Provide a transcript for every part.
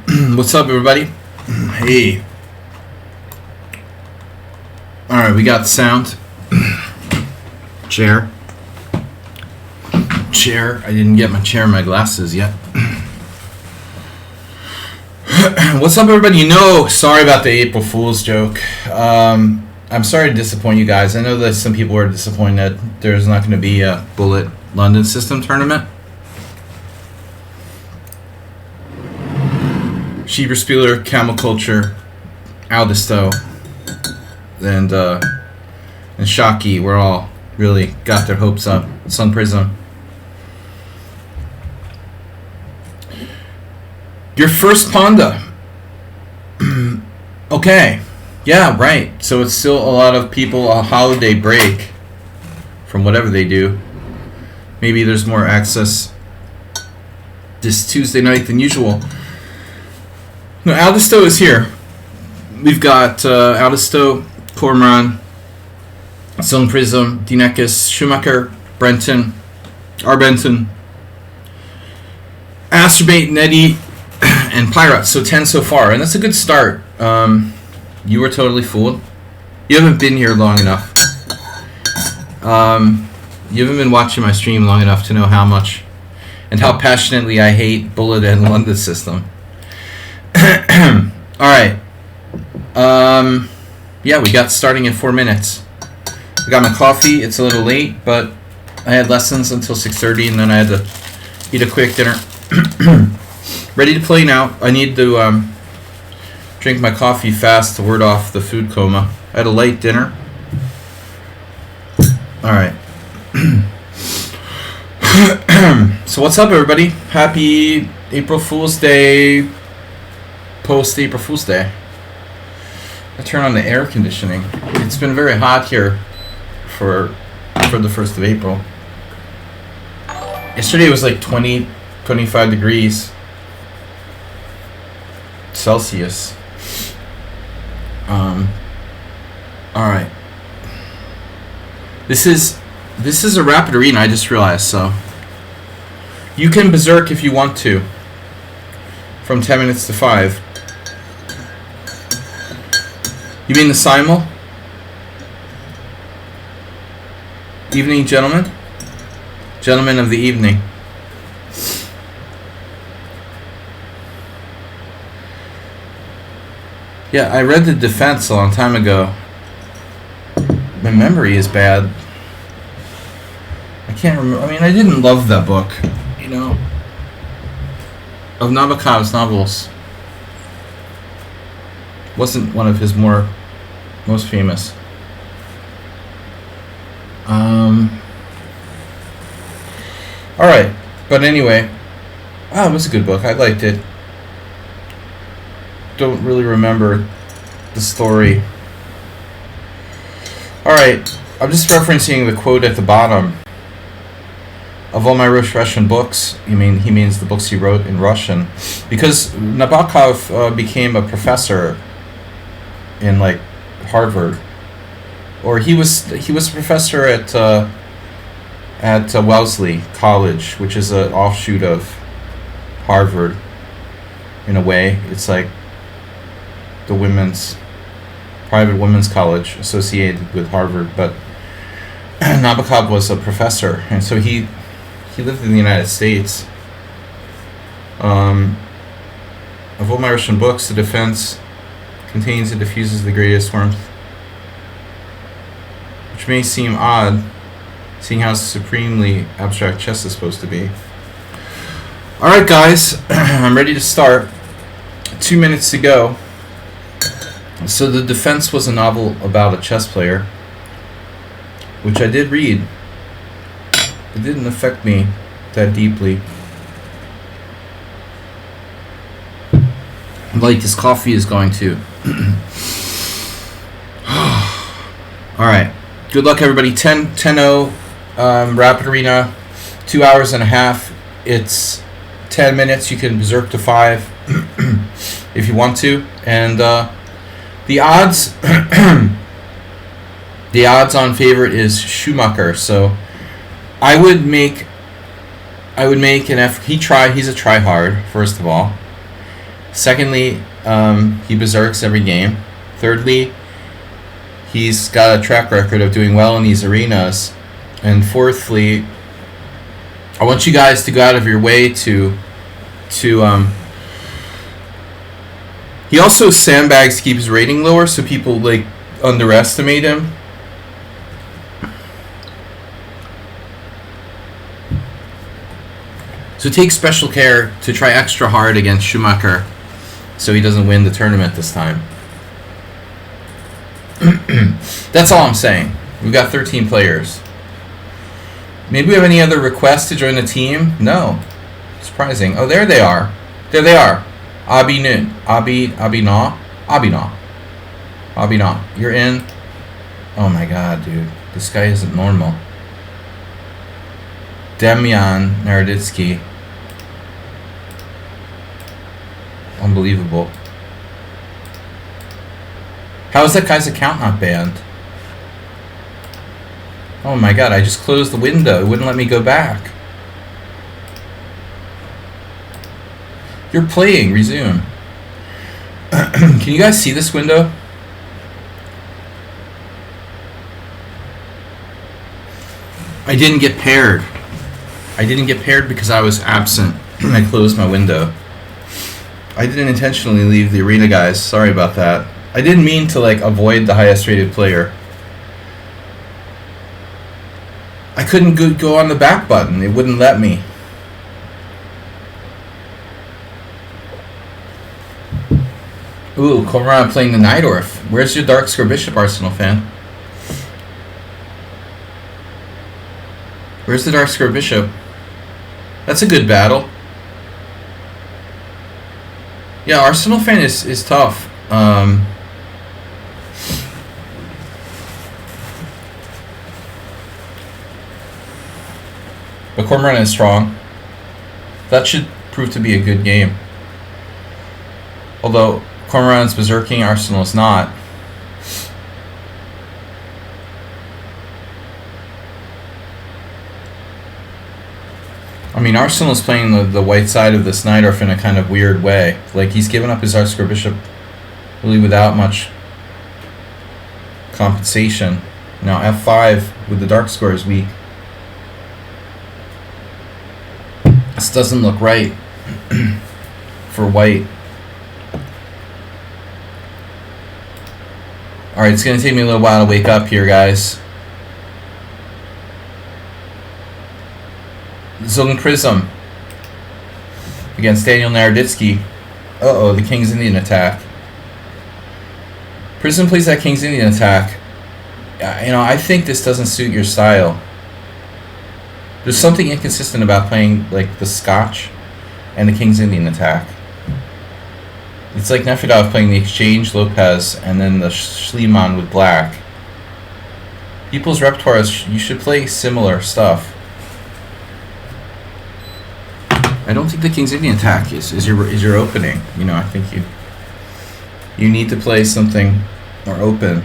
What's up, everybody? Hey. Alright, we got the sound. Chair. I didn't get my chair and my glasses yet. What's up, everybody? Sorry about the April Fool's joke. I'm sorry to disappoint you guys. I know that some people are disappointed that there's not going to be a Bullet London System tournament. Schieberspieler, Camel Culture, Aldisto, and Shockey were all really got their hopes up. Sun Prism. Your first Ponda. Okay. Yeah, right. So it's still a lot of people a holiday break from whatever they do. Maybe there's more access this Tuesday night than usual. No, Aldisto is here. We've got Aldisto, Cormoran, Sun Prism, Dinekis, Schumacher, Brenton, Arbenton, Astrobate, Nettie, and Pirate. So 10 so far, and that's a good start. You were totally fooled. You haven't been here long enough. You haven't been watching my stream long enough to know how much and how passionately I hate Bullet and London System. Alright. Yeah, we got starting in 4 minutes. I got my coffee. It's a little late, but I had lessons until 6:30, and then I had to eat a quick dinner. Ready to play now. I need to drink my coffee fast to ward off the food coma. I had a light dinner. Alright. So what's up, everybody? Happy April Fool's Day. Post April Fool's Day. I turn on the air conditioning. It's been very hot here for the 1st of April. Yesterday it was like 25 degrees Celsius. Alright. This is a rapid arena, I just realized, so you can berserk if you want to. From 10 minutes to 5. You mean the simul? Evening, gentlemen? Gentlemen of the evening. Yeah, I read The Defense a long time ago. My memory is bad. I can't remember. I mean, I didn't love that book, you know. Of Nabokov's novels. Wasn't one of his most famous. Alright, but anyway, it was a good book. I liked it. Don't really remember the story. Alright, I'm just referencing the quote at the bottom. Of all my Russian books, he means the books he wrote in Russian, because Nabokov became a professor in like Harvard, or he was a professor at Wellesley College, which is an offshoot of Harvard. In a way, it's like the private women's college associated with Harvard, but Nabokov was a professor, and so he lived in the United States. Of all my Russian books, The Defense contains and diffuses the greatest warmth, which may seem odd, seeing how supremely abstract chess is supposed to be. Alright, guys, I'm ready to start. 2 minutes to go. So The Defense was a novel about a chess player, which I did read. It didn't affect me that deeply. Like this coffee is going to. Alright. Good luck, everybody. 10-0 Rapid Arena. 2 hours and a half. It's 10 minutes. You can berserk to 5 if you want to. And the odds the odds on favorite is Schumacher. So I would make an effort. He's a try-hard, first of all. Secondly, he berserks every game. Thirdly, he's got a track record of doing well in these arenas. And fourthly, I want you guys to go out of your way to he also sandbags to keep his rating lower, so people like underestimate him. So take special care to try extra hard against Schumacher so he doesn't win the tournament this time. That's all I'm saying. We've got 13 players. Maybe we have any other requests to join the team? No. Surprising. Oh, there they are. There they are. Abina. You're in. Oh my god, dude. This guy isn't normal. Demyan Naroditsky. Unbelievable. How is that guy's account not banned? Oh my god, I just closed the window. It wouldn't let me go back. You're playing. Resume. Can you guys see this window? I didn't get paired. I didn't get paired because I was absent. I closed my window. I didn't intentionally leave the arena, guys. Sorry about that. I didn't mean to like avoid the highest rated player. I couldn't go on the back button. It wouldn't let me. Ooh, Cormoran playing the Najdorf. Where's your Dark Square Bishop, Arsenal fan? Where's the Dark Square Bishop? That's a good battle. Yeah, Arsenal fan is tough. But Cormoran is strong. That should prove to be a good game. Although Cormoran's berserking, Arsenal's not. I mean, Arsenal's playing the white side of the Najdorf in a kind of weird way. Like, he's given up his Dark Square Bishop really without much compensation. Now, F5 with the Dark Square is weak. This doesn't look right for white. Alright, it's going to take me a little while to wake up here, guys. Zung Prism against Daniel Naroditsky. Uh-oh, the King's Indian attack. Prism plays that King's Indian attack. You know, I think this doesn't suit your style. There's something inconsistent about playing like the Scotch and the King's Indian attack. It's like Nefedov playing the Exchange, Lopez, and then the Schliemann with black. People's repertoires, you should play similar stuff. I don't think the King's Indian attack is your opening. You know, I think you need to play something more open.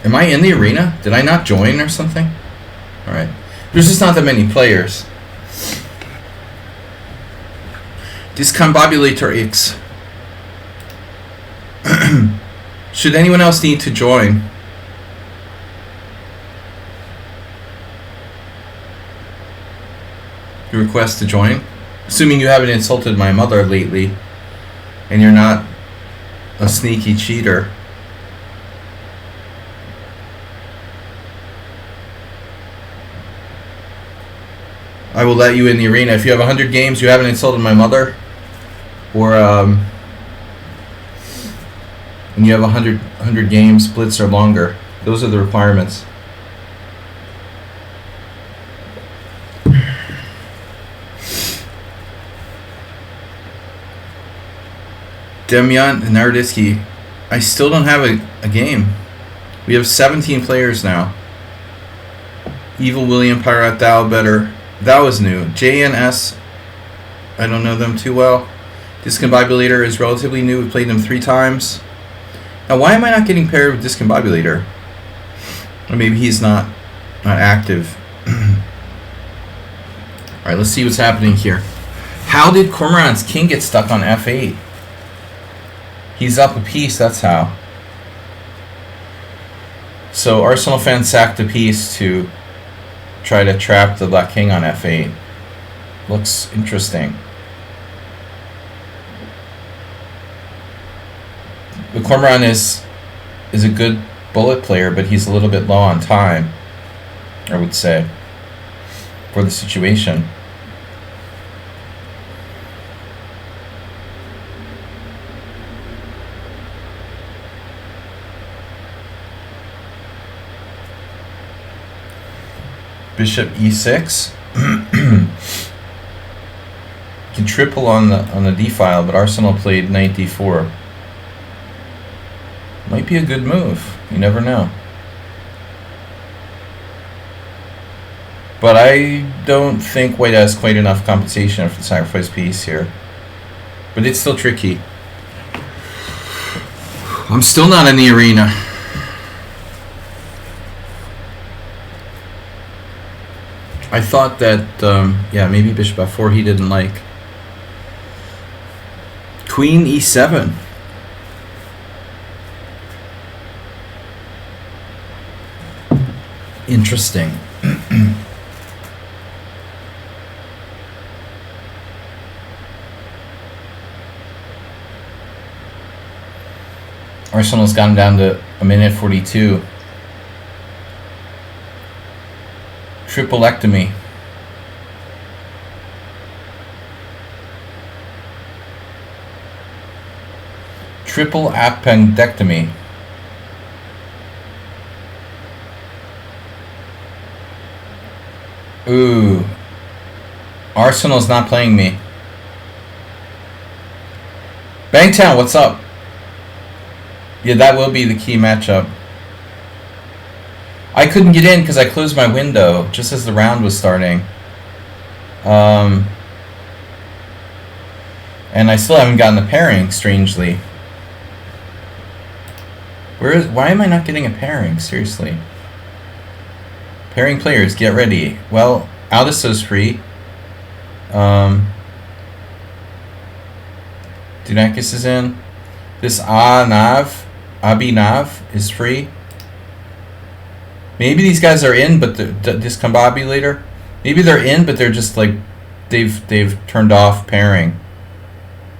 Am I in the arena? Did I not join or something? Alright. There's just not that many players. Discombobulator X. Should anyone else need to join? You request to join? Assuming you haven't insulted my mother lately and you're not a sneaky cheater. I will let you in the arena. If you have 100 games, you haven't insulted my mother, or and you have 100 games, blitz or longer. Those are the requirements. Demyan Naroditsky. I still don't have a game. We have 17 players now. Evil William, Pirate Thou, Better. That was new. JNS, I don't know them too well. Discombobulator is relatively new. We played them 3 times. Now, why am I not getting paired with Discombobulator? Or maybe he's not active. Alright, let's see what's happening here. How did Cormorant's king get stuck on f8? He's up a piece, that's how. So Arsenal fans sacked a piece to try to trap the black king on f8. Looks interesting. The Cormorant is a good bullet player, but he's a little bit low on time, I would say, for the situation. Bishop e6. Can triple on the d file, but Arsenal played knight d4. Might be a good move. You never know. But I don't think White has quite enough compensation for the sacrifice piece here. But it's still tricky. I'm still not in the arena. I thought that, yeah, maybe bishop f4 he didn't like. Queen e7. Interesting. Arsenal's gotten down to a minute 42. Triple-ectomy. Triple appendectomy. Ooh. Arsenal's not playing me. Bangtown, what's up? Yeah, that will be the key matchup. I couldn't get in because I closed my window just as the round was starting. And I still haven't gotten the pairing, strangely. Why am I not getting a pairing? Seriously. Pairing players, get ready. Well, Aldisto's free. Dunakis is in. This Abhinav is free. Maybe these guys are in, but this Kambabi later. Maybe they're in, but they're just like they've turned off pairing,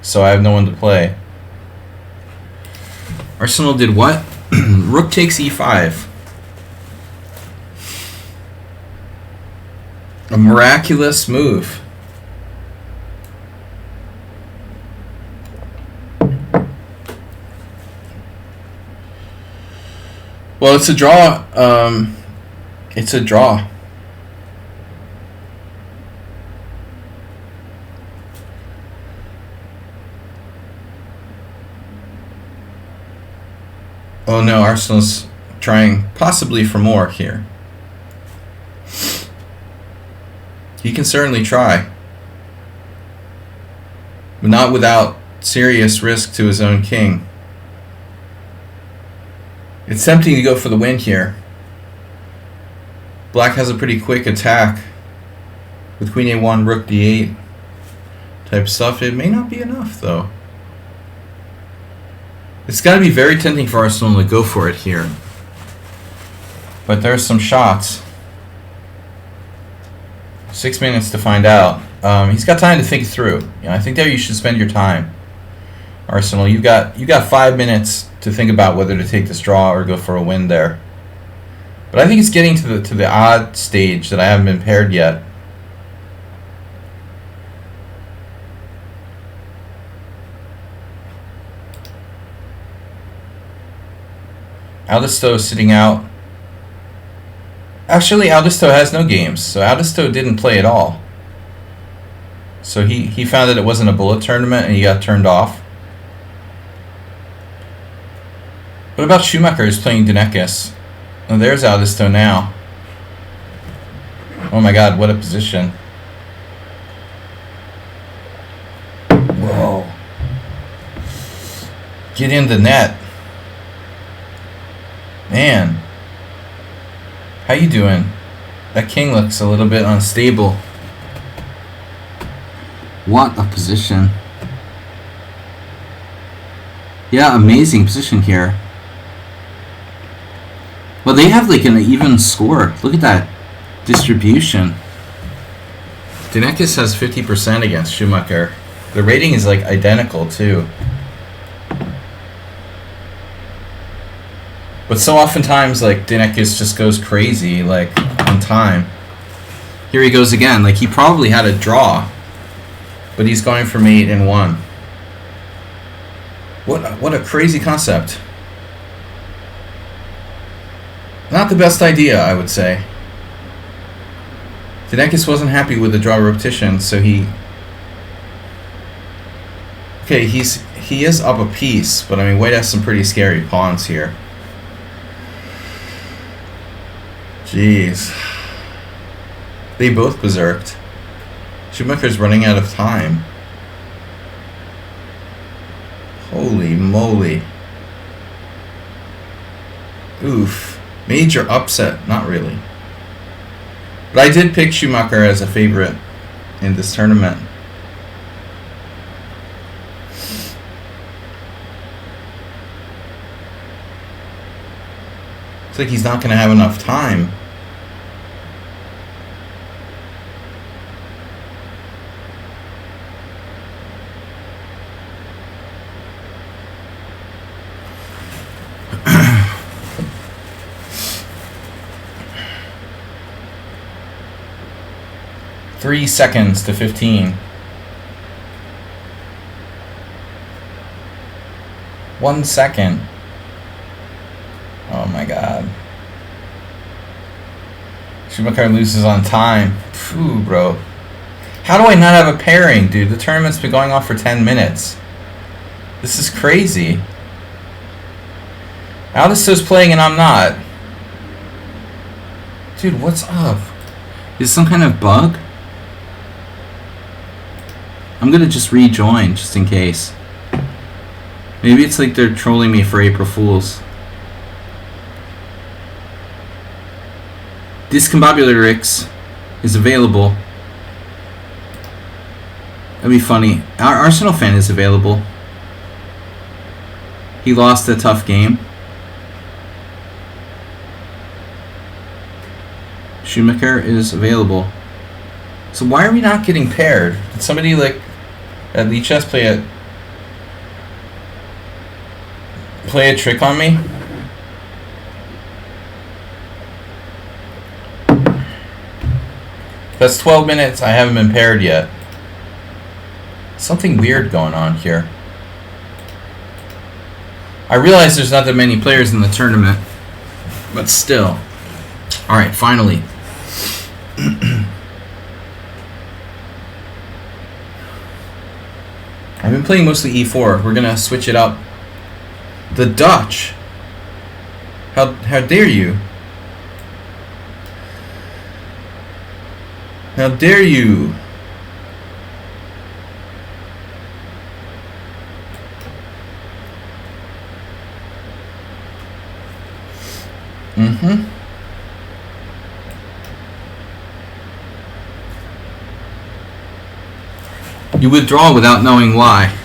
so I have no one to play. Arsenal did what? Rook takes e5. A miraculous move. Well, it's a draw. It's a draw. Oh no, Arsenal's trying possibly for more here. He can certainly try, but not without serious risk to his own king. It's tempting to go for the win here. Black has a pretty quick attack with Queen A1, Rook D8 type stuff. It may not be enough though. It's got to be very tempting for Arsenal to go for it here. But there's some shots. 6 minutes to find out. He's got time to think it through. You know, I think there you should spend your time. Arsenal, you got 5 minutes to think about whether to take this draw or go for a win there. But I think it's getting to the odd stage that I haven't been paired yet. Aldisto is sitting out. Actually, Aldisto has no games, so Aldisto didn't play at all. So he found that it wasn't a bullet tournament and he got turned off. What about Schumacher who's playing Dunakis? Oh, there's Aldisto now. Oh my god, what a position. Whoa. Get in the net. Man. How you doing? That king looks a little bit unstable. What a position. Yeah, amazing position here. Well, they have like an even score. Look at that distribution. Dinekis has 50% against Schumacher. The rating is like identical too. But so oftentimes, like, Dinekis just goes crazy, like, on time. Here he goes again. Like, he probably had a draw. But he's going for mate in 1. What a crazy concept. Not the best idea, I would say. Dinekis wasn't happy with the draw repetition, so he... Okay, he is up a piece, but I mean, White has some pretty scary pawns here. Jeez. They both berserked. Schumacher's running out of time. Holy moly. Oof. Major upset. Not really. But I did pick Schumacher as a favorite in this tournament. It's like he's not going to have enough time. Three seconds to 15. 1 second. Oh my god. Schumacher loses on time. Phew, bro. How do I not have a pairing, dude? The tournament's been going on for 10 minutes. This is crazy. Alistair's playing and I'm not. Dude, what's up? Is some kind of bug? I'm gonna just rejoin, just in case. Maybe it's like they're trolling me for April Fools. Discombobulatrix is available. That'd be funny. Our Arsenal fan is available. He lost a tough game. Schumacher is available. So why are we not getting paired? Did somebody like at lichess play a trick on me? That's 12 minutes. I haven't been paired yet. Something weird going on here. I realize there's not that many players in the tournament, but still. All right, finally. I've been playing mostly e4. We're gonna switch it up. The Dutch. How dare you? How dare you? Mm-hmm. You withdraw without knowing why.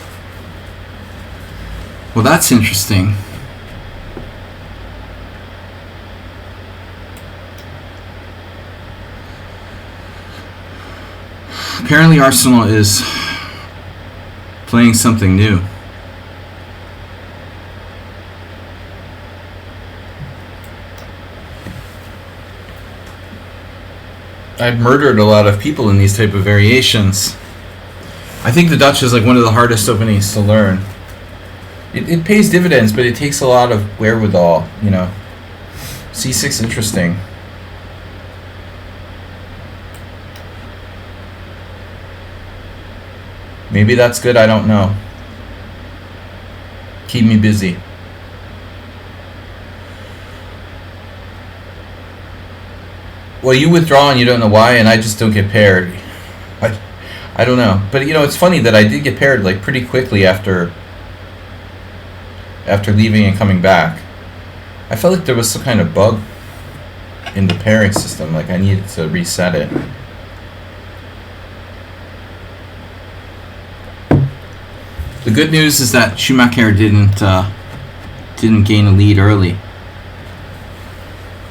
Well, that's interesting. Apparently Arsenal is playing something new. I've murdered a lot of people in these type of variations. I think the Dutch is like one of the hardest openings to learn. It pays dividends, but it takes a lot of wherewithal, you know. C6 interesting. Maybe that's good, I don't know. Keep me busy. Well, you withdraw and you don't know why, and I just don't get paired. I don't know. But, you know, it's funny that I did get paired, like, pretty quickly after leaving and coming back. I felt like there was some kind of bug in the pairing system. Like, I needed to reset it. The good news is that Schumacher didn't gain a lead early.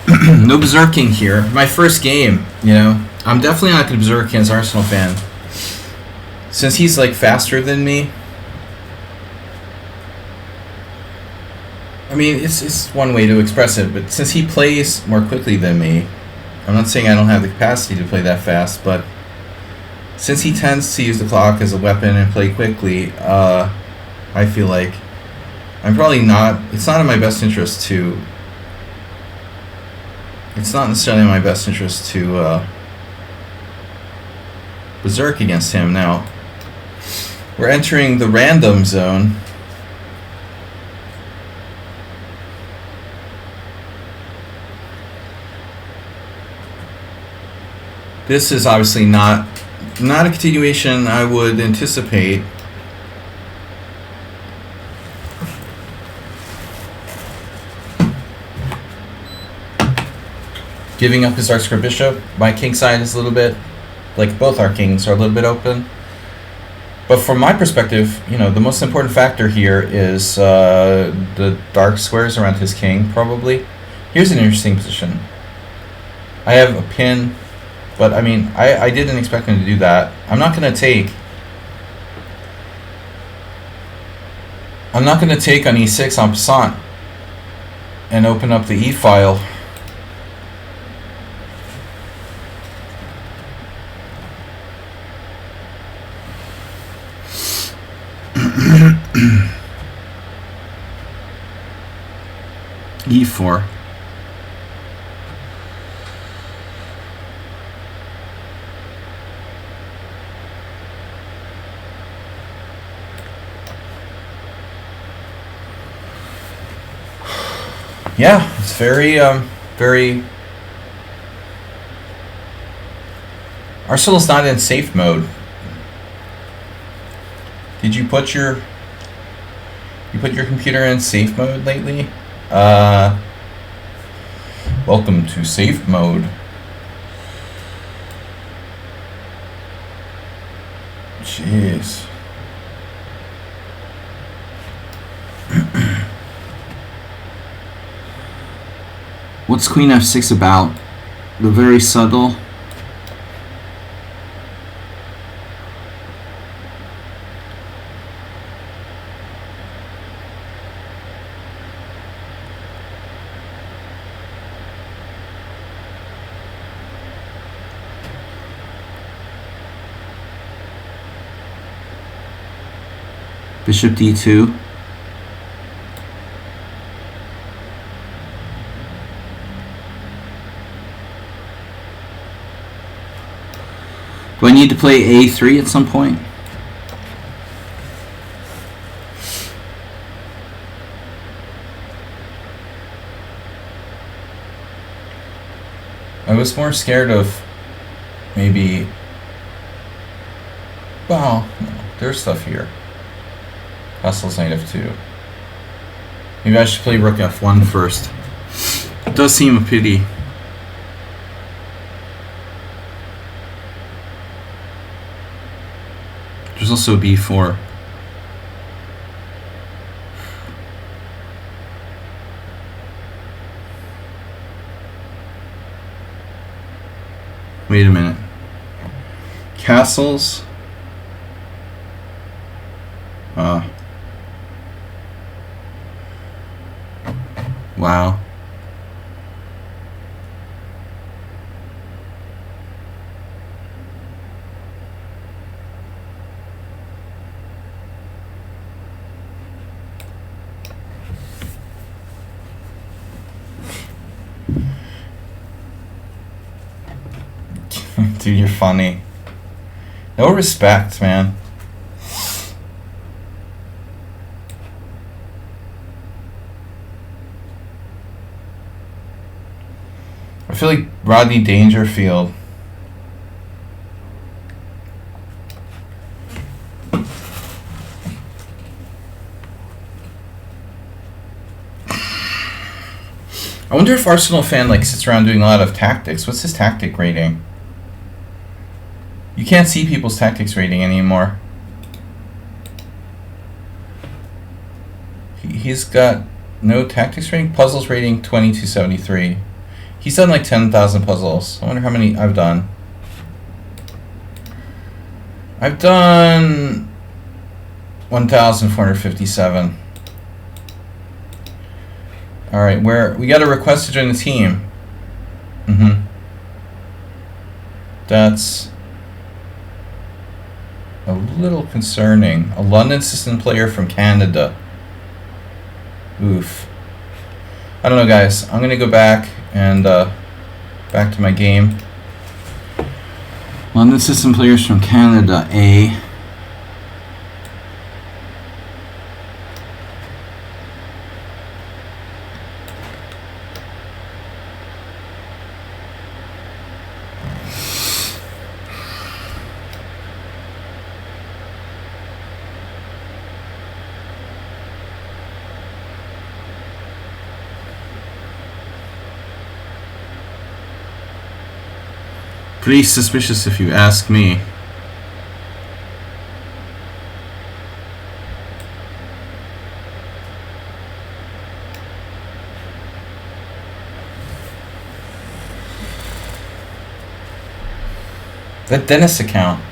No berserking here. My first game, you know. I'm definitely not going to berserk against Arsenal fan. Since he's like faster than me. I mean, it's one way to express it, but since he plays more quickly than me, I'm not saying I don't have the capacity to play that fast, but since he tends to use the clock as a weapon and play quickly, I feel like I'm probably not. It's not in my best interest to. It's not necessarily in my best interest to berserk against him now. We're entering the random zone. This is obviously not a continuation I would anticipate. Giving up his dark square bishop. My king side is a little bit, like both our kings are a little bit open. But from my perspective, you know, the most important factor here is the dark squares around his king, probably. Here's an interesting position. I have a pin, but I mean, I didn't expect him to do that. I'm not going to take on e6 en passant and open up the e file. E4. Yeah, it's very Arsenal's not in safe mode. Did you put your computer in safe mode lately? Welcome to safe mode. Jeez. What's Queen F6 about? The very subtle. Bishop D2. Do I need to play A3 at some point? I was more scared of maybe. Well, no, there's stuff here. Castle's knight F2. Maybe I should play rook F1 first. It does seem a pity. There's also B4. Wait a minute. Castles. Wow. Dude, you're funny. No respect, man. I feel like Rodney Dangerfield. I wonder if Arsenal fan like sits around doing a lot of tactics. What's his tactic rating? You can't see people's tactics rating anymore. He's got no tactics rating. Puzzles rating 2273. He's done like 10,000 puzzles. I wonder how many I've done. I've done 1,457. All right, we got a request to join the team. That's a little concerning. A London system player from Canada. Oof. I don't know, guys. I'm gonna go back and back to my game. London system players from Canada, A. Pretty suspicious if you ask me. That Dennis account.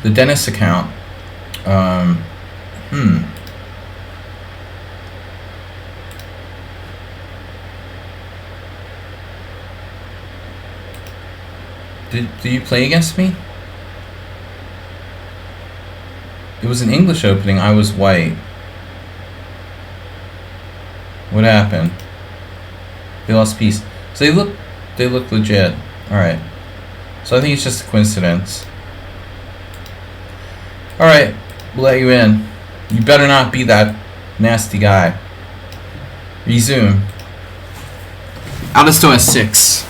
The Dennis account. Did you play against me? It was an English opening. I was white. What happened? They lost peace. So they look legit. All right. So I think it's just a coincidence. All right, we'll let you in. You better not be that nasty guy. Resume. Alice still has 6.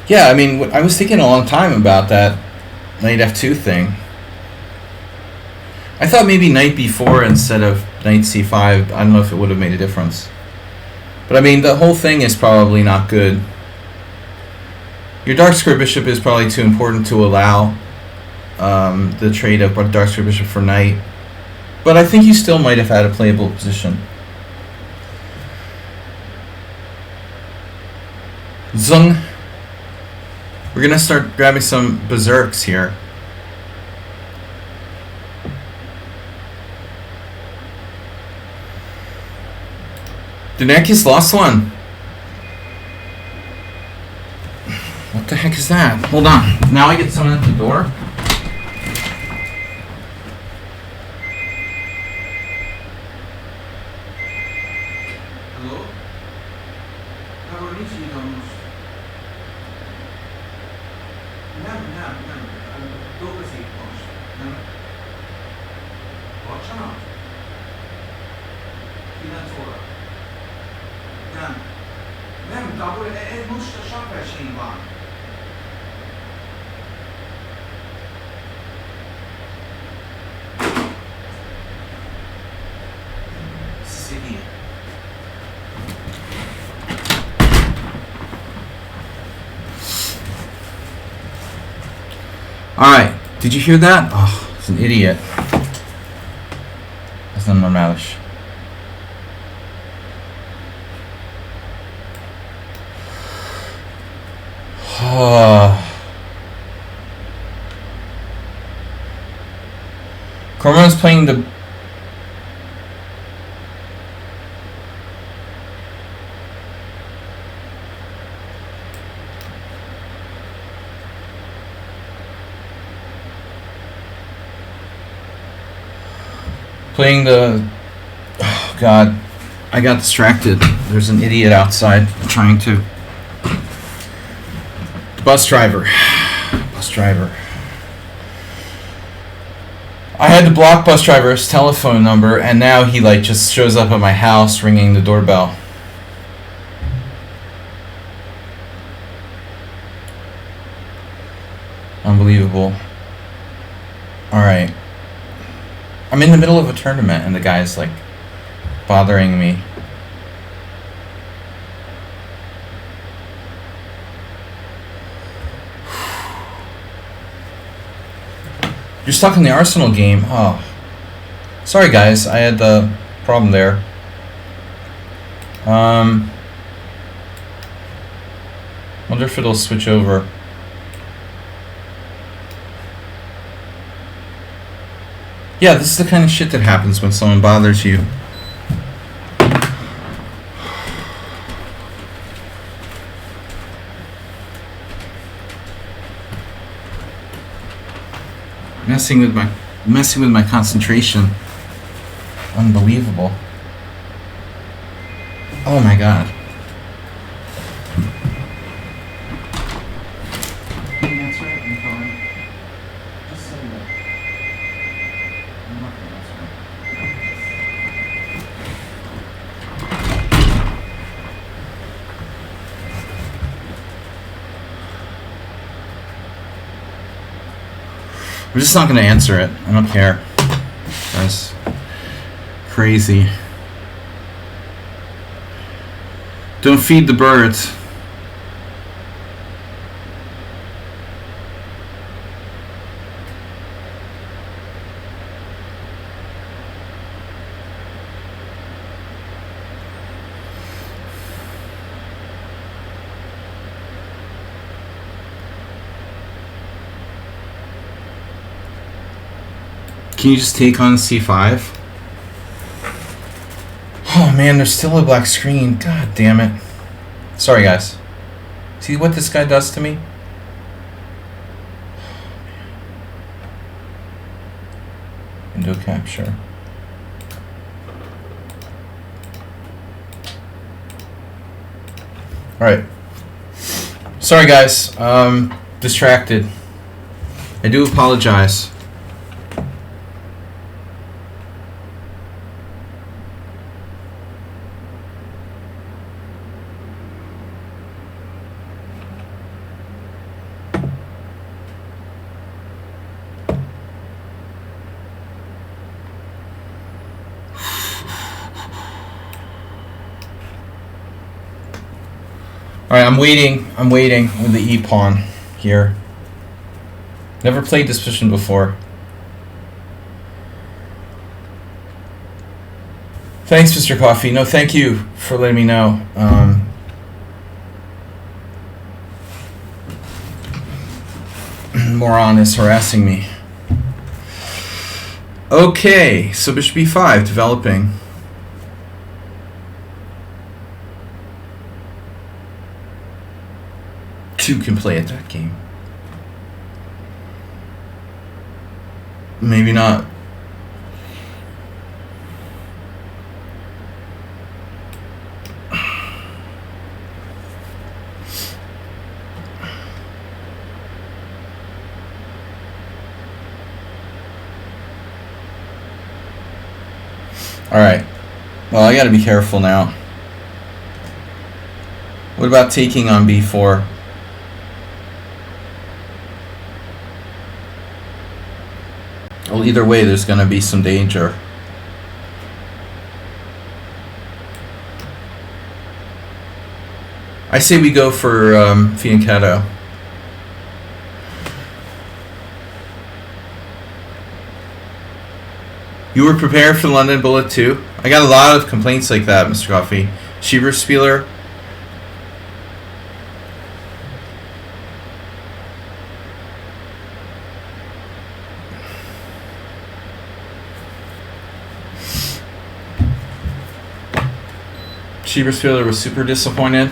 Yeah, I mean, I was thinking a long time about that knight f2 thing. I thought maybe knight b4 instead of knight c5. I don't know if it would have made a difference. But I mean, the whole thing is probably not good. Your dark square bishop is probably too important to allow the trade of dark square bishop for knight. But I think you still might have had a playable position. Zung. We're going to start grabbing some berserks here. Daenerys lost one. What the heck is that? Hold on. Now I get someone at the door? Alright, did you hear that? Oh, it's an idiot. That's not normalish. Corman's playing the oh god, I got distracted. There's an idiot outside trying to bus driver. I had to block bus driver's telephone number, and now he like just shows up at my house ringing the doorbell. Unbelievable. Alright. I'm in the middle of a tournament and the guy's like bothering me. You're stuck in the Arsenal game. Oh. Sorry, guys. I had the problem there. Wonder if it'll switch over. Yeah, this is the kind of shit that happens when someone bothers you. Messing with my concentration. Unbelievable. Oh my god. I'm just not going to answer it. I don't care. That's crazy. Don't feed the birds. Can you just take on C5? Oh man, there's still a black screen. God damn it. Sorry guys. See what this guy does to me? Window capture. Alright. Sorry guys. Distracted. I do apologize. Alright, I'm waiting with the E-pawn here. Never played this position before. Thanks, Mr. Coffee. No, thank you for letting me know. Moron is harassing me. Okay, so bishop B5 developing. Two can play at that game. Maybe not. Alright. Well, I gotta be careful now. What about taking on B4? Well, either way, there's going to be some danger. I say we go for fianchetto. You were prepared for the London Bullet too? I got a lot of complaints like that, Mr. Coffee. Schieberspieler. Schieberspieler was super disappointed.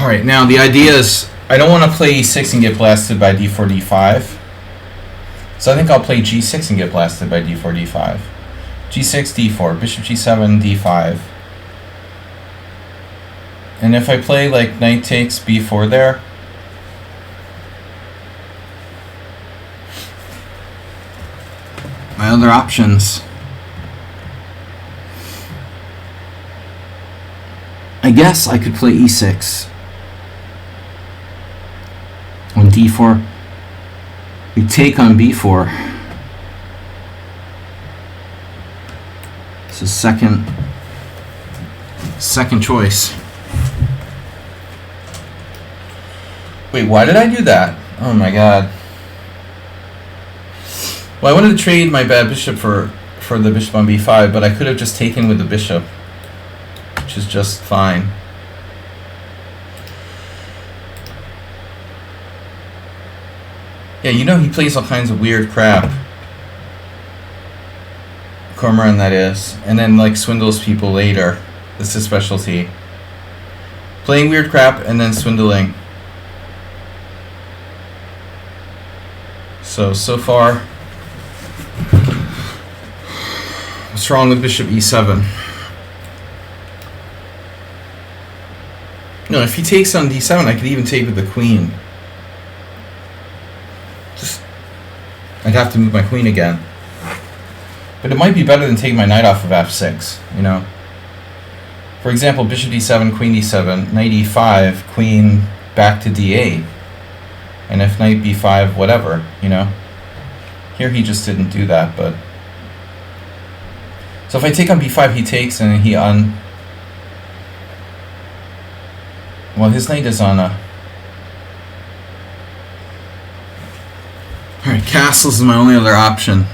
Alright, now the idea is I don't want to play E6 and get blasted by D4, D5. So I think I'll play G6 and get blasted by D4, D5. G6, D4, Bishop G7, D5. And if I play like knight takes B4 there, my other options. I guess I could play e6. On d4. We take on b4. It's a second choice. Wait, why did I do that? Oh my god. Well, I wanted to trade my bad bishop for the bishop on b5, but I could have just taken with the bishop, which is just fine. Yeah, you know he plays all kinds of weird crap. Cormoran, that is. And then, like, swindles people later. That's his specialty. Playing weird crap and then swindling. So far... What's wrong with bishop e7? No, if he takes on d7, I could even take with the queen. I'd have to move my queen again. But it might be better than taking my knight off of f6, you know? For example, bishop d7, queen d7, knight e5, queen back to d8. And if knight b5, whatever, you know? Here he just didn't do that, but... So if I take on b5, he takes, and he Well, his knight is on a... Alright, castles is my only other option.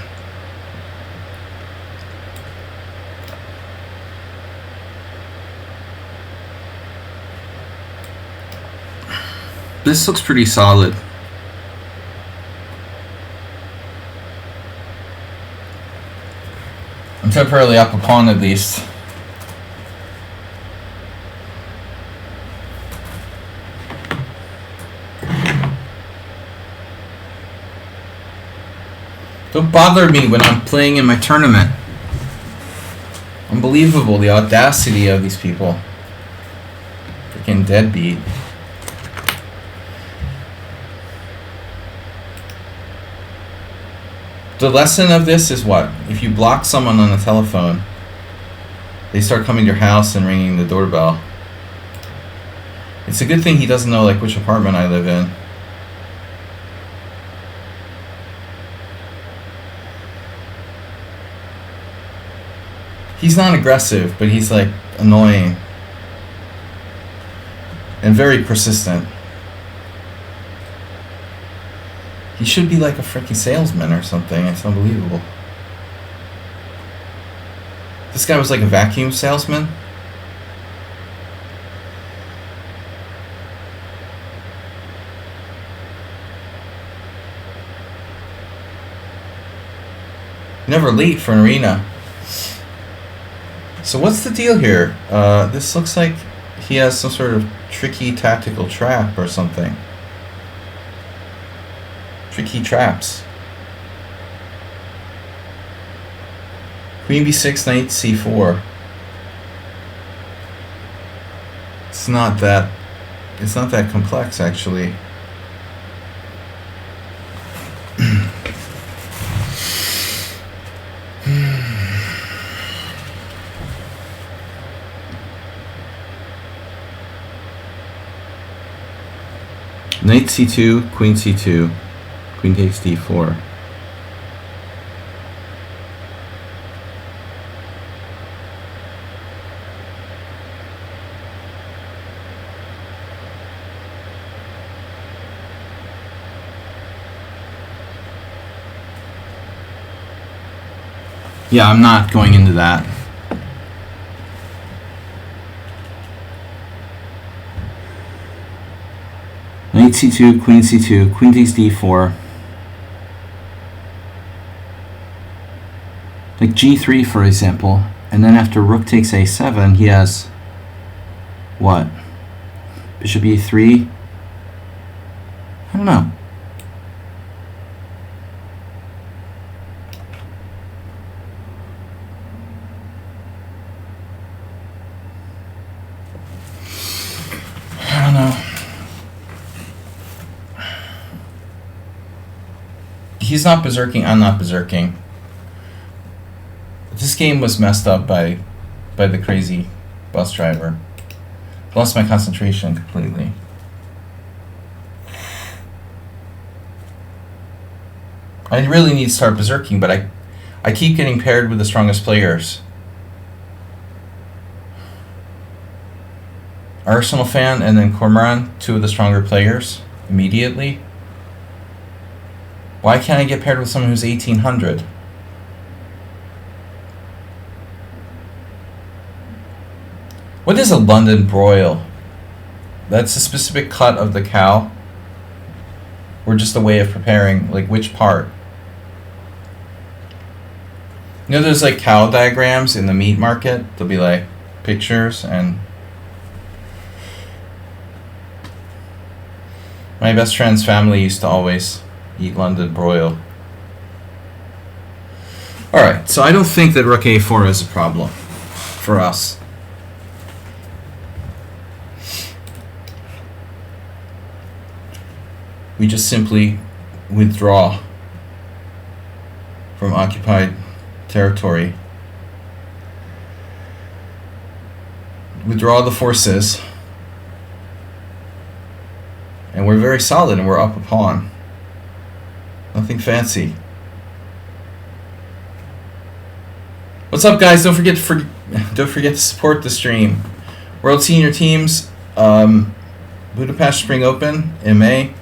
This looks pretty solid. I'm temporarily up a pawn at least. Don't bother me when I'm playing in my tournament. Unbelievable, the audacity of these people. Freaking deadbeat. The lesson of this is what? If you block someone on the telephone, they start coming to your house and ringing the doorbell. It's a good thing he doesn't know like which apartment I live in. He's not aggressive, but he's like annoying and very persistent. He should be like a freaking salesman or something. It's unbelievable. This guy was like a vacuum salesman. Never late for an arena. So what's the deal here? This looks like he has some sort of tricky tactical trap or something. Tricky traps. Queen b6, knight c4. It's not that complex actually. Knight c2, queen c2. Queen takes d4. Yeah, I'm not going into that. Knight c2, queen takes d4. Like g3, for example, and then after rook takes a7, he has what? Bishop e3? I don't know. I don't know. He's not berserking, I'm not berserking. This game was messed up by the crazy bus driver. Lost my concentration completely. I really need to start berserking, but I keep getting paired with the strongest players. Arsenal fan and then Cormoran, two of the stronger players, immediately. Why can't I get paired with someone who's 1800? What is a London broil? That's a specific cut of the cow? Or just a way of preparing, like which part? You know there's like cow diagrams in the meat market? There'll be like pictures and... My best friend's family used to always eat London broil. Alright, so I don't think that rook a4 is a problem for us. We just simply withdraw from occupied territory. Withdraw the forces. And we're very solid and we're up a pawn. Nothing fancy. What's up, guys? Don't forget to support the stream. World Senior Teams, Budapest Spring Open in May.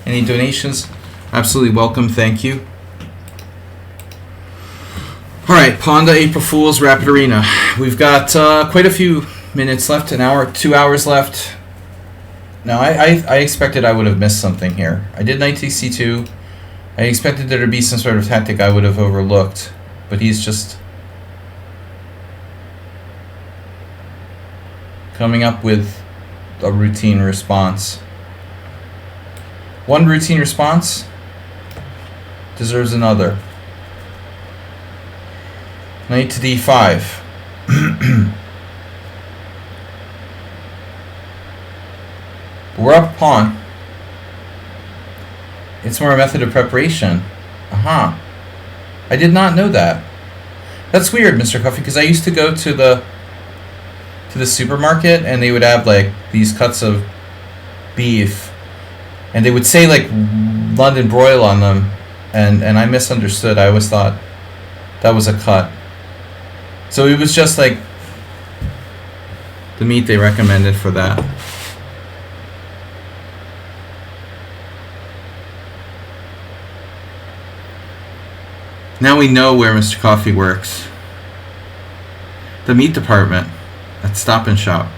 Any donations? Absolutely welcome. Thank you. All right, Ponda, April Fools, Rapid Arena. We've got quite a few minutes left. An hour, 2 hours left. Now, I expected I would have missed something here. I did knight c2. I expected there to be some sort of tactic I would have overlooked, but he's just coming up with a routine response. One routine response deserves another. Knight to d5. We're up a pawn. It's more a method of preparation. Aha. I did not know that. That's weird, Mr. Coffee, because I used to go to the supermarket and they would have like these cuts of beef and they would say like London broil on them and I misunderstood. I always thought that was a cut. So it was just like the meat they recommended for that. Now we know where Mr. Coffee works. The meat department at Stop and Shop.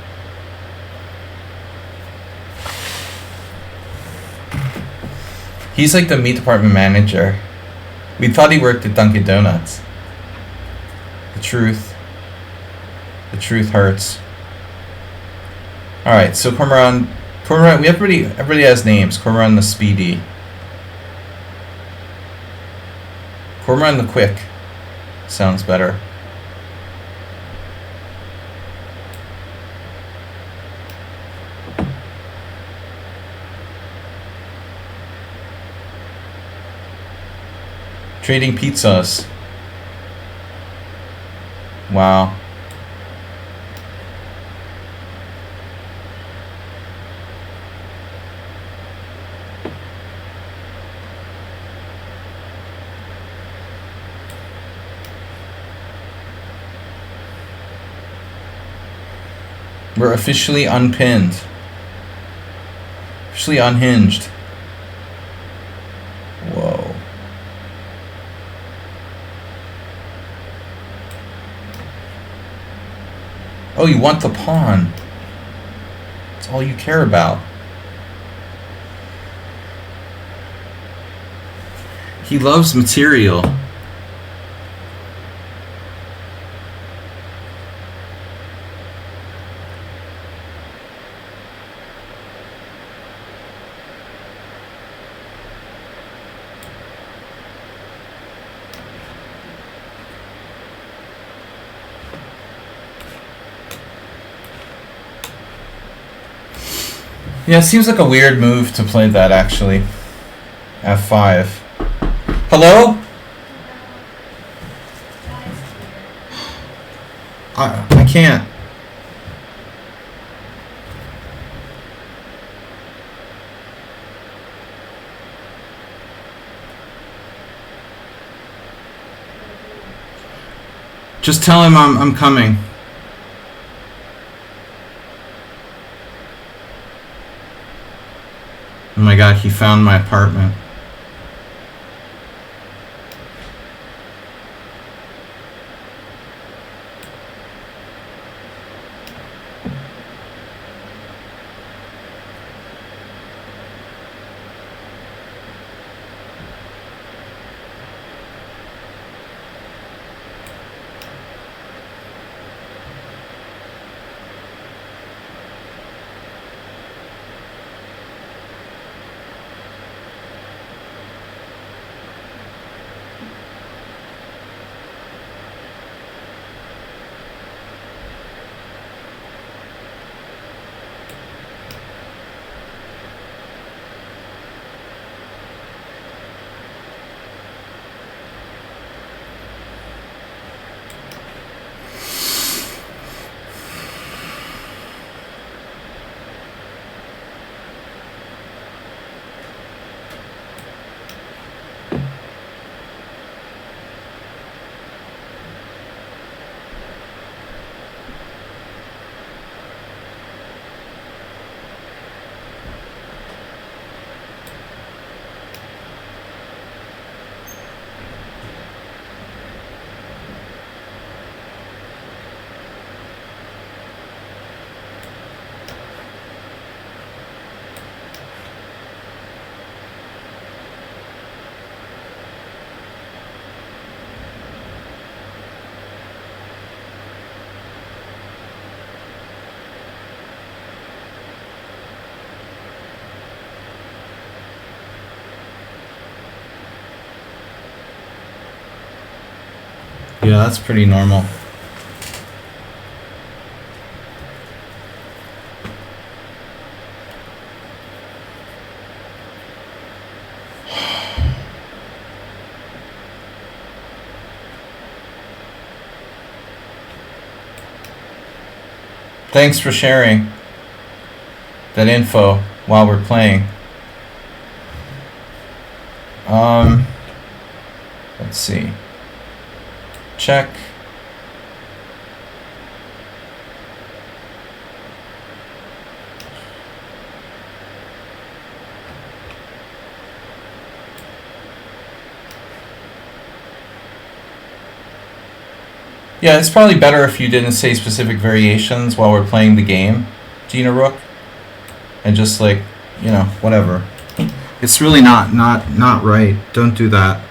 He's like the meat department manager. We thought he worked at Dunkin' Donuts. The truth hurts. Alright, so Cormoran, everybody has names. Cormoran the Speedy. Cormoran the Quick sounds better. Trading pizzas. Wow. We're officially unpinned. Officially unhinged. Whoa. Oh, you want the pawn. That's all you care about. He loves material. Yeah, it seems like a weird move to play that, actually. F5. Hello? I can't. Just tell him I'm coming. Oh my god, he found my apartment. Yeah, that's pretty normal. Thanks for sharing that info while we're playing. Let's see. Check. Yeah, it's probably better if you didn't say specific variations while we're playing the game, Gina Rook, and just like, you know, whatever. It's really not right. Don't do that.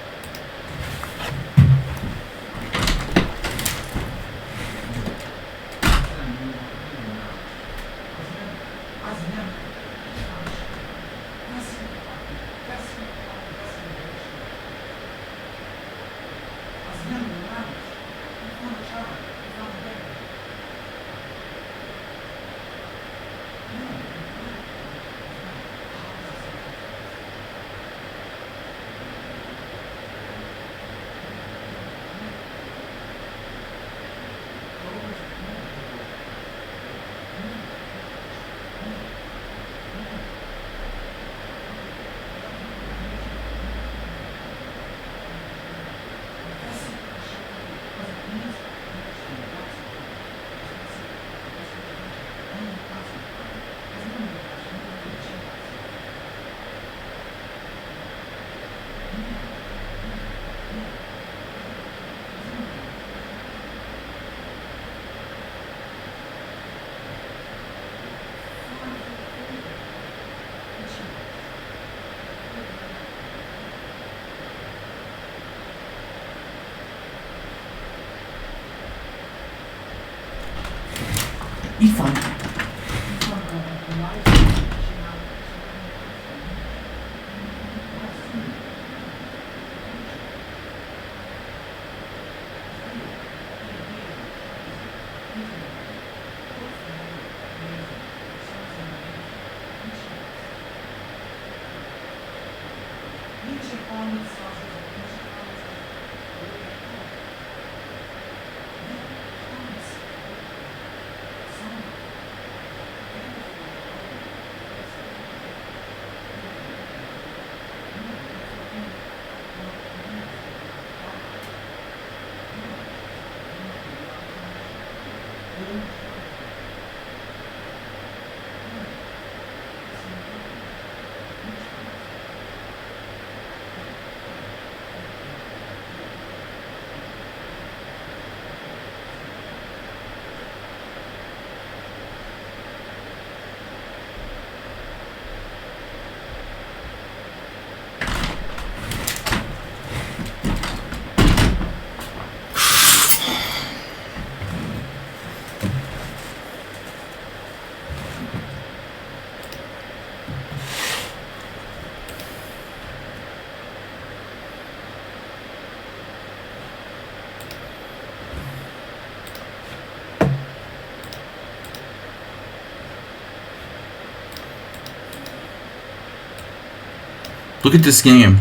Look at this game.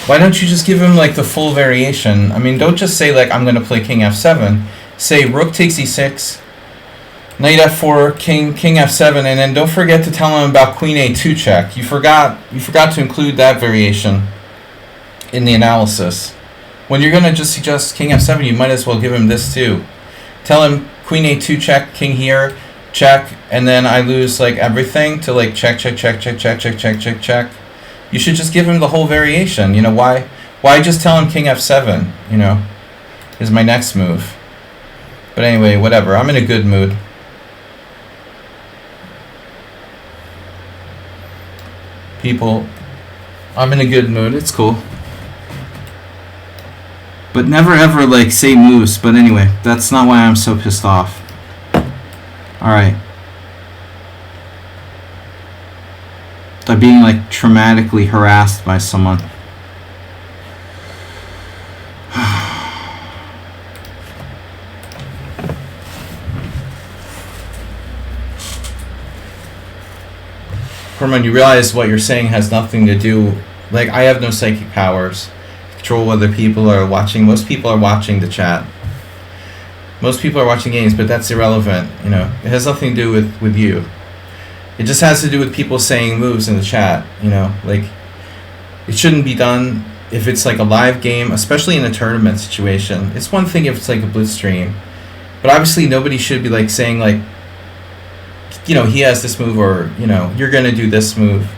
Why don't you just give him like the full variation? I mean, don't just say like I'm gonna play king f7. Say rook takes e6, knight f4, king f7, and then don't forget to tell him about queen a2 check. You forgot to include that variation in the analysis. When you're gonna just suggest king f7, you might as well give him this too. Tell him queen a2 check, king here, check, and then I lose like everything to like check. You should just give him the whole variation. You know, why just tell him king f7, you know, is my next move. But anyway, whatever. I'm in a good mood. People, I'm in a good mood. It's cool. But never ever like say moves. But anyway, that's not why I'm so pissed off. Alright. By being like traumatically harassed by someone. Herman, you realize what you're saying has nothing to do, like, I have no psychic powers to control whether people are watching. Most people are watching the chat. Most people are watching games, but that's irrelevant, you know. It has nothing to do with you. It just has to do with people saying moves in the chat, you know, like, it shouldn't be done if it's like a live game, especially in a tournament situation. It's one thing if it's like a blitz stream, but obviously nobody should be like saying like, you know, he has this move, or, you know, you're going to do this move,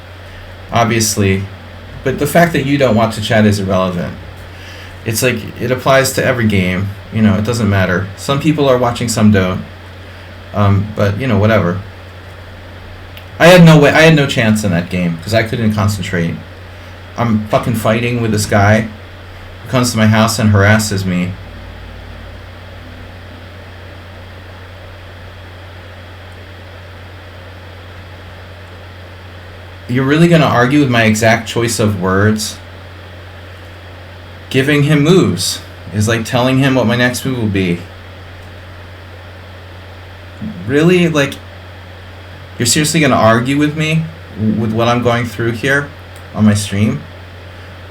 obviously. But the fact that you don't watch the chat is irrelevant. It's like, it applies to every game, you know, it doesn't matter. Some people are watching, some don't. But, you know, whatever. I had no chance in that game because I couldn't concentrate. I'm fucking fighting with this guy who comes to my house and harasses me. You're really going to argue with my exact choice of words? Giving him moves is like telling him what my next move will be. Really? Like, you're seriously going to argue with me with what I'm going through here on my stream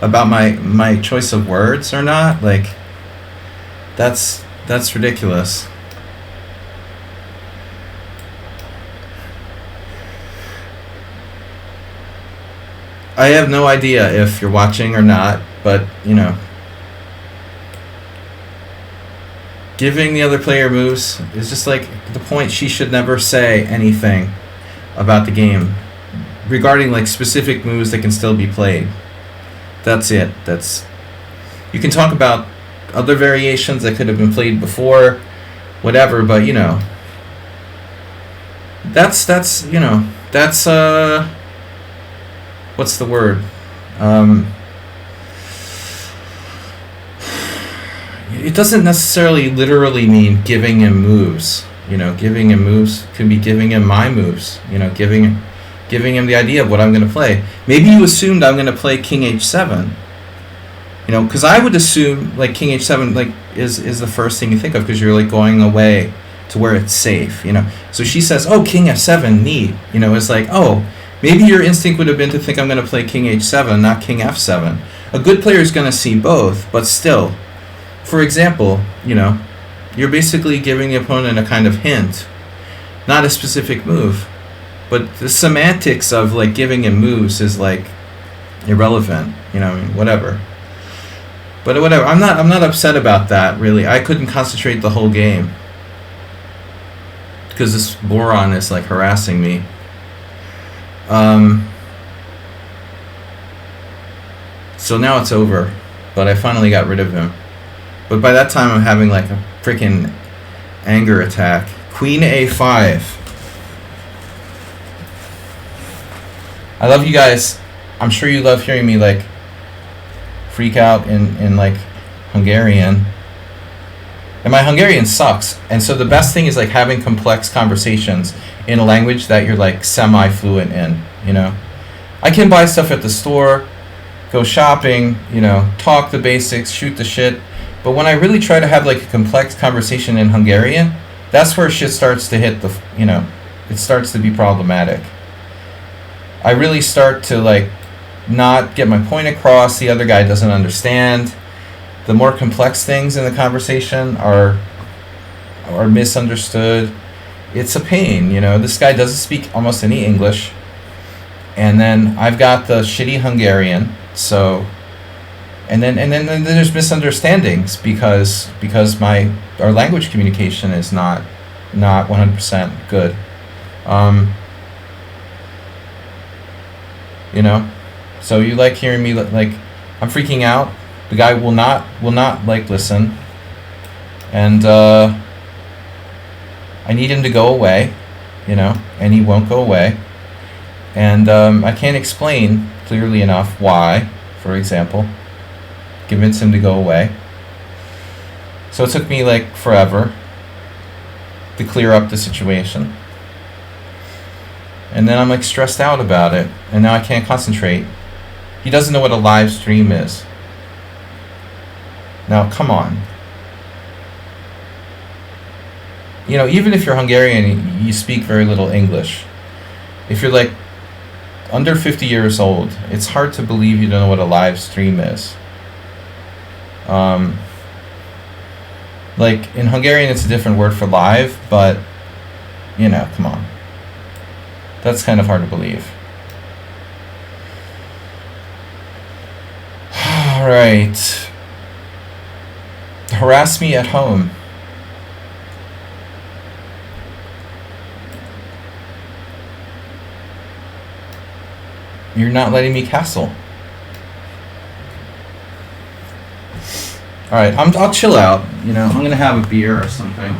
about my choice of words or not? Like, that's ridiculous. I have no idea if you're watching or not, but, you know, giving the other player moves is just like the point. She should never say anything about the game regarding like specific moves that can still be played. That's it. You can talk about other variations that could have been played before, whatever, but, you know, that's what's the word? It doesn't necessarily literally mean giving him moves. You know, giving him moves could be giving him my moves. You know, giving him the idea of what I'm going to play. Maybe you assumed I'm going to play king h7. You know, because I would assume like king h7 like is the first thing you think of because you're like going away to where it's safe. You know, so she says, "Oh, king f7, neat." You know, it's like, oh, maybe your instinct would have been to think I'm going to play king h7, not king f7. A good player is going to see both, but still. For example, you know, you're basically giving the opponent a kind of hint, not a specific move. But the semantics of like giving him moves is like irrelevant, you know, I mean, whatever. But whatever, I'm not upset about that, really. I couldn't concentrate the whole game because this moron is like harassing me. So now it's over, but I finally got rid of him. But by that time I'm having like a freaking anger attack. Queen a5. I love you guys. I'm sure you love hearing me like freak out in like Hungarian. And my Hungarian sucks. And so the best thing is like having complex conversations in a language that you're like semi-fluent in, you know. I can buy stuff at the store. go shopping, talk the basics, shoot the shit. But when I really try to have like a complex conversation in Hungarian, that's where shit starts to hit it starts to be problematic. I really start to like not get my point across, the other guy doesn't understand. The more complex things in the conversation are misunderstood. It's a pain, This guy doesn't speak almost any English. And then I've got the shitty Hungarian, so and then there's misunderstandings because our language communication is not 100% good. So you like hearing me like I'm freaking out. The guy will not like listen, and I need him to go away, and he won't go away, and I can't explain clearly enough why, for example, convince him to go away. So it took me like forever to clear up the situation, and then I'm like stressed out about it, and now I can't concentrate. He doesn't know what a live stream is. Now, come on. Even if you're Hungarian, you speak very little English. If you're like under 50 years old, it's hard to believe you don't know what a live stream is. Like in Hungarian, it's a different word for live, but come on. That's kind of hard to believe. All right. Harass me at home. You're not letting me castle. All right, I'll chill out. I'm gonna have a beer or something.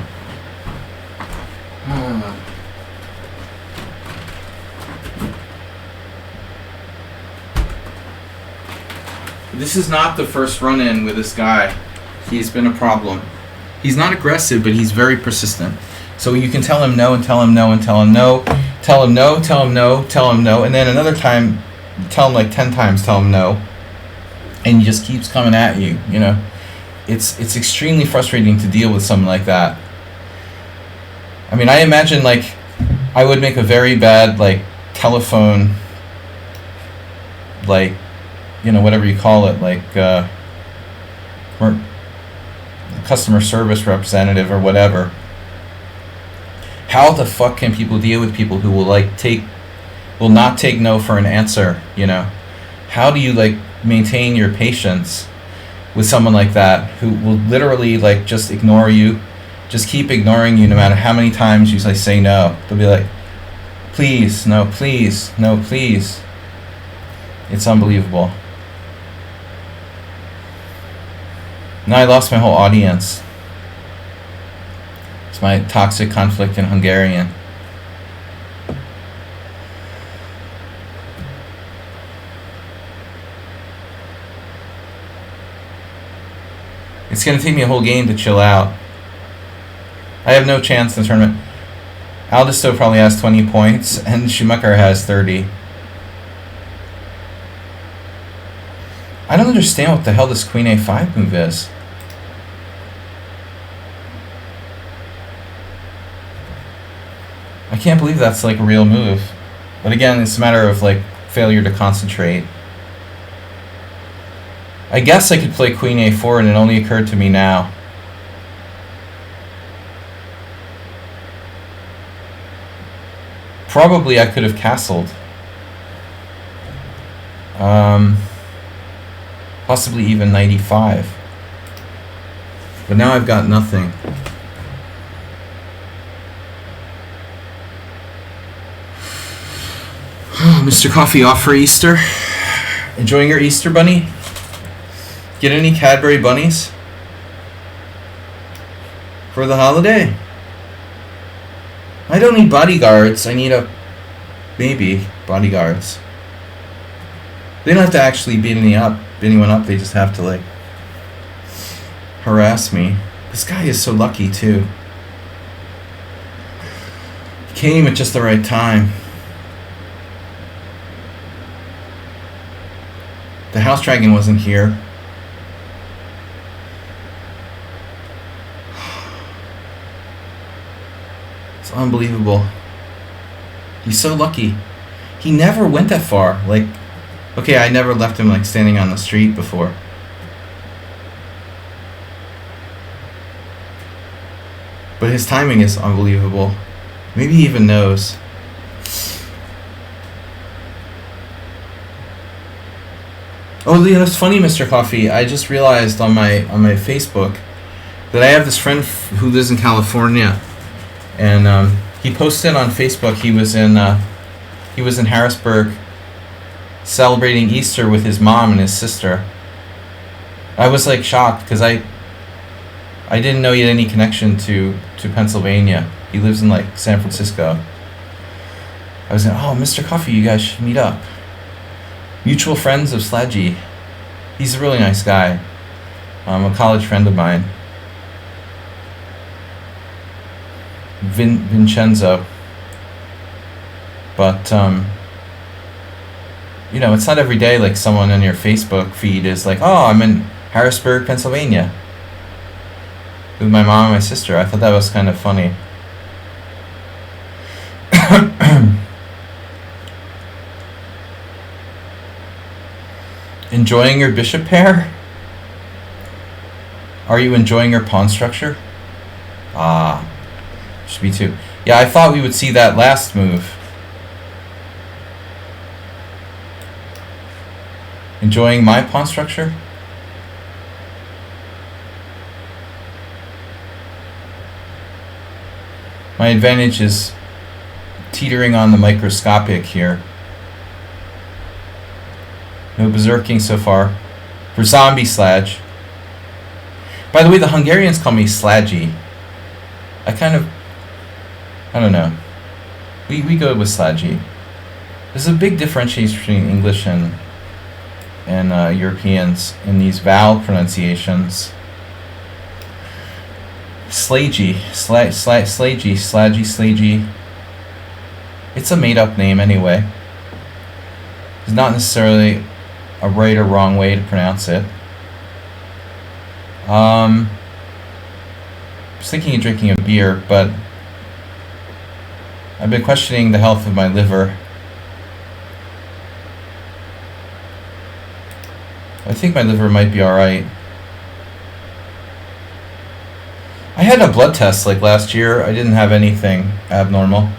This is not the first run-in with this guy. He's been a problem. He's not aggressive, but he's very persistent. So you can tell him no and tell him no and tell him no, tell him no, tell him no, tell him no, and then another time, tell him like 10 times, tell him no, and he just keeps coming at you. It's extremely frustrating to deal with someone like that. I mean, I imagine like I would make a very bad like telephone, like whatever you call it, like customer service representative or whatever. How the fuck can people deal with people who will not take no for an answer? How do you like maintain your patience with someone like that who will literally like just ignore you, just keep ignoring you no matter how many times you say no? They'll be like, please, no, please, no, please. It's unbelievable. Now I lost my whole audience. It's my toxic conflict in Hungarian. It's going to take me a whole game to chill out. I have no chance in the tournament. Aldisto probably has 20 points, and Schumacher has 30. I don't understand what the hell this Queen A5 move is. I can't believe that's like a real move. But again, it's a matter of like failure to concentrate. I guess I could play Queen A4 and it only occurred to me now. Probably I could have castled. Possibly even 95. But now I've got nothing. Mr. Coffee off for Easter. Enjoying your Easter bunny? Get any Cadbury bunnies for the holiday? I don't need bodyguards. I need maybe bodyguards. They don't have to actually beat anyone up. They just have to like harass me. This guy is so lucky too. He came at just the right time. The house dragon wasn't here. It's unbelievable. He's so lucky. He never went that far. Like, okay, I never left him like standing on the street before. But his timing is unbelievable. Maybe he even knows. Oh, you know, it's funny, Mr. Coffee. I just realized on my Facebook that I have this friend who lives in California, and he posted on Facebook he was in Harrisburg celebrating Easter with his mom and his sister. I was like shocked because I didn't know he had any connection to Pennsylvania. He lives in like San Francisco. I was like, oh, Mr. Coffee, you guys should meet up. Mutual friends of Sladgy. He's a really nice guy. A college friend of mine. Vincenzo. But, you know, it's not every day like someone on your Facebook feed is like, oh, I'm in Harrisburg, Pennsylvania with my mom and my sister. I thought that was kind of funny. Enjoying your bishop pair? Are you enjoying your pawn structure? Ah, should be too. Yeah, I thought we would see that last move. Enjoying my pawn structure? My advantage is teetering on the microscopic here. No berserking so far. For zombie Sladge. By the way, the Hungarians call me Sladgy. I don't know. We go with Sladgy. There's a big differentiation between English and Europeans in these vowel pronunciations. Slagey, Slagey. It's a made-up name anyway. It's not necessarily a right or wrong way to pronounce it. I was thinking of drinking a beer, but I've been questioning the health of my liver. I think my liver might be alright. I had a blood test like last year. I didn't have anything abnormal.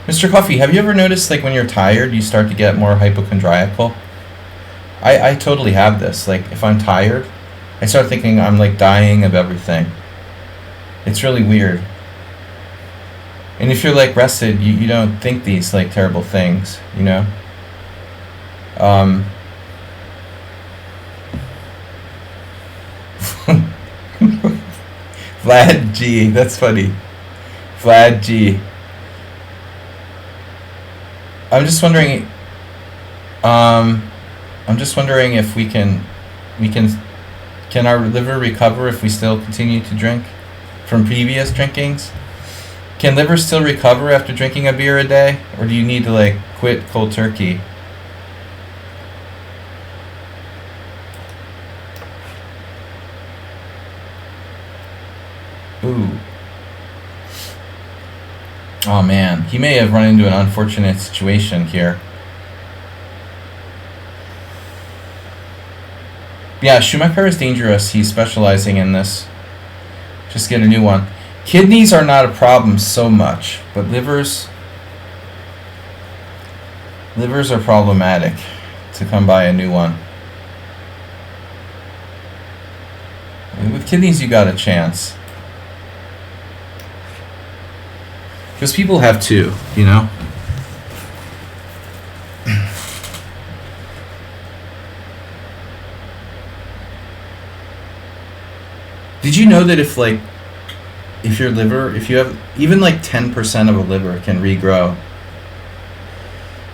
Mr. Coffee, have you ever noticed like when you're tired you start to get more hypochondriacal? I totally have this. Like if I'm tired, I start thinking I'm like dying of everything. It's really weird. And if you're like rested, you don't think these like terrible things, you know? Vlad G, that's funny. Vlad G. I'm just wondering if we can our liver recover if we still continue to drink from previous drinkings? Can liver still recover after drinking a beer a day, or do you need to like quit cold turkey? Ooh. Oh man, he may have run into an unfortunate situation here. Yeah, Schumacher is dangerous. He's specializing in this. Just get a new one. Kidneys are not a problem so much, but livers are problematic to come by a new one. With kidneys, you got a chance. Because people have two, you know? Did you know that if your liver, if you have even like 10% of a liver can regrow?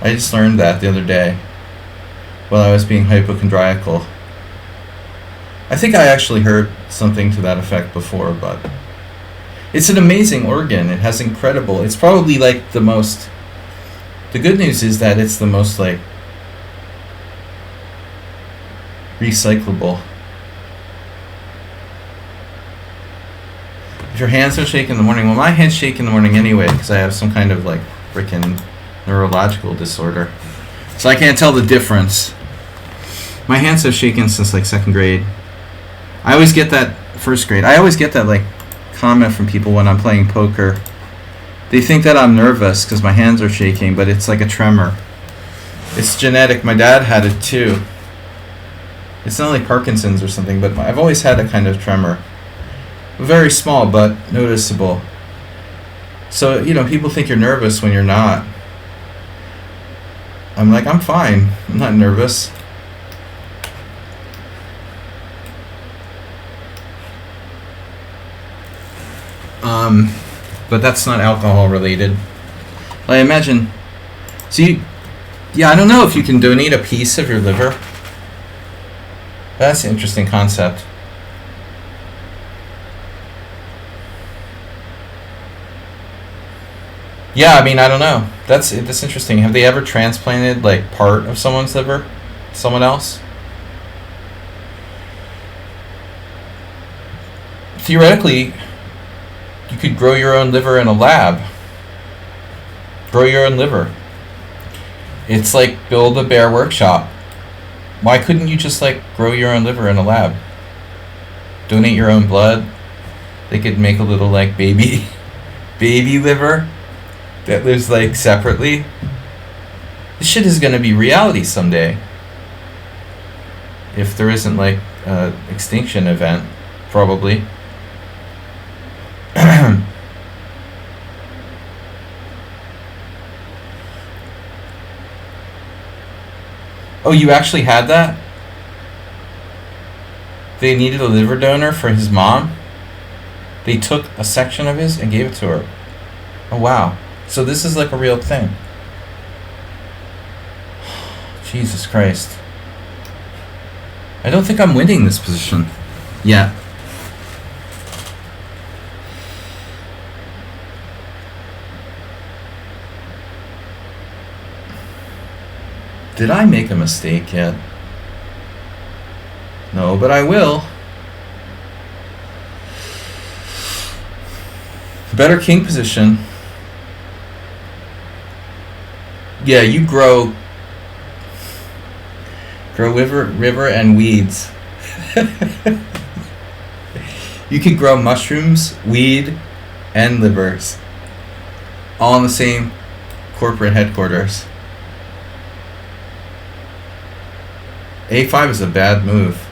I just learned that the other day while I was being hypochondriacal. I think I actually heard something to that effect before, but it's an amazing organ. It has incredible, it's probably like the good news is that it's the most like recyclable. If your hands are shaking in the morning, well, my hands shake in the morning anyway because I have some kind of like freaking neurological disorder. So I can't tell the difference. My hands have shaken since like 2nd grade. I always get that 1st grade. I always get that like comment from people when I'm playing poker. They think that I'm nervous because my hands are shaking, but it's like a tremor. It's genetic. My dad had it too. It's not like Parkinson's or something, but I've always had a kind of tremor. Very small, but noticeable. So, people think you're nervous when you're not. I'm like, I'm fine. I'm not nervous. But that's not alcohol related. I imagine. I don't know if you can donate a piece of your liver. That's an interesting concept. Yeah, I don't know. That's interesting. Have they ever transplanted like part of someone's liver to someone else? Theoretically, you could grow your own liver in a lab. Grow your own liver. It's like build a bear workshop. Why couldn't you just like grow your own liver in a lab? Donate your own blood. They could make a little like baby liver that lives like separately. This shit is gonna be reality someday. If there isn't like an extinction event, probably. Oh, you actually had that? They needed a liver donor for his mom? They took a section of his and gave it to her. Oh, wow. So this is like a real thing. Jesus Christ. I don't think I'm winning this position yet. Did I make a mistake yet? No, but I will. Better king position. Yeah, you grow river and weeds. You could grow mushrooms, weed, and livers. All in the same corporate headquarters. A5 is a bad move.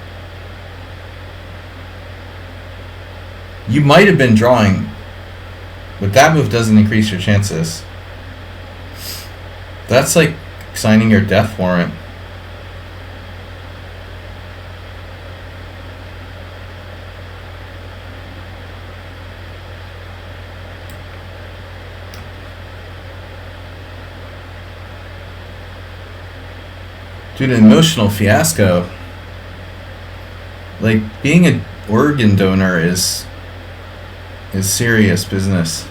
You might have been drawing, but that move doesn't increase your chances. That's like signing your death warrant. Dude, an emotional fiasco. Like, being an organ donor is serious business.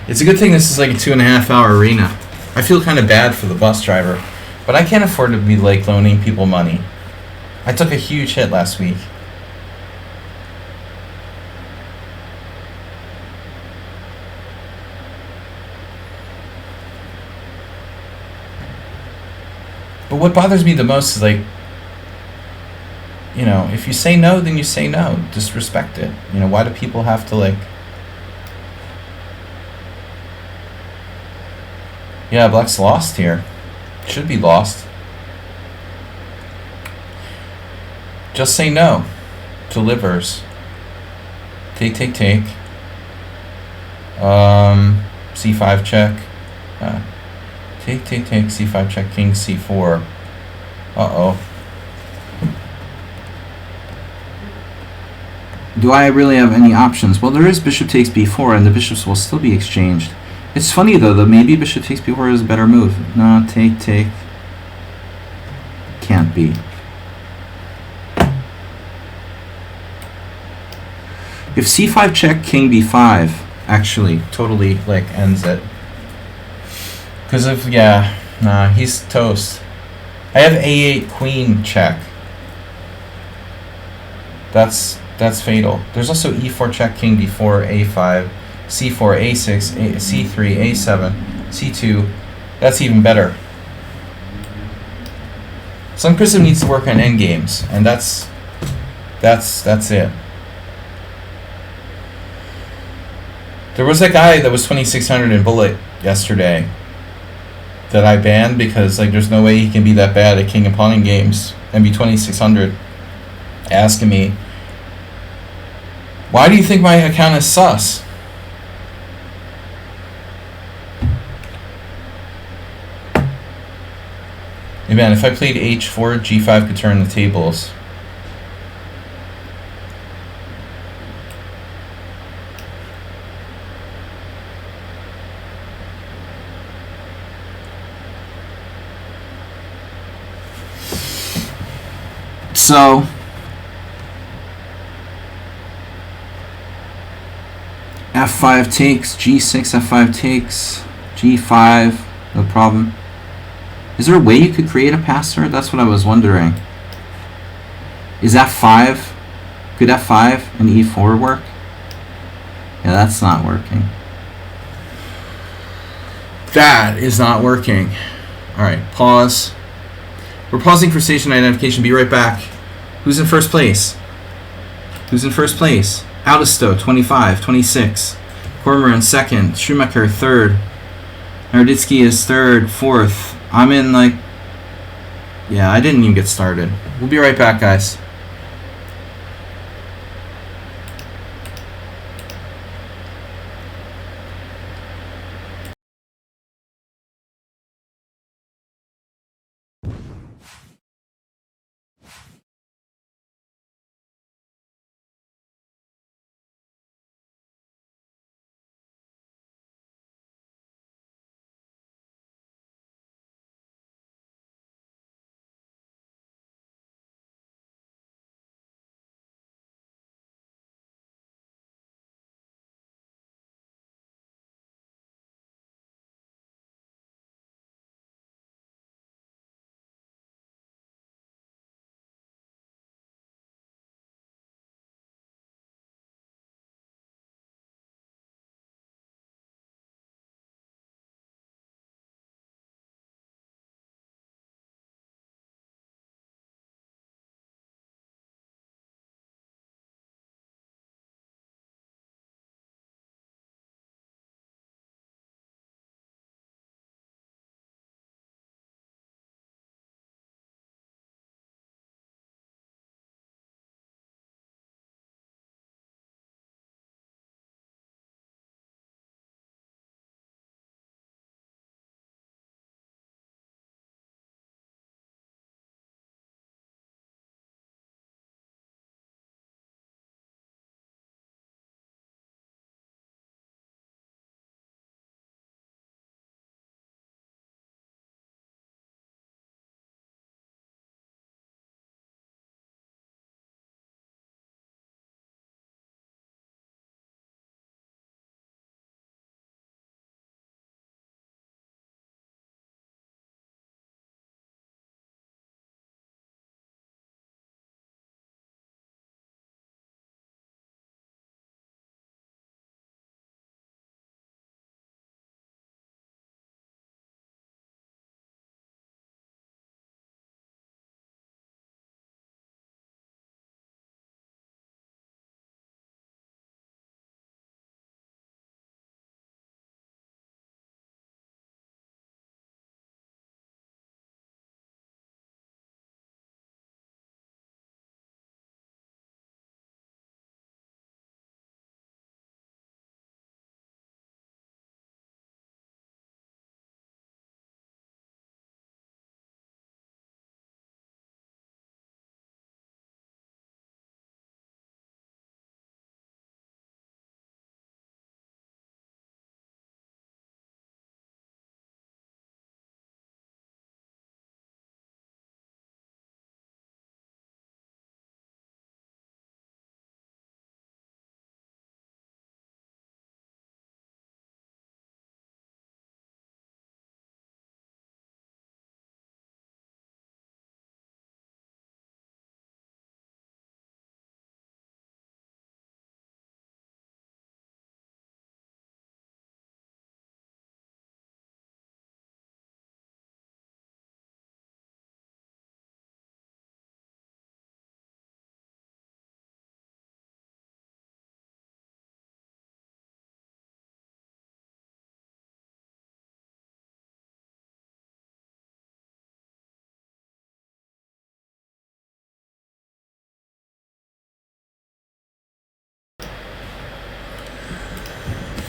It's a good thing this is like a 2.5-hour arena. I feel kind of bad for the bus driver, but I can't afford to be like loaning people money. I took a huge hit last week. But what bothers me the most is like, if you say no, then you say no. Just respect it. Why do people have to like... Yeah, black's lost here. Should be lost. Just say no to livers. Take. C5 check. Take. C5 check. King C4. Uh-oh. Do I really have any options? Well, there is bishop takes b4, and the bishops will still be exchanged. It's funny, though, that maybe bishop takes b4 is a better move. No, take. Can't be. If c5 check, king b5 actually totally like ends it. Because if, yeah, nah, he's toast. I have a8 queen check. That's fatal. There's also e4 check, king d4, a5, c4, a6, c3, a7, c2. That's even better. Some Chrism needs to work on endgames, and that's it. There was that guy that was 2600 in Bullet yesterday that I banned because like there's no way he can be that bad at king and pawning games and be 2600. Asking me, why do you think my account is sus? Hey man, if I played h4, g5 could turn the tables. So f5 takes, g6, f5 takes, g5, no problem. Is there a way you could create a passer? That's what I was wondering. Is f5, could f5 and e4 work? Yeah, that's not working. That is not working. Alright, pause. We're pausing for station identification. Be right back. Who's in first place? Who's in first place? Audisto, 25, 26. Cormoran, second. Schumacher, third. Naroditsky is third, fourth. I'm in, like... Yeah, I didn't even get started. We'll be right back, guys.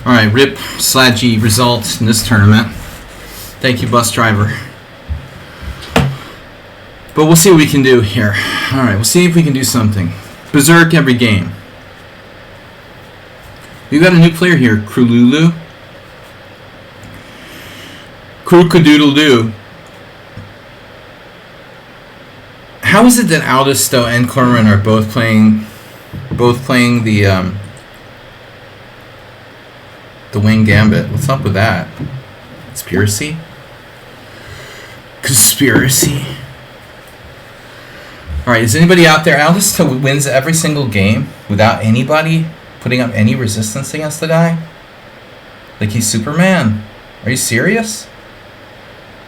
Alright, rip Sladgy results in this tournament. Thank you, bus driver. But we'll see what we can do here. Alright, we'll see if we can do something. Berserk every game. We've got a new player here, Krululu. Krookadoodle-doo. How is it that Aldous, though, and Cormoran are both playing the Wing Gambit? What's up with that? Conspiracy? Alright, is anybody out there? Aldous wins every single game without anybody putting up any resistance against the guy? Like he's Superman. Are you serious?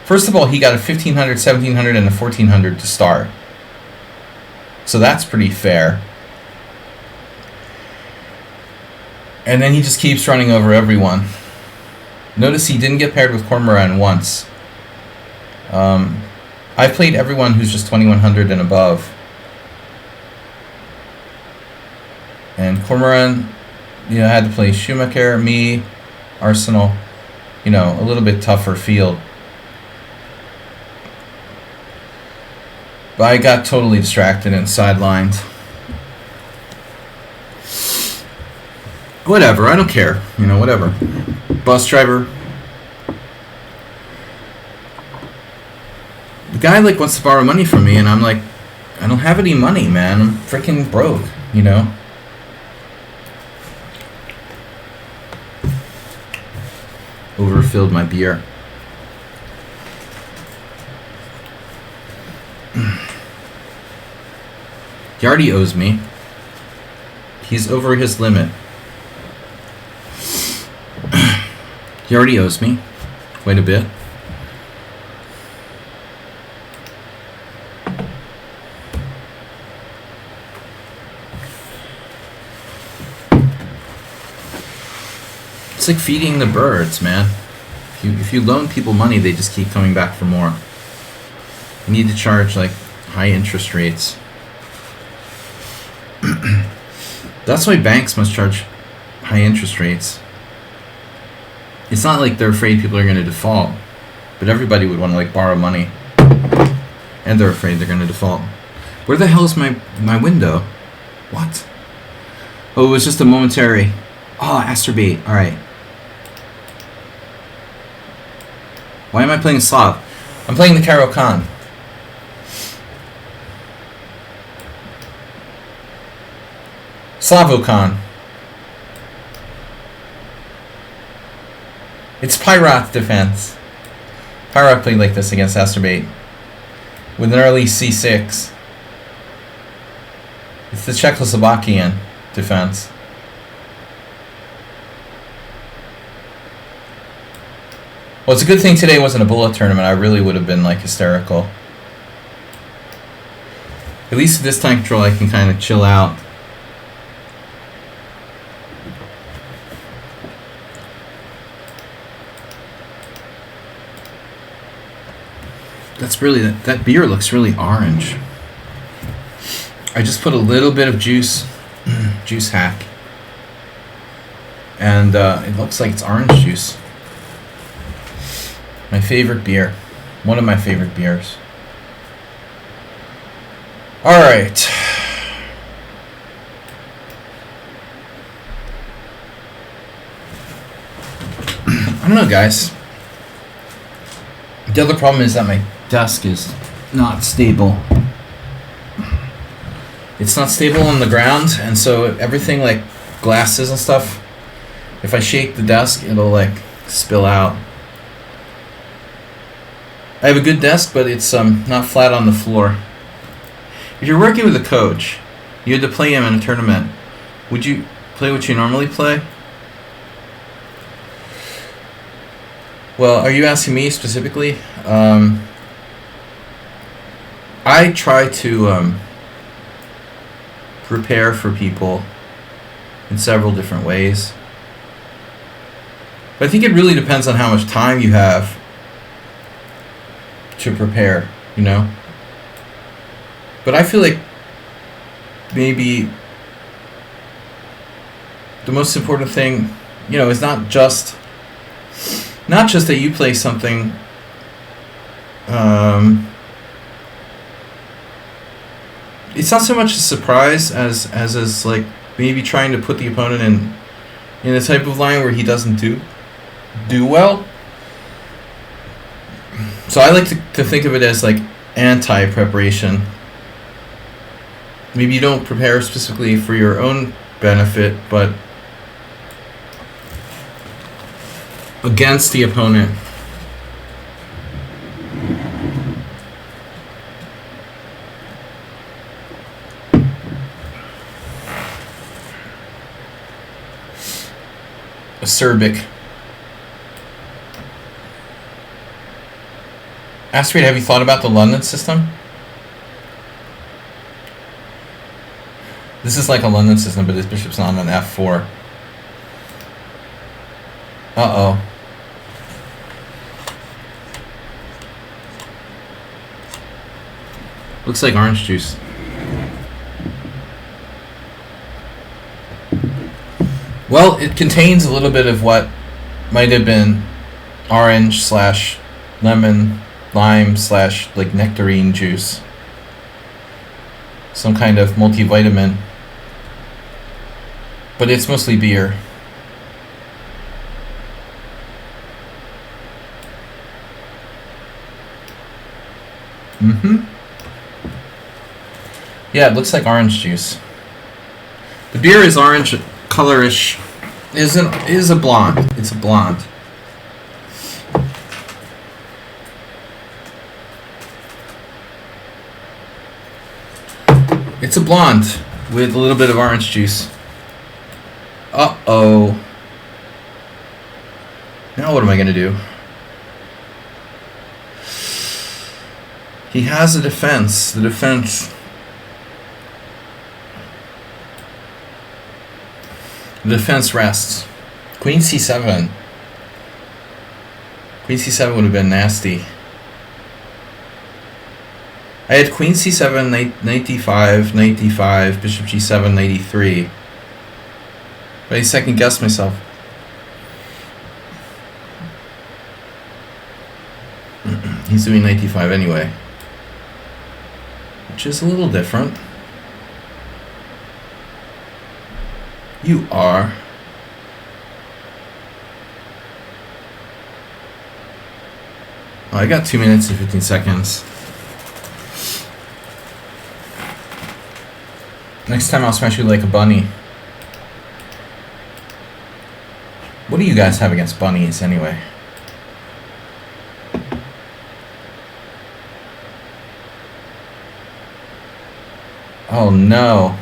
First of all, he got a 1500, 1700, and a 1400 to start. So that's pretty fair. And then he just keeps running over everyone. Notice he didn't get paired with Cormoran once. I've played everyone who's just 2100 and above. And Cormoran, had to play Schumacher, me, Arsenal. A little bit tougher field. But I got totally distracted and sidelined. Whatever, I don't care. Whatever. Bus driver. The guy wants to borrow money from me, and I'm like, I don't have any money, man. I'm freaking broke, Overfilled my beer. He already owes me. He's over his limit. He already owes me quite a bit. It's like feeding the birds, man. If you loan people money, they just keep coming back for more. You need to charge high interest rates. That's why banks must charge high interest rates. It's not like they're afraid people are going to default, but everybody would want to borrow money, and they're afraid they're going to default. Where the hell is my window? What? Oh, it was just a momentary. Oh, Asterbait. All right. Why am I playing Slav? I'm playing the Kraken. Slavokon. It's Pyroth defense. Pyroth played like this against Asterbait with an early c6. It's the Czechoslovakian defense. Well, it's a good thing today wasn't a bullet tournament. I really would have been hysterical. At least with this time control, I can kind of chill out. That's really, that beer looks really orange. I just put a little bit of juice hack, and it looks like it's orange juice. My favorite beer. One of my favorite beers. Alright. I don't know, guys. The other problem is that my desk is not stable. It's not stable on the ground, and so everything glasses and stuff, if I shake the desk, it'll spill out. I have a good desk, but it's not flat on the floor. If you're working with a coach, you had to play him in a tournament, would you play what you normally play? Well, are you asking me specifically? I try to prepare for people in several different ways. But I think it really depends on how much time you have to prepare, But I feel like maybe the most important thing you know, it's not just that you play something. It's not so much a surprise as like maybe trying to put the opponent in a type of line where he doesn't do well. So I like to think of it as like anti-preparation. Maybe you don't prepare specifically for your own benefit, but against the opponent. Acerbic. Astrid, have you thought about the London system? This is like a London system, but his bishop's not on f4. Uh-oh. Looks like orange juice. Well, it contains a little bit of what might have been orange / lemon, lime / like nectarine juice. Some kind of multivitamin. But it's mostly beer. Yeah, it looks like orange juice. The beer is orange colorish. Is a blonde. It's a blonde. It's a blonde with a little bit of orange juice. Uh-oh. Now what am I going to do? He has a defense. The defense rests. Queen c7. Queen c7 would have been nasty. I had queen c7, knight d5, knight d5, bishop g7, knight e3. But I second guessed myself. He's doing knight d5 anyway, which is a little different. You are. Oh, I got 2 minutes and 15 seconds. Next time I'll smash you like a bunny. What do you guys have against bunnies anyway? Oh no.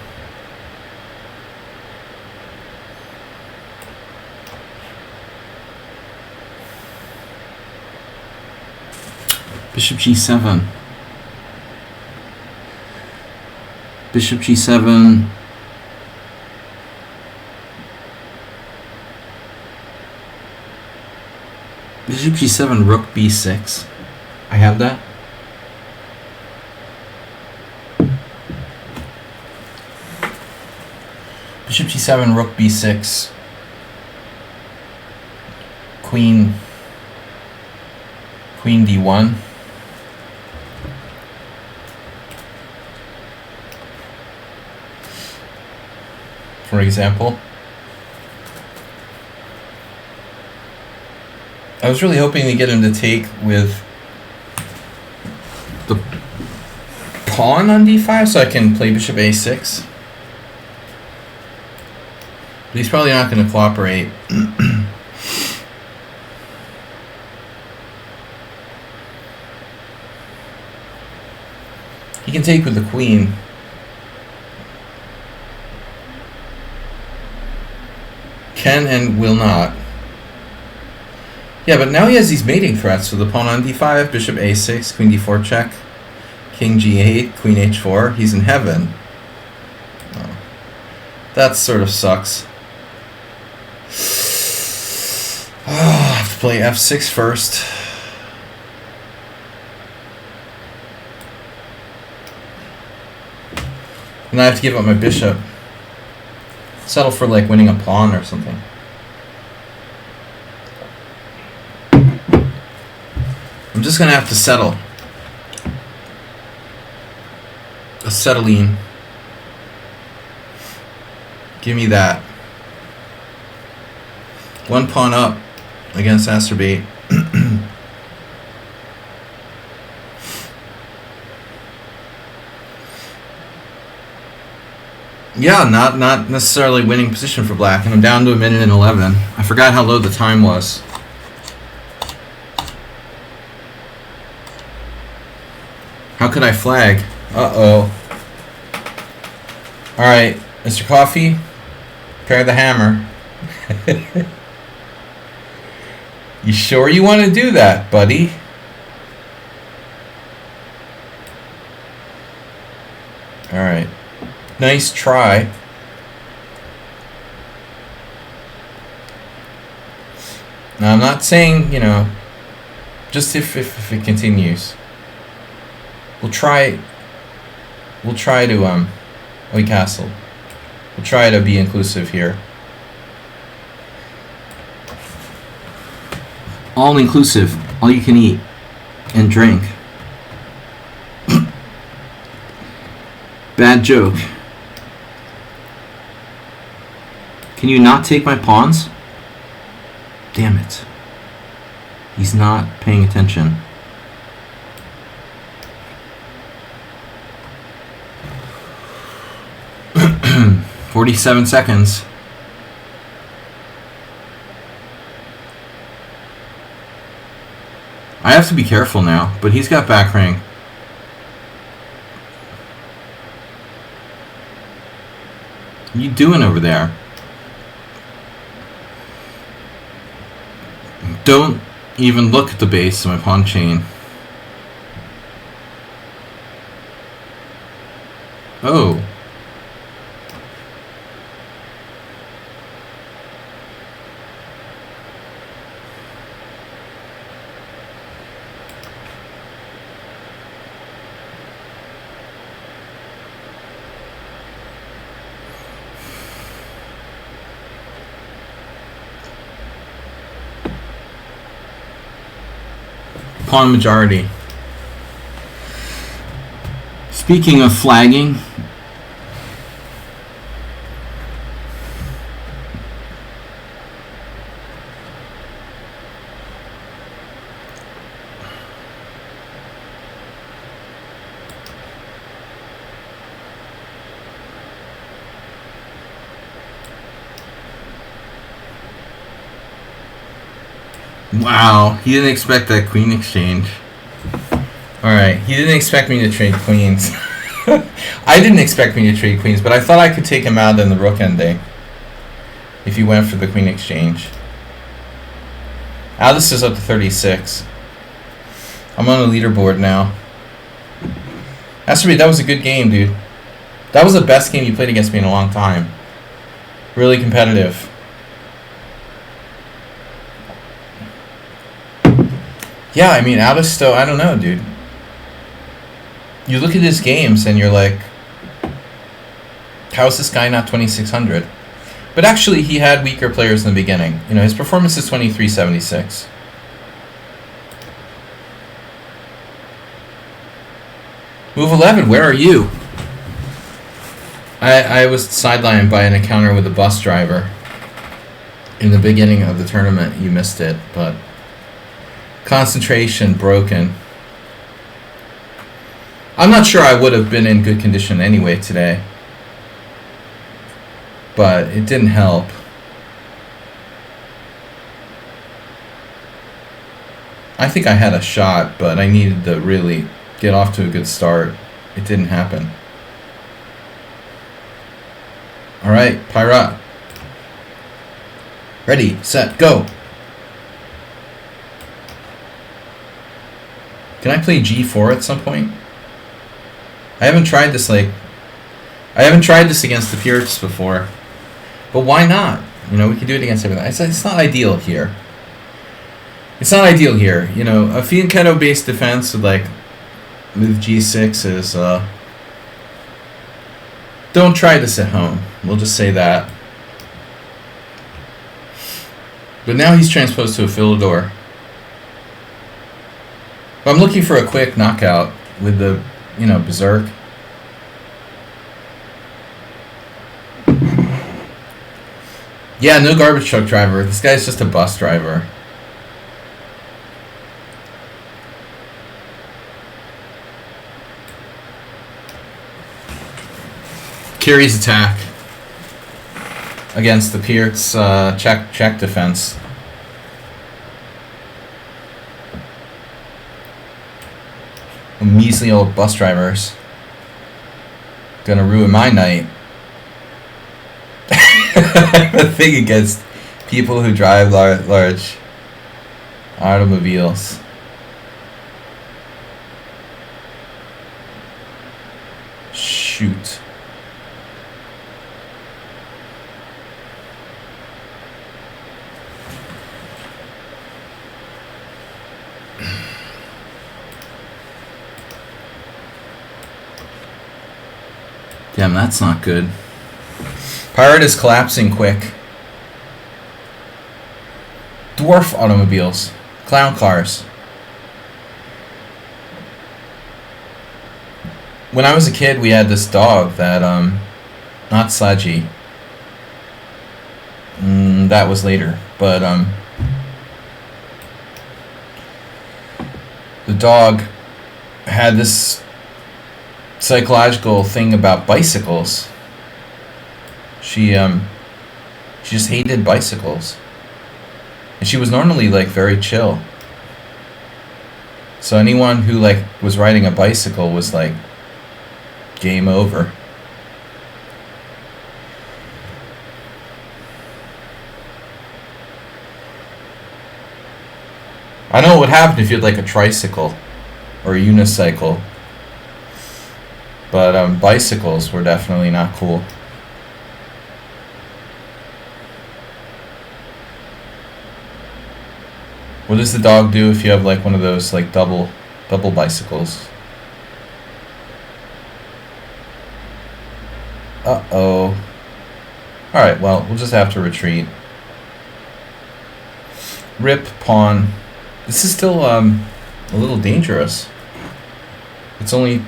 Bishop g7. Bishop g7. Bishop g7, rook b6. I have that. Bishop g7, rook b6. Queen d1. For example. I was really hoping to get him to take with the pawn on d5 so I can play bishop a6. But he's probably not going to cooperate. He can take with the queen. Can and will not. Yeah, but now he has these mating threats. So the pawn on d5, bishop a6, queen d4 check, king g8, queen h4. He's in heaven. Oh, that sort of sucks. Oh, I have to play f6 first. And I have to give up my bishop. Settle for like winning a pawn or something. I'm just gonna have to settle. Acetylene. Give me that. One pawn up against Acerbate. Yeah, not necessarily winning position for black, and I'm down to 1:11. I forgot how low the time was. How could I flag? Uh-oh. Alright, Mr. Coffee, prepare the hammer. You sure you want to do that, buddy? Alright. Nice try. Now, I'm not saying, you know, just if it continues. We'll try to, we castle. We'll try to be inclusive here. All inclusive. All you can eat and drink. Bad joke. Can you not take my pawns? Damn it. He's not paying attention. $47 seconds. I have to be careful now, but he's got back rank. What are you doing over there? Don't even look at the base of my pawn chain. Oh. Pawn majority. Speaking of flagging, wow, he didn't expect that queen exchange. Alright, he didn't expect me to trade queens. I didn't expect me to trade queens, but I thought I could take him out in the rook ending if he went for the queen exchange. Alice is up to 36. I'm on the leaderboard now. Acerbate, that was a good game, dude. That was the best game you played against me in a long time. Really competitive. Yeah, I mean, Alice still, I don't know, dude. You look at his games and you're like, how is this guy not 2,600? But actually, he had weaker players in the beginning. You know, his performance is 2376. Move 11, where are you? I was sidelined by an encounter with a bus driver. In the beginning of the tournament, you missed it, but concentration broken. I'm not sure I would have been in good condition anyway today, but it didn't help. I think I had a shot, but I needed to really get off to a good start. It didn't happen. Alright, Pirate. Ready, set, go! Can I play G4 at some point? I haven't tried this against the purists before. But why not? You know, we can do it against everything. It's not ideal here. It's not ideal here. You know, a fianchetto based defense with like move G6 is don't try this at home. We'll just say that. But now he's transposed to a Philidor. I'm looking for a quick knockout with the, berserk. Yeah, no garbage truck driver. This guy's just a bus driver. Carries attack against the Pierce check defense. Measly old bus drivers. Gonna ruin my night. I have a thing against people who drive large automobiles. Shoot. Damn, that's not good. Pirate is collapsing quick. Dwarf automobiles. Clown cars. When I was a kid, we had this dog that, not Sludgy. That was later. But, the dog had this psychological thing about bicycles. She just hated bicycles. And she was normally, like, very chill. So anyone who, like, was riding a bicycle was, like, game over. I know what would happen if you had, like, a tricycle or a unicycle. But bicycles were definitely not cool. What does the dog do if you have like one of those like double bicycles? Uh-oh. Alright, well, we'll just have to retreat. Rip pawn. This is still a little dangerous. It's only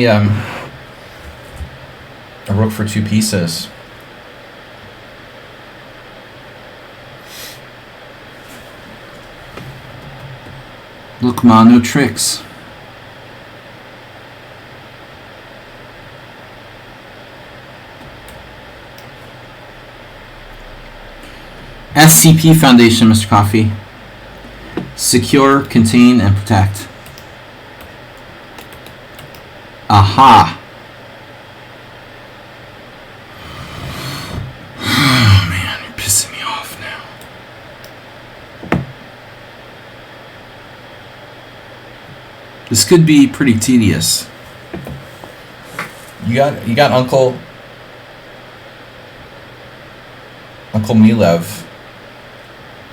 a rook for 2 pieces. Look, ma, no tricks. SCP Foundation, Mr. Coffee. Secure, contain, and protect. Aha. Oh man, you're pissing me off now. This could be pretty tedious. You got Uncle Milev.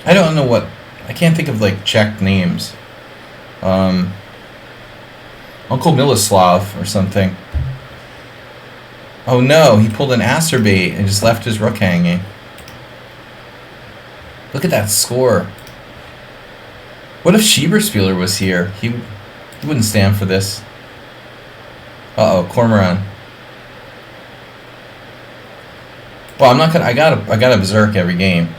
I don't know what, I can't think of like Czech names. Uncle Miloslav or something. Oh no, he pulled an acerbate and just left his rook hanging. Look at that score. What if Schieberspieler was here? He wouldn't stand for this. Uh-oh, Cormoran. Well, I'm not gonna, I gotta berserk every game.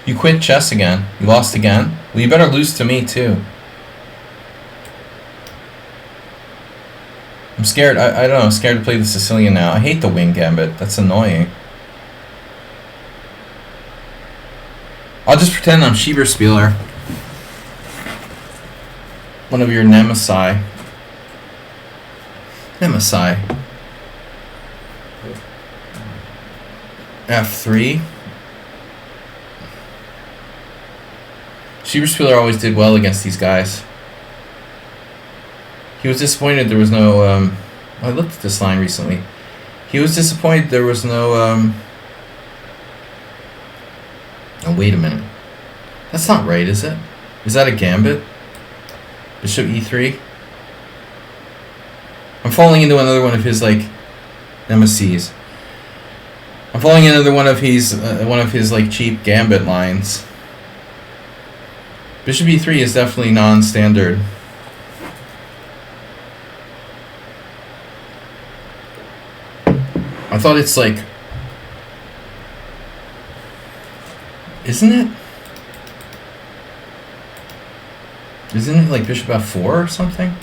You quit chess again. You lost again? Well, you better lose to me, too. I'm scared. I don't know. I'm scared to play the Sicilian now. I hate the wing gambit. That's annoying. I'll just pretend I'm Schieberspieler. One of your Nemesi. F3. Schieberspieler always did well against these guys. He was disappointed there was no, I looked at this line recently. He was disappointed there was no, oh, wait a minute. That's not right, is it? Is that a gambit? Bishop E3? I'm falling into another one of his like nemesis. I'm falling into another one of his like cheap gambit lines. Bishop e3 is definitely non-standard. I thought it's like, isn't it? Isn't it like bishop f4 or something?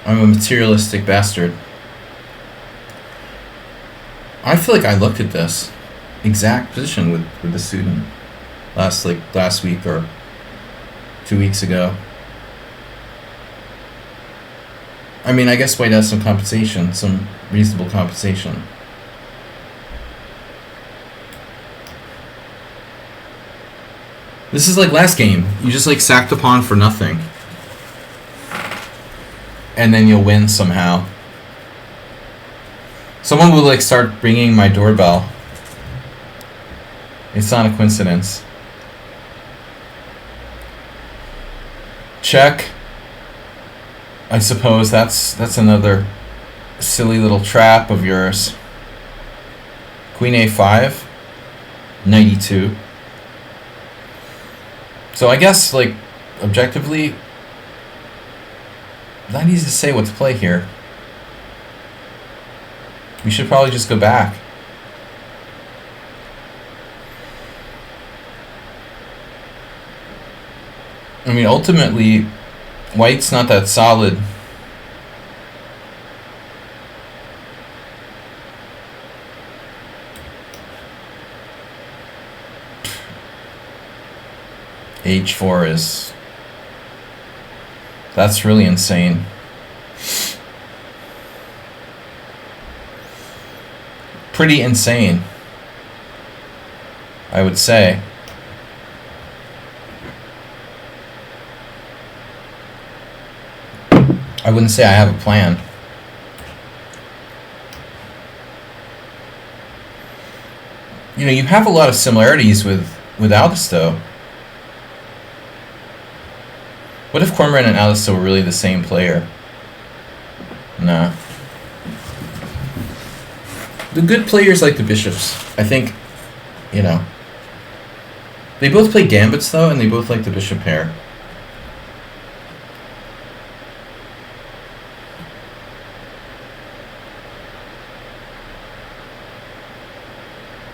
I'm a materialistic bastard. I feel like I looked at this exact position with the student last week or 2 weeks ago. I mean, I guess White has some compensation, some reasonable compensation. This is like last game. You just like sack the pawn for nothing. And then you'll win somehow. Someone will like start ringing my doorbell. It's not a coincidence. Check. I suppose that's another silly little trap of yours. Queen a5. 92. So I guess, like, objectively, not easy to say what to play here. We should probably just go back. I mean, ultimately, White's not that solid. H4 is... That's really insane. Pretty insane, I would say. I wouldn't say I have a plan. You know, you have a lot of similarities with Aldisto. What if Cormorant and Aldisto were really the same player? Nah. The good players like the bishops. I think, you know. They both play gambits, though, and they both like the bishop pair.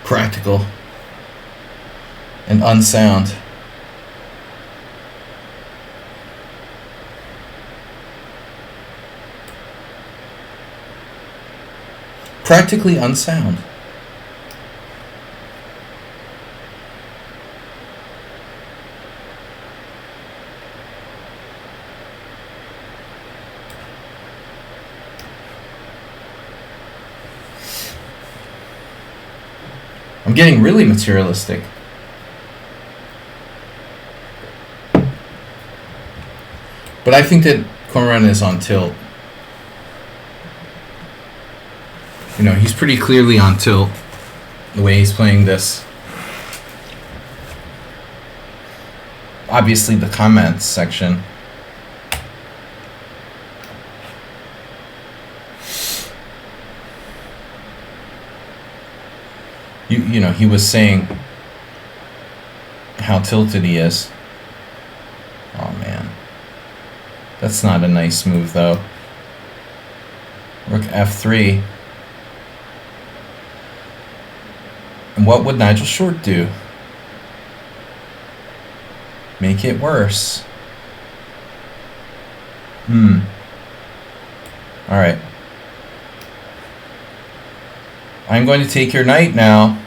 Practical. And unsound. Practically unsound. I'm getting really materialistic. But I think that Cormorant is on tilt. You know, he's pretty clearly on tilt the way he's playing this. Obviously, the comments section. You know, he was saying how tilted he is. Oh, man. That's not a nice move, though. Rook f3. And what would Nigel Short do? Make it worse. Alright. I'm going to take your knight now.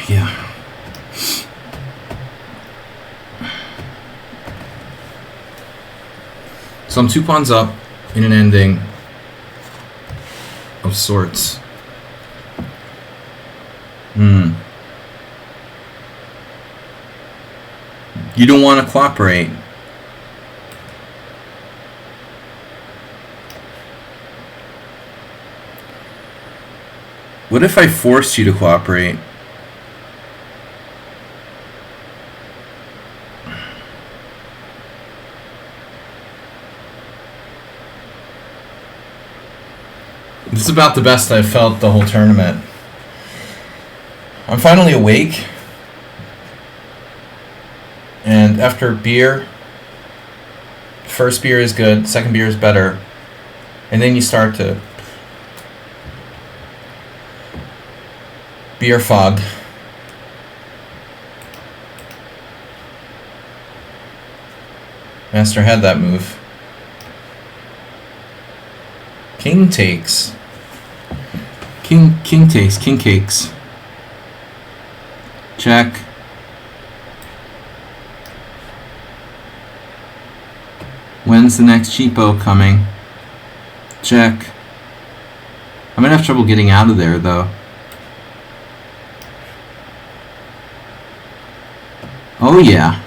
Yeah. So I'm 2 pawns up in an ending of sorts. You don't want to cooperate. What if I forced you to cooperate? This is about the best I've felt the whole tournament. I'm finally awake. And after beer, first beer is good, second beer is better. And then you start to beer fog. Master had that move. King takes. King takes. King cakes. Check. When's the next cheapo coming? Check. I'm gonna have trouble getting out of there though. Oh yeah.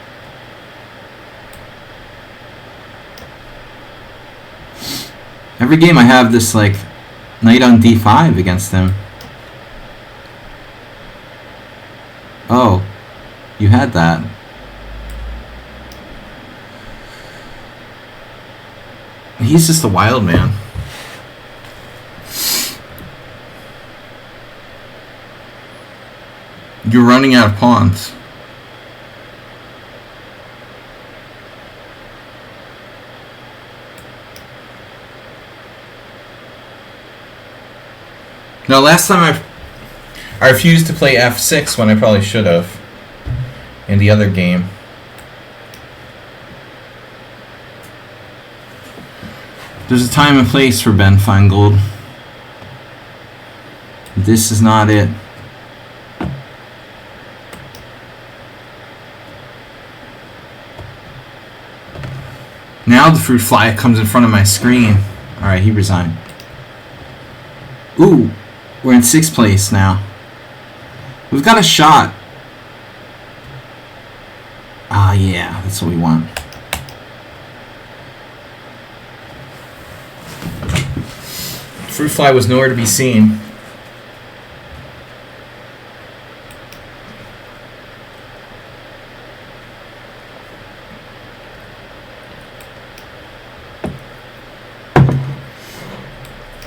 Every game I have this like knight on d5 against him. Oh, you had that. He's just a wild man. You're running out of pawns. Now, last time I refused to play f6 when I probably should have in the other game. There's a time and place for Ben Feingold. This is not it. Now the fruit fly comes in front of my screen. Alright, he resigned. Ooh, we're in 6th place now. We've got a shot. Ah, yeah, that's what we want. Fruit fly was nowhere to be seen.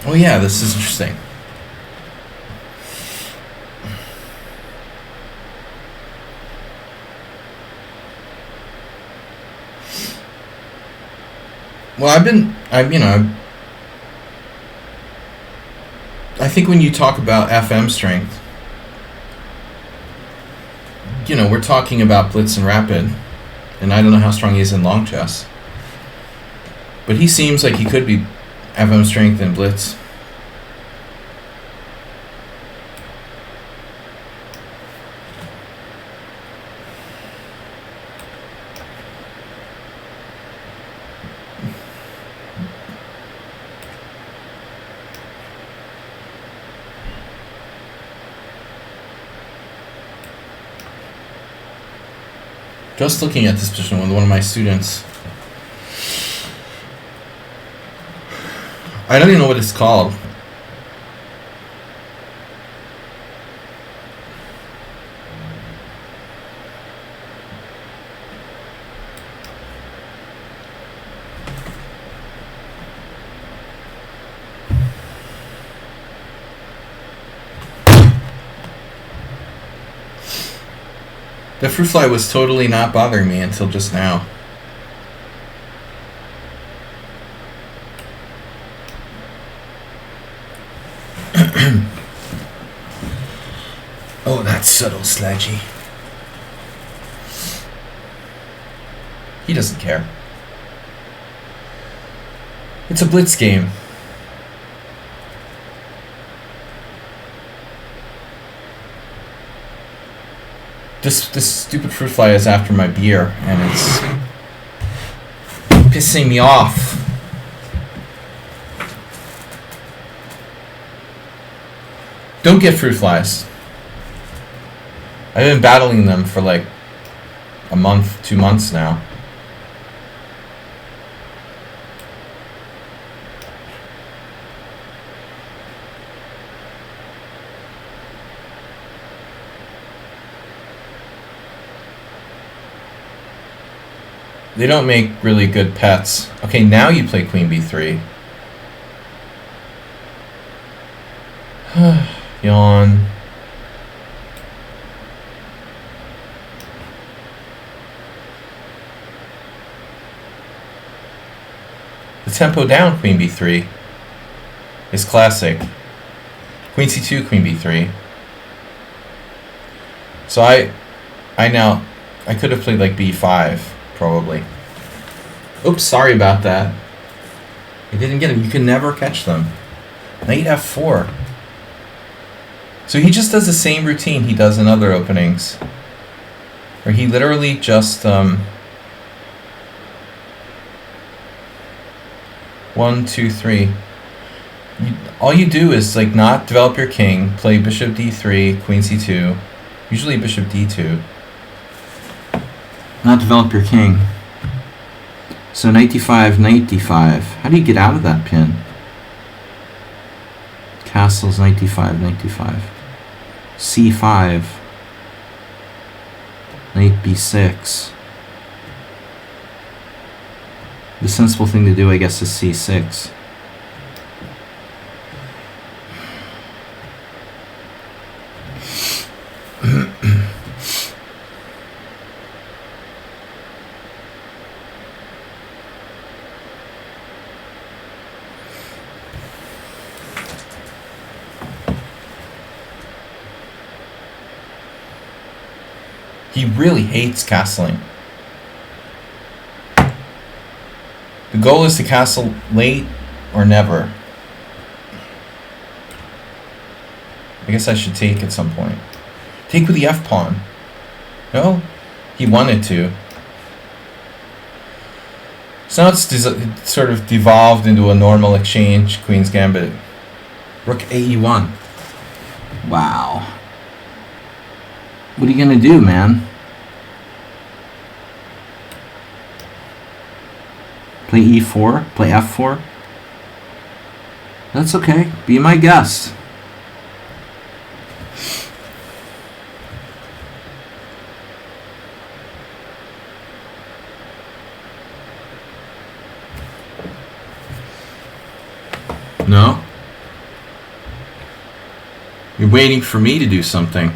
Oh yeah, this is interesting. Well, I think when you talk about FM strength, we're talking about blitz and rapid, and I don't know how strong he is in long chess. But he seems like he could be FM strength and blitz. Just looking at this position with one of my students. I don't even know what it's called. The fruit fly was totally not bothering me until just now. Oh, that's subtle, Sludgy. He doesn't care. It's a blitz game. This stupid fruit fly is after my beer, and it's pissing me off. Don't get fruit flies. I've been battling them for like a month, 2 months now. They don't make really good pets. Okay, now you play queen b3. Yawn. The tempo down, queen b3, is classic. Queen c2, queen b3. So I could have played like b5, probably. Oops, sorry about that. I didn't get him. You can never catch them. Knight f4. So he just does the same routine he does in other openings. Where he literally just, 1, 2, 3. All you do is like not develop your king, play bishop d3, queen c2, usually bishop d2. Not develop your king. So knight d5, knight d5. How do you get out of that pin? Castles, knight d5, knight d5. c5. Knight b6. The sensible thing to do, I guess, is c6. He really hates castling. The goal is to castle late or never. I guess I should take at some point. Take with the f-pawn. No? He wanted to. So now it's sort of devolved into a normal exchange, Queen's Gambit. Rook AE1. Wow. What are you gonna do, man? Play e4? Play f4? That's okay. Be my guest. No? You're waiting for me to do something.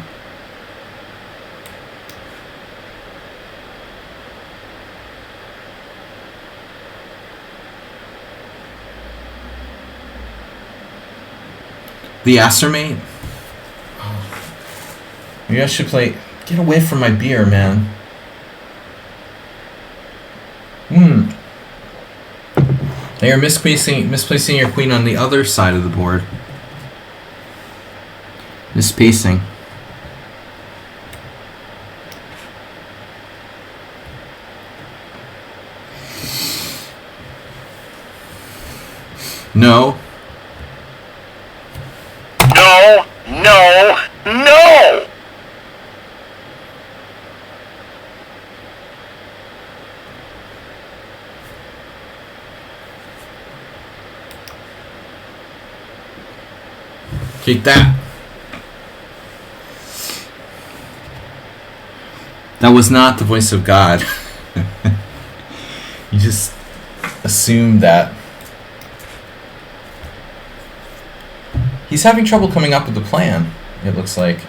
The Acermate? Maybe I should play... Get away from my beer, man. Now you're misplacing your queen on the other side of the board. Mispacing. No. No, no, no! Take that. That was not the voice of God. You just assumed that. He's having trouble coming up with the plan, it looks like.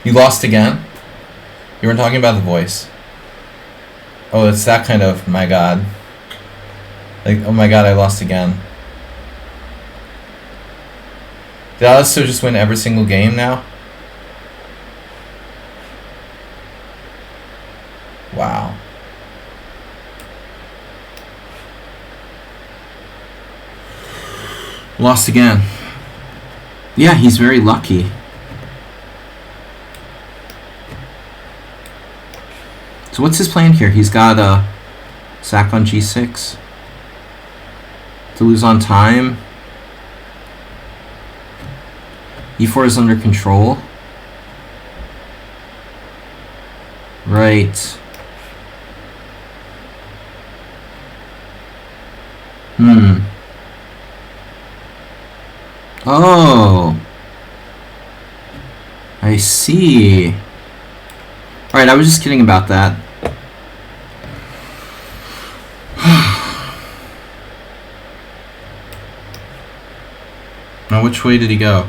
You lost again? You weren't talking about the voice. Oh, it's that kind of, my God. Like, oh my God, I lost again. Did Alistair just win every single game now? Wow. Lost again. Yeah, he's very lucky. So what's his plan here? He's got a sack on g6 to lose on time. e4 is under control. Right. Oh, I see. Alright, I was just kidding about that. Now, which way did he go?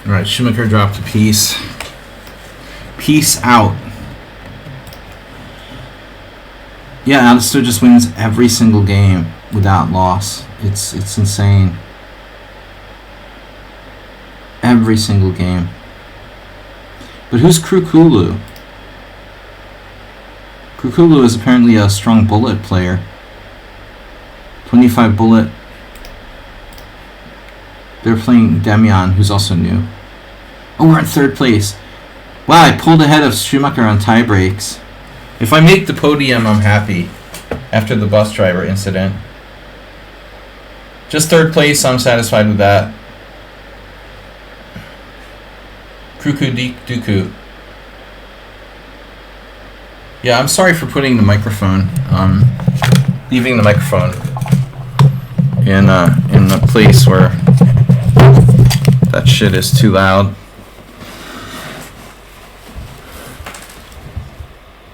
Alright, Schumacher dropped a piece. Peace out. Yeah, Alistair just wins every single game without loss. It's insane. Every single game. But who's Krukulu? Krukulu is apparently a strong bullet player. 25 bullet. They're playing Demian, who's also new. Oh, we're in third place. Wow, I pulled ahead of Schumacher on tie breaks. If I make the podium, I'm happy. After the bus driver incident. Just third place, I'm satisfied with that. Duku. Yeah, I'm sorry for putting the microphone, leaving the microphone in a place where that shit is too loud.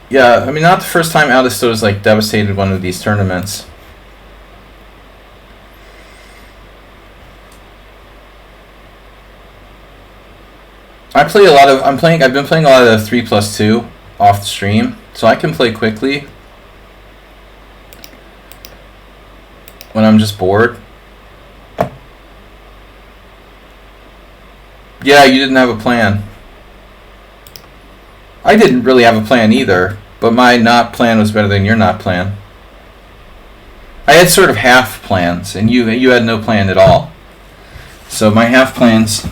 Yeah, I mean, not the first time Alistair has like devastated one of these tournaments. I've been playing a lot of 3+2 off the stream, so I can play quickly when I'm just bored. Yeah, you didn't have a plan. I didn't really have a plan either, but my not plan was better than your not plan. I had sort of half plans, and you had no plan at all. So my half plans,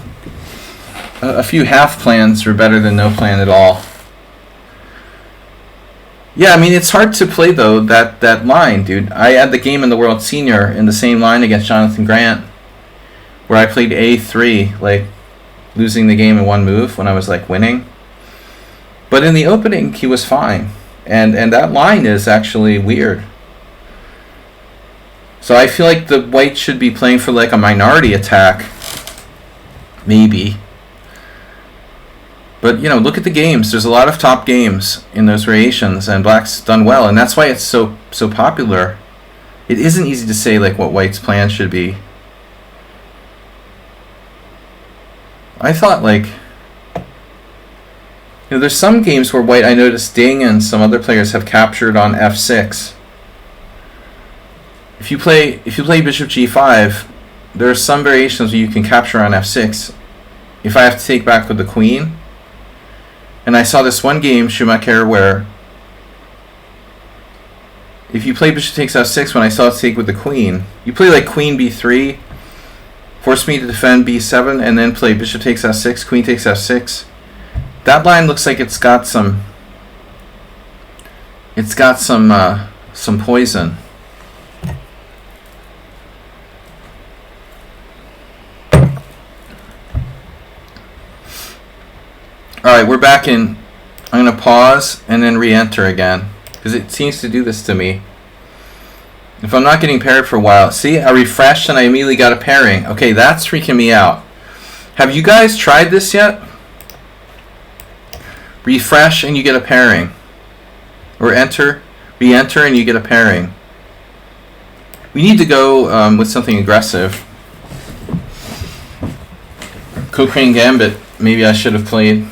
a few half plans were better than no plan at all. Yeah, I mean, it's hard to play, though, that line, dude. I had the game in the World Senior in the same line against Jonathan Grant, where I played A3, like, losing the game in one move when I was, like, winning. But in the opening, he was fine. And that line is actually weird. So I feel like the white should be playing for, like, a minority attack. Maybe. But, you know, look at the games. There's a lot of top games in those variations, and black's done well. And that's why it's so popular. It isn't easy to say, like, what white's plan should be. I thought, like, you know, there's some games where white, I noticed Ding and some other players have captured on f6. If you play bishop g5, there are some variations where you can capture on f6. If I have to take back with the queen, and I saw this one game, Schumacher, where if you play bishop takes f6 when I saw it take with the queen, you play like queen b3, force me to defend b7, and then play bishop takes f6, queen takes f6. That line looks like it's got some poison. Alright, we're back in. I'm going to pause and then re-enter again, because it seems to do this to me. If I'm not getting paired for a while, see, I refreshed and I immediately got a pairing. Okay, that's freaking me out. Have you guys tried this yet? Refresh and you get a pairing. Or re-enter and you get a pairing. We need to go with something aggressive. Cochrane Gambit, maybe I should have played.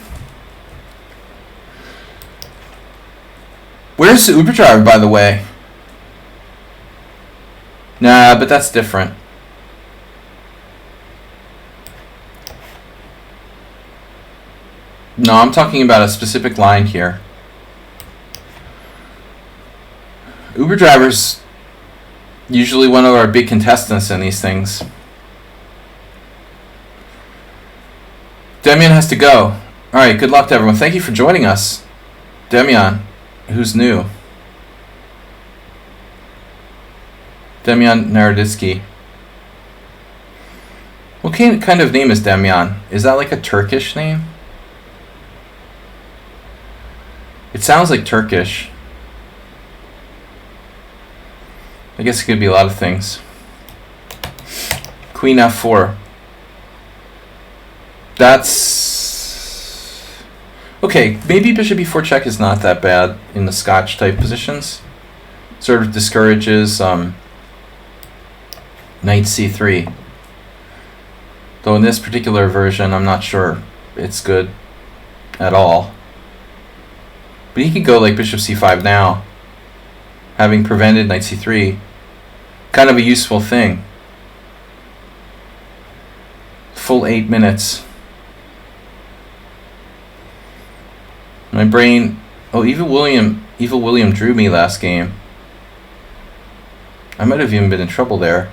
Where's the Uber driver, by the way? Nah, but that's different. No, I'm talking about a specific line here. Uber driver's usually one of our big contestants in these things. Demian has to go. Alright, good luck to everyone. Thank you for joining us. Demian, who's new? Demian Naroditsky. What kind of name is Demian? Is that like a Turkish name? It sounds like Turkish. I guess it could be a lot of things. Queen f4. That's... Okay, maybe bishop e4 check is not that bad in the Scotch type positions. Sort of discourages knight c3. Though in this particular version, I'm not sure it's good at all. But he could go like bishop c5 now, having prevented knight c3. Kind of a useful thing. Full 8 minutes. My brain... Oh, Evil William drew me last game. I might have even been in trouble there.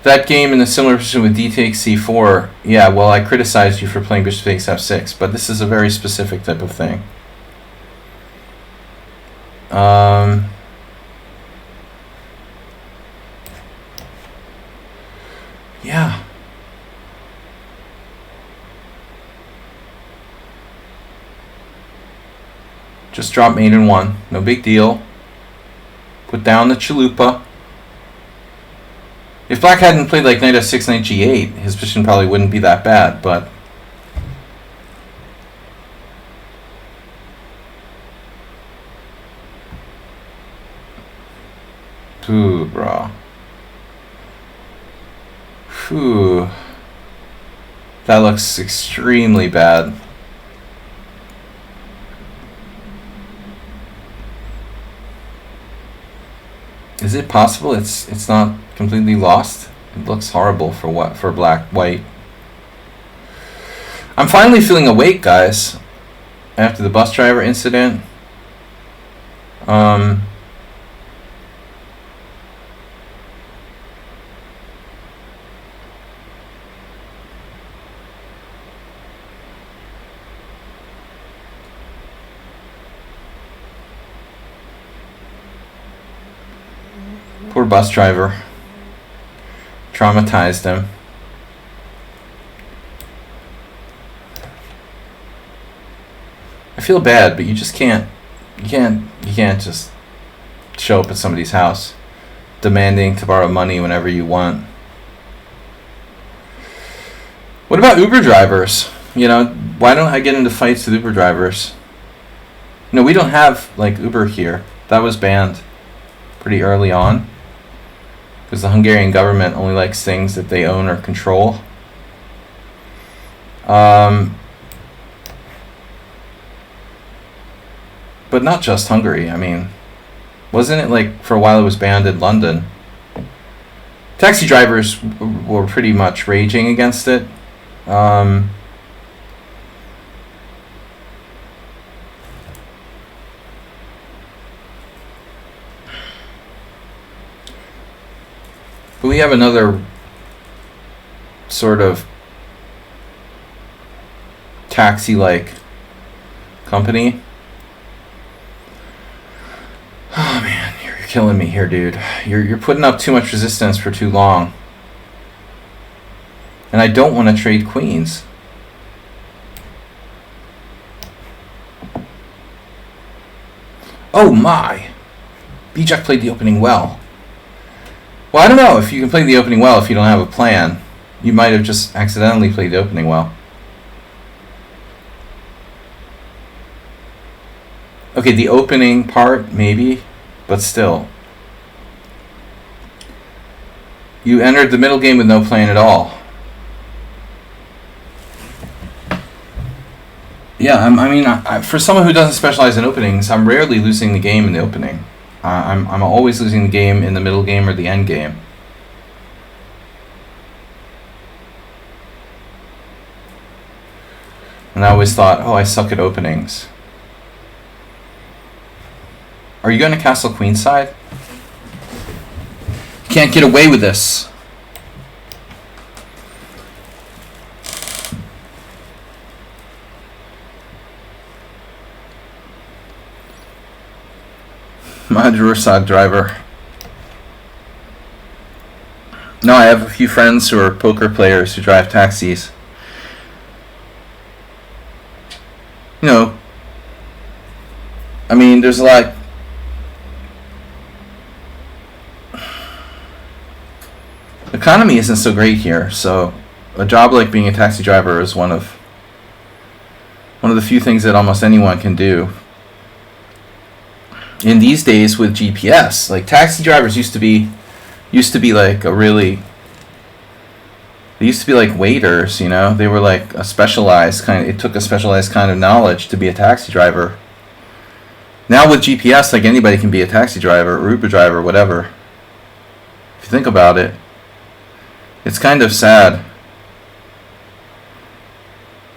That game in a similar position with d takes c4, yeah, well, I criticized you for playing bishop takes f6, but this is a very specific type of thing. Yeah. Just drop mate in 1, no big deal. Put down the chalupa. If black hadn't played like knight f6, knight g8, his position probably wouldn't be that bad, but... Ooh, bro. Phew. That looks extremely bad. Is it possible it's not completely lost? It looks horrible for white. I'm finally feeling awake, guys. After the bus driver incident. Poor bus driver. Traumatized him. I feel bad, but you just can't. You can't just show up at somebody's house demanding to borrow money whenever you want. What about Uber drivers? You know, why don't I get into fights with Uber drivers? No, we don't have like Uber here. That was banned pretty early on. Because the Hungarian government only likes things that they own or control. But not just Hungary. I mean, wasn't it like for a while it was banned in London? Taxi drivers were pretty much raging against it. But we have another sort of taxi-like company. Oh man, you're killing me here, dude. You're putting up too much resistance for too long. And I don't want to trade queens. Oh my! B-Jack played the opening well. Well, I don't know if you can play the opening well if you don't have a plan. You might have just accidentally played the opening well. Okay, the opening part, maybe, but still. You entered the middle game with no plan at all. Yeah, I mean, for someone who doesn't specialize in openings, I'm rarely losing the game in the opening. I'm always losing the game in the middle game or the end game. And I always thought, oh, I suck at openings. Are you going to castle queenside? You can't get away with this. Madrusad driver. No, I have a few friends who are poker players who drive taxis. You know, I mean, there's a lot. The economy isn't so great here, so a job like being a taxi driver is one of the few things that almost anyone can do. In these days with GPS, like taxi drivers used to be like they used to be like waiters, you know? They were like a specialized kind of, it took a specialized kind of knowledge to be a taxi driver. Now with GPS, like anybody can be a taxi driver or Uber driver, whatever. If you think about it, it's kind of sad.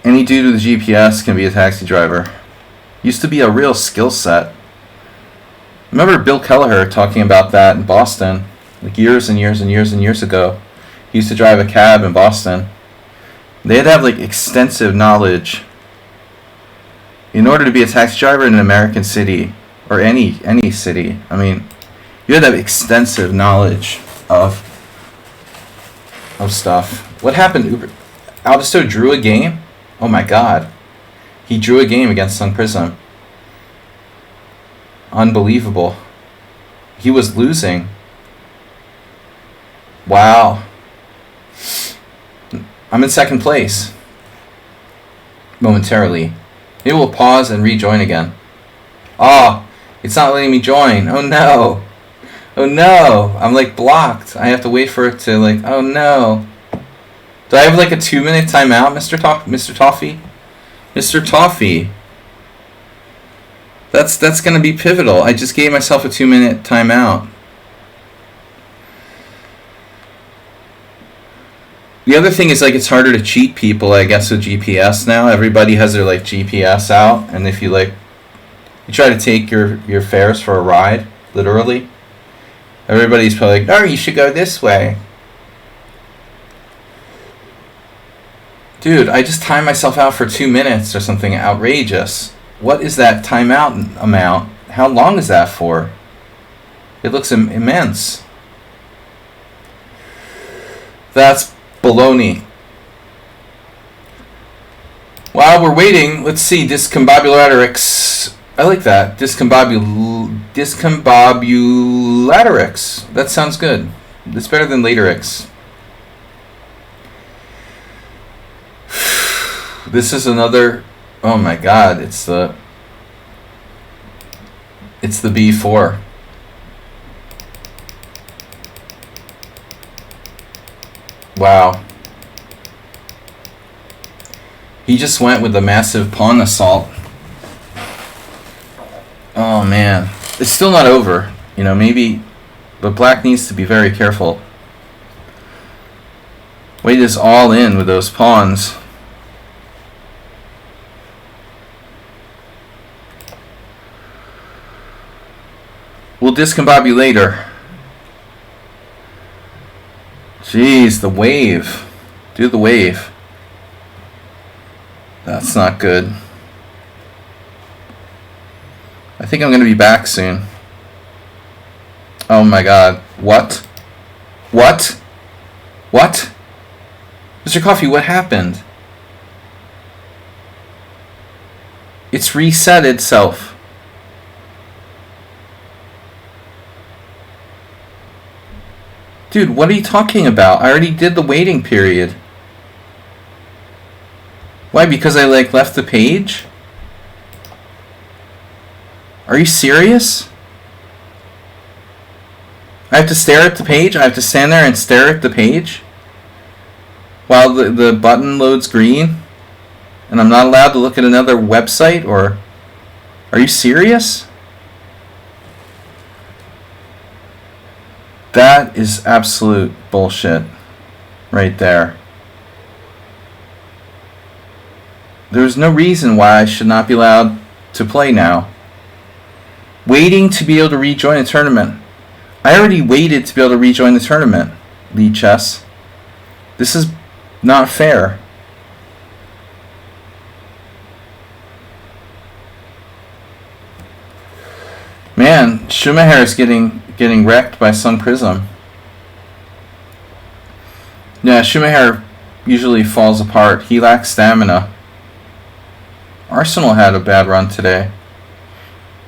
Any dude with a GPS can be a taxi driver. Used to be a real skill set. Remember Bill Kelleher talking about that in Boston, like years and years and years and years ago. He used to drive a cab in Boston. They had to have like extensive knowledge in order to be a taxi driver in an American city or any city. I mean, you had to have extensive knowledge of stuff. What happened? Aldisto drew a game? Oh my god. He drew a game against Sun Prism. Unbelievable. He was losing. Wow. I'm in second place. Momentarily. It will pause and rejoin again. Oh, it's not letting me join. Oh no. Oh no. I'm like blocked. I have to wait for it to like, oh no. Do I have like a 2-minute timeout, Mr. Toffee? Mr. Toffee. That's going to be pivotal. I just gave myself a 2-minute timeout. The other thing is like it's harder to cheat people, I guess, with GPS now. Everybody has their like GPS out, and if you like, you try to take your fares for a ride, literally. Everybody's probably like, oh, you should go this way. Dude, I just timed myself out for 2 minutes or something outrageous. What is that timeout amount? How long is that for? It looks immense. That's baloney. While we're waiting, let's see, discombobulatrix. I like that. Discombobulatrix. That sounds good. It's better than laterix. This is another, oh my god, it's the B4. Wow. He just went with a massive pawn assault. Oh man. It's still not over. You know, maybe, but black needs to be very careful. White is all in with those pawns. We'll discombobulate later. Jeez, the wave. Do the wave. That's not good. I think I'm going to be back soon. Oh my god. What? What? What? Mr. Coffee, what happened? It's reset itself. Dude, what are you talking about? I already did the waiting period. Why? Because I like left the page? Are you serious? I have to stare at the page? I have to stand there and stare at the page? While the button loads green? And I'm not allowed to look at another website? Or are you serious? That is absolute bullshit right there. There's no reason why I should not be allowed to play now. Waiting to be able to rejoin a tournament. I already waited to be able to rejoin the tournament, lichess. This is not fair. Man, Schumacher is getting wrecked by Sun Prism. Yeah, Schumacher usually falls apart. He lacks stamina. Arsenal had a bad run today.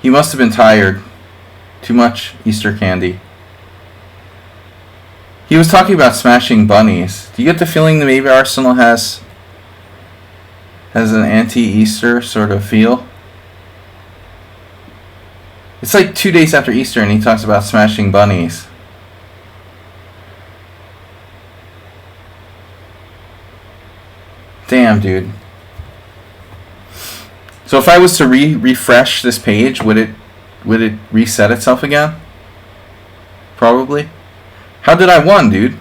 He must have been tired. Too much Easter candy. He was talking about smashing bunnies. Do you get the feeling that maybe Arsenal has an anti-Easter sort of feel? It's like 2 days after Easter and he talks about smashing bunnies. Damn, dude. So if I was to refresh this page, would it reset itself again? Probably. How did I win, dude?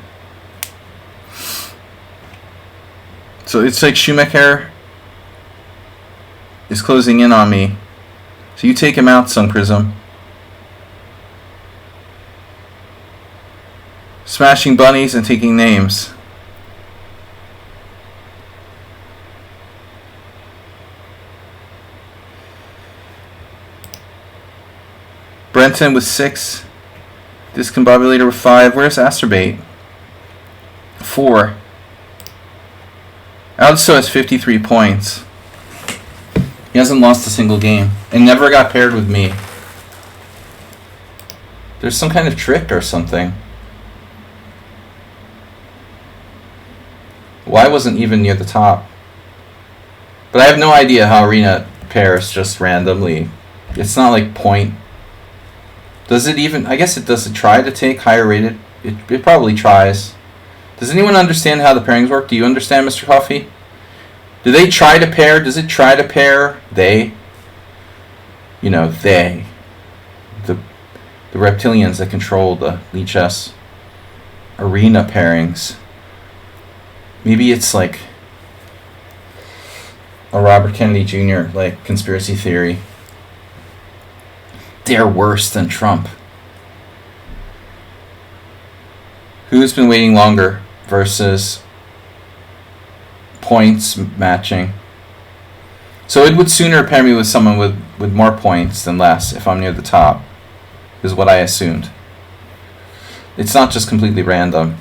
So it's like Schumacher is closing in on me. So you take him out, Sun Prism. Smashing bunnies and taking names. Brenton with 6. Discombobulator with 5. Where's Asterbait? 4. Aldiso has 53 points. He hasn't lost a single game. And never got paired with me. There's some kind of trick or something. Well, I wasn't even near the top. But I have no idea how Arena pairs just randomly. It's not like point. Does it even... I guess it does it try to take higher rated? It probably tries. Does anyone understand how the pairings work? Do you understand, Mr. Coffee? Do they try to pair? Does it try to pair? They? You know, they. The reptilians that control the lichess arena pairings. Maybe it's like a Robert Kennedy Jr. like conspiracy theory. They're worse than Trump. Who's been waiting longer versus points matching? So it would sooner pair me with someone with more points than less if I'm near the top, is what I assumed. It's not just completely random.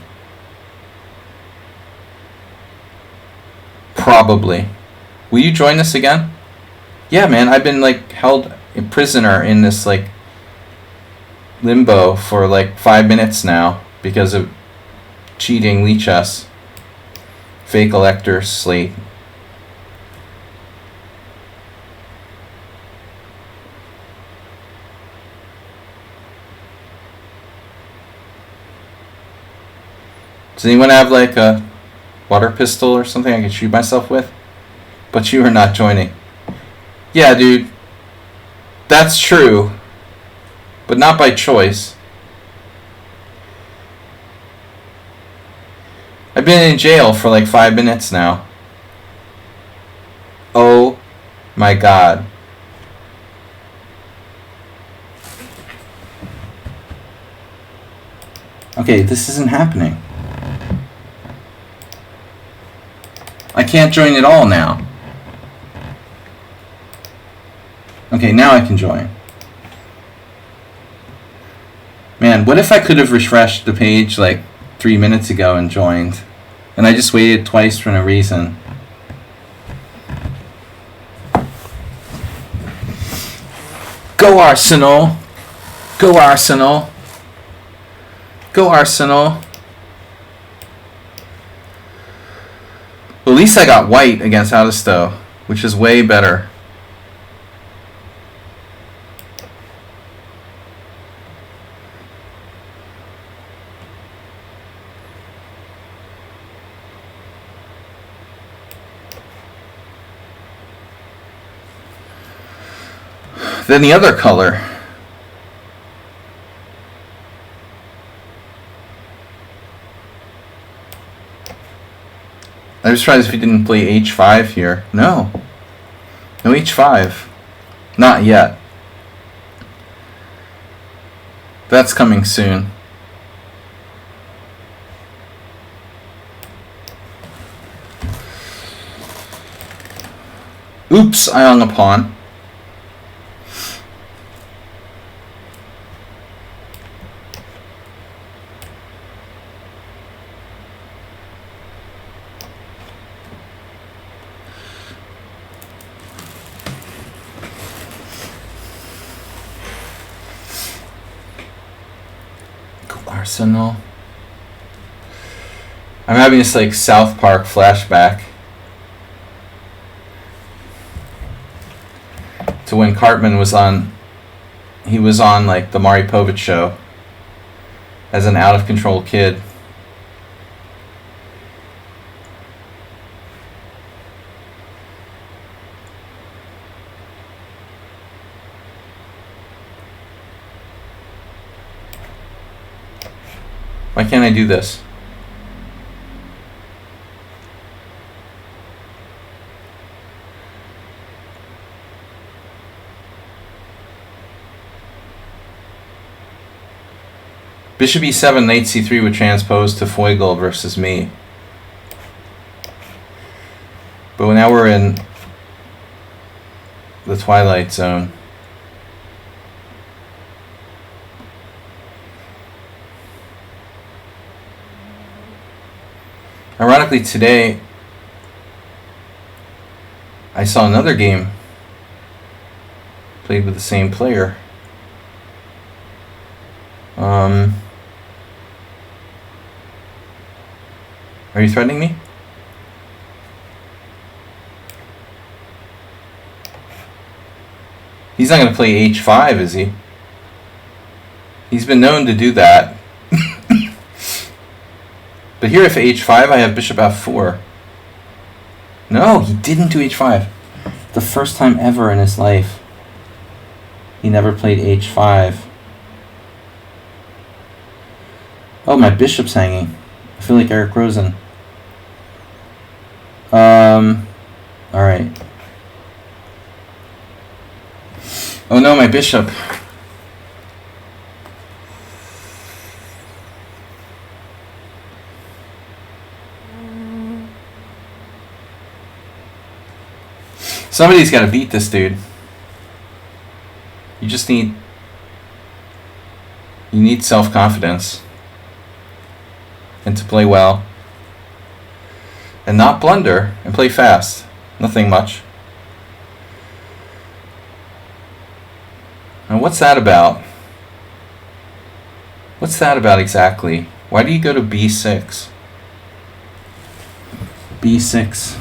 Probably. Will you join us again? Yeah, man, I've been like held a prisoner in this like limbo for like 5 minutes now because of cheating lichess. Fake elector slate. Does anyone have like a water pistol or something I can shoot myself with? But you are not joining. Yeah, dude. That's true. But not by choice. I've been in jail for like 5 minutes now. Oh my god. Okay, this isn't happening. I can't join at all now. Okay, now I can join. Man, what if I could have refreshed the page like 3 minutes ago and joined? And I just waited twice for no reason. Go Arsenal! Go Arsenal! Go Arsenal! Well, at least I got white against Aldisto, which is way better. Then the other color. I was surprised if he didn't play h5 here. No. No h5. Not yet. That's coming soon. Oops, I hung a pawn. Arsenal. I'm having this like South Park flashback to when Cartman was on. He was on like the Maury Povich show as an out of control kid. Why can't I do this? Bishop e7, knight c3 would transpose to Feigl versus me. But now we're in the twilight zone. Ironically, today I saw another game played with the same player. Are you threatening me? He's not going to play h5, is he? He's been known to do that. But here if h5, I have bishop f4. No, he didn't do h5. The first time ever in his life. He never played h5. Oh, my bishop's hanging. I feel like Eric Rosen. Alright. Oh no, my bishop. Somebody's got to beat this dude. You just need... You need self-confidence. And to play well. And not blunder. And play fast. Nothing much. And what's that about? What's that about exactly? Why do you go to b6? b6.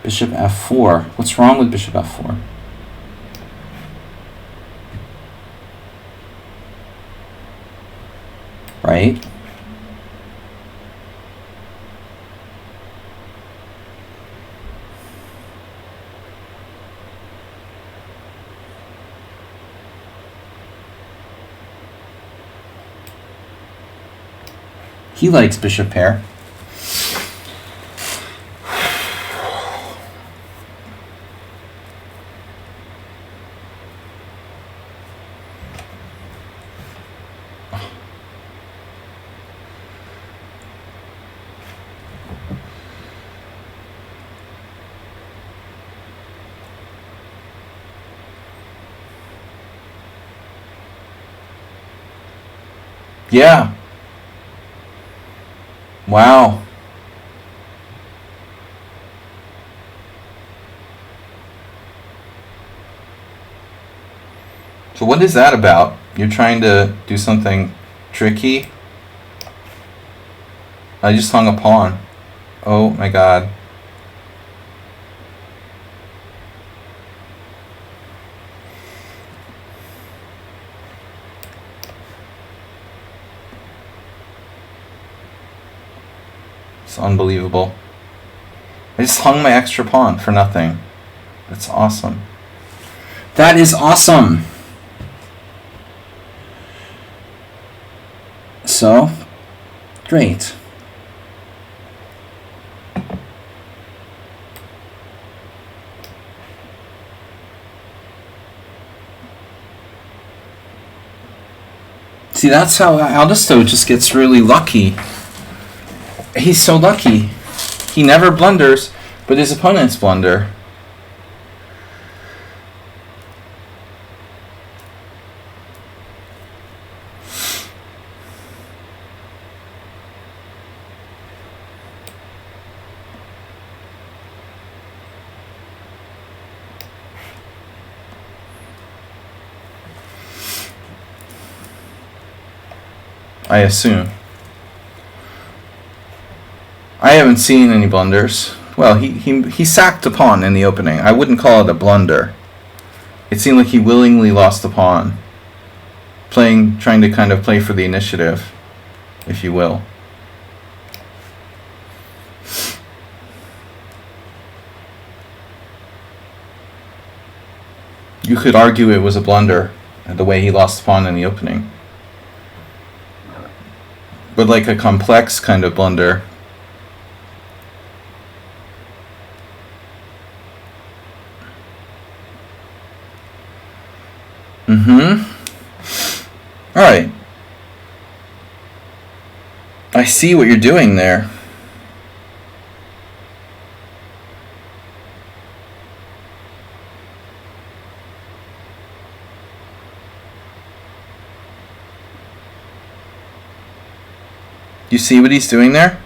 Bishop f4. What's wrong with bishop f4? Right? He likes bishop pair. Yeah. Wow. So what is that about? You're trying to do something tricky? I just hung a pawn. Oh my god. It's unbelievable. I just hung my extra pawn for nothing. That's awesome. That is awesome. So, great. See, that's how Aldisto just gets really lucky. He's so lucky. He never blunders, but his opponents blunder. I assume. I haven't seen any blunders. Well, he sacked a pawn in the opening. I wouldn't call it a blunder. It seemed like he willingly lost the pawn. Trying to kind of play for the initiative, if you will. You could argue it was a blunder, the way he lost the pawn in the opening. But like a complex kind of blunder. Alright. I see what you're doing there. You see what he's doing there?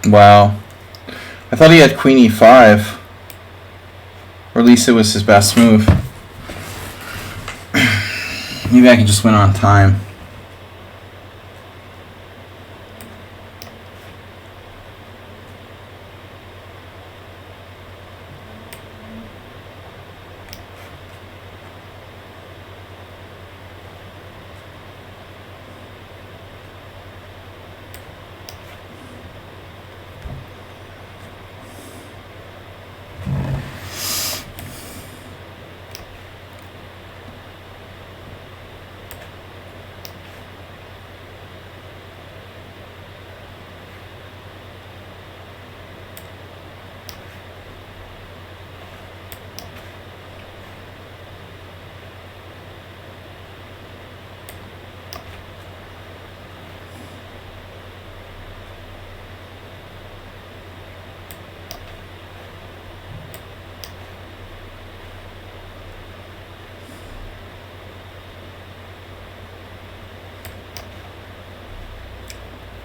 Wow. I thought he had queen e5. Or at least it was his best move. Maybe I can just win on time.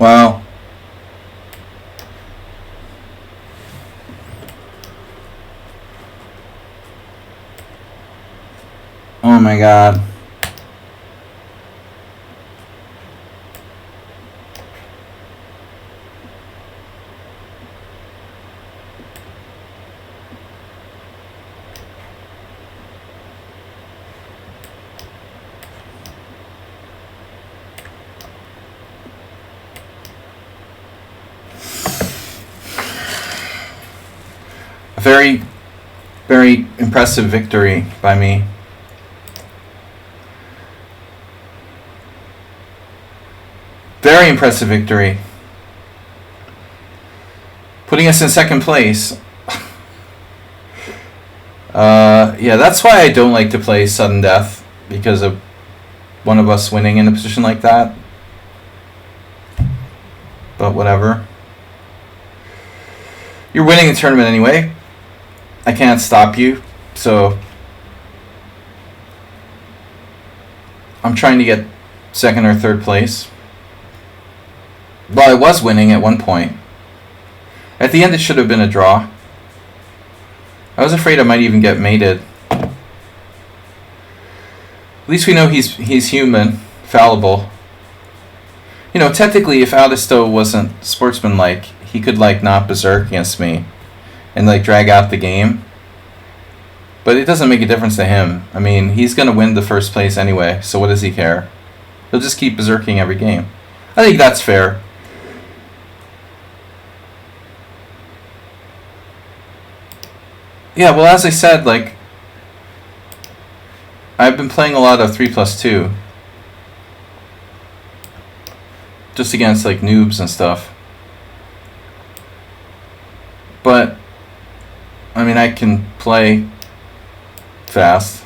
Wow. Oh my God. A very, very impressive victory by me. Very impressive victory. Putting us in second place. Yeah, that's why I don't like to play sudden death, because of one of us winning in a position like that. But whatever. You're winning the tournament anyway. I can't stop you, so I'm trying to get second or third place. Well, I was winning at one point. At the end, it should have been a draw. I was afraid I might even get mated. At least we know he's human, fallible. You know, technically, if Audisto wasn't sportsmanlike, he could like not berserk against me and like drag out the game. But it doesn't make a difference to him. I mean, he's gonna win the first place anyway, so what does he care? He'll just keep berserking every game. I think that's fair. Yeah, well, as I said, like, I've been playing a lot of 3+2. Just against like noobs and stuff. But I mean, I can play fast.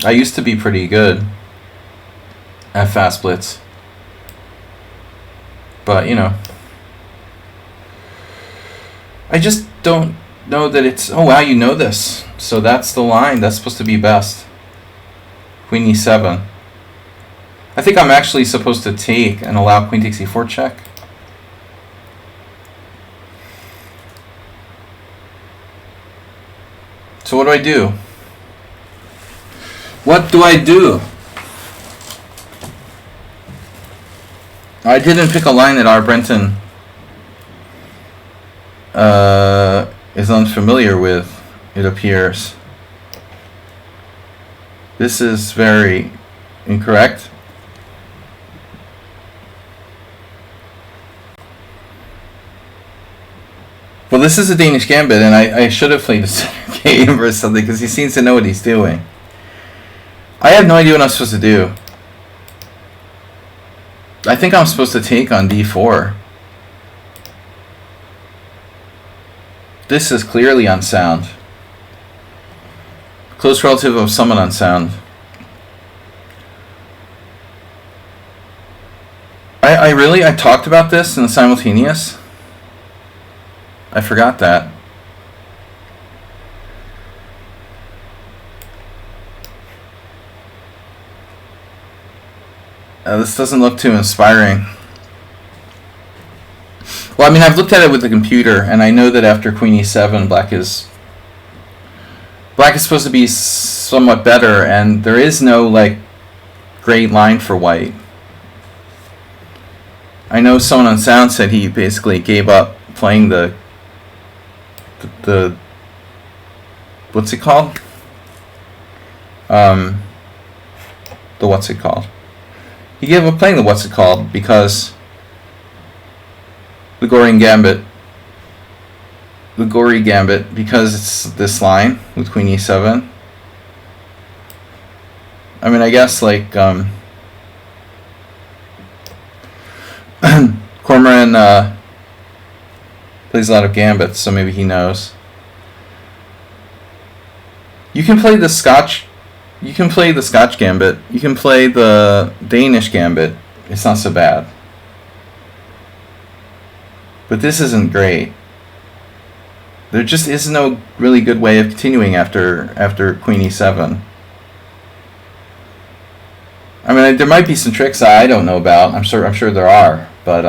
I used to be pretty good at fast blitz. But, you know, I just don't know that it's... Oh, wow, you know this. So that's the line. That's supposed to be best. Queen e7. I think I'm actually supposed to take and allow queen takes e4 check. So what do I do? What do I do? I didn't pick a line that our Brenton is unfamiliar with, it appears. This is very incorrect. Well, this is a Danish gambit, and I should have played a center game or something, because he seems to know what he's doing. I have no idea what I'm supposed to do. I think I'm supposed to take on d4. This is clearly unsound. Close relative of somewhat unsound. I talked about this in the simultaneous. I forgot that. This doesn't look too inspiring. Well, I mean, I've looked at it with the computer, and I know that after queen e7, black is supposed to be somewhat better, and there is no like great line for white. I know someone on Sound said he basically gave up playing the what's it called? The what's it called? He gave up playing the what's it called because the Gorian Gambit. The Gori Gambit, because it's this line with queen e7. I mean, I guess like Cormoran plays a lot of gambits, so maybe he knows. You can play the Scotch. You can play the Scotch Gambit. You can play the Danish Gambit. It's not so bad. But this isn't great. There just is no really good way of continuing after queen e7. I mean, there might be some tricks I don't know about. I'm sure there are, but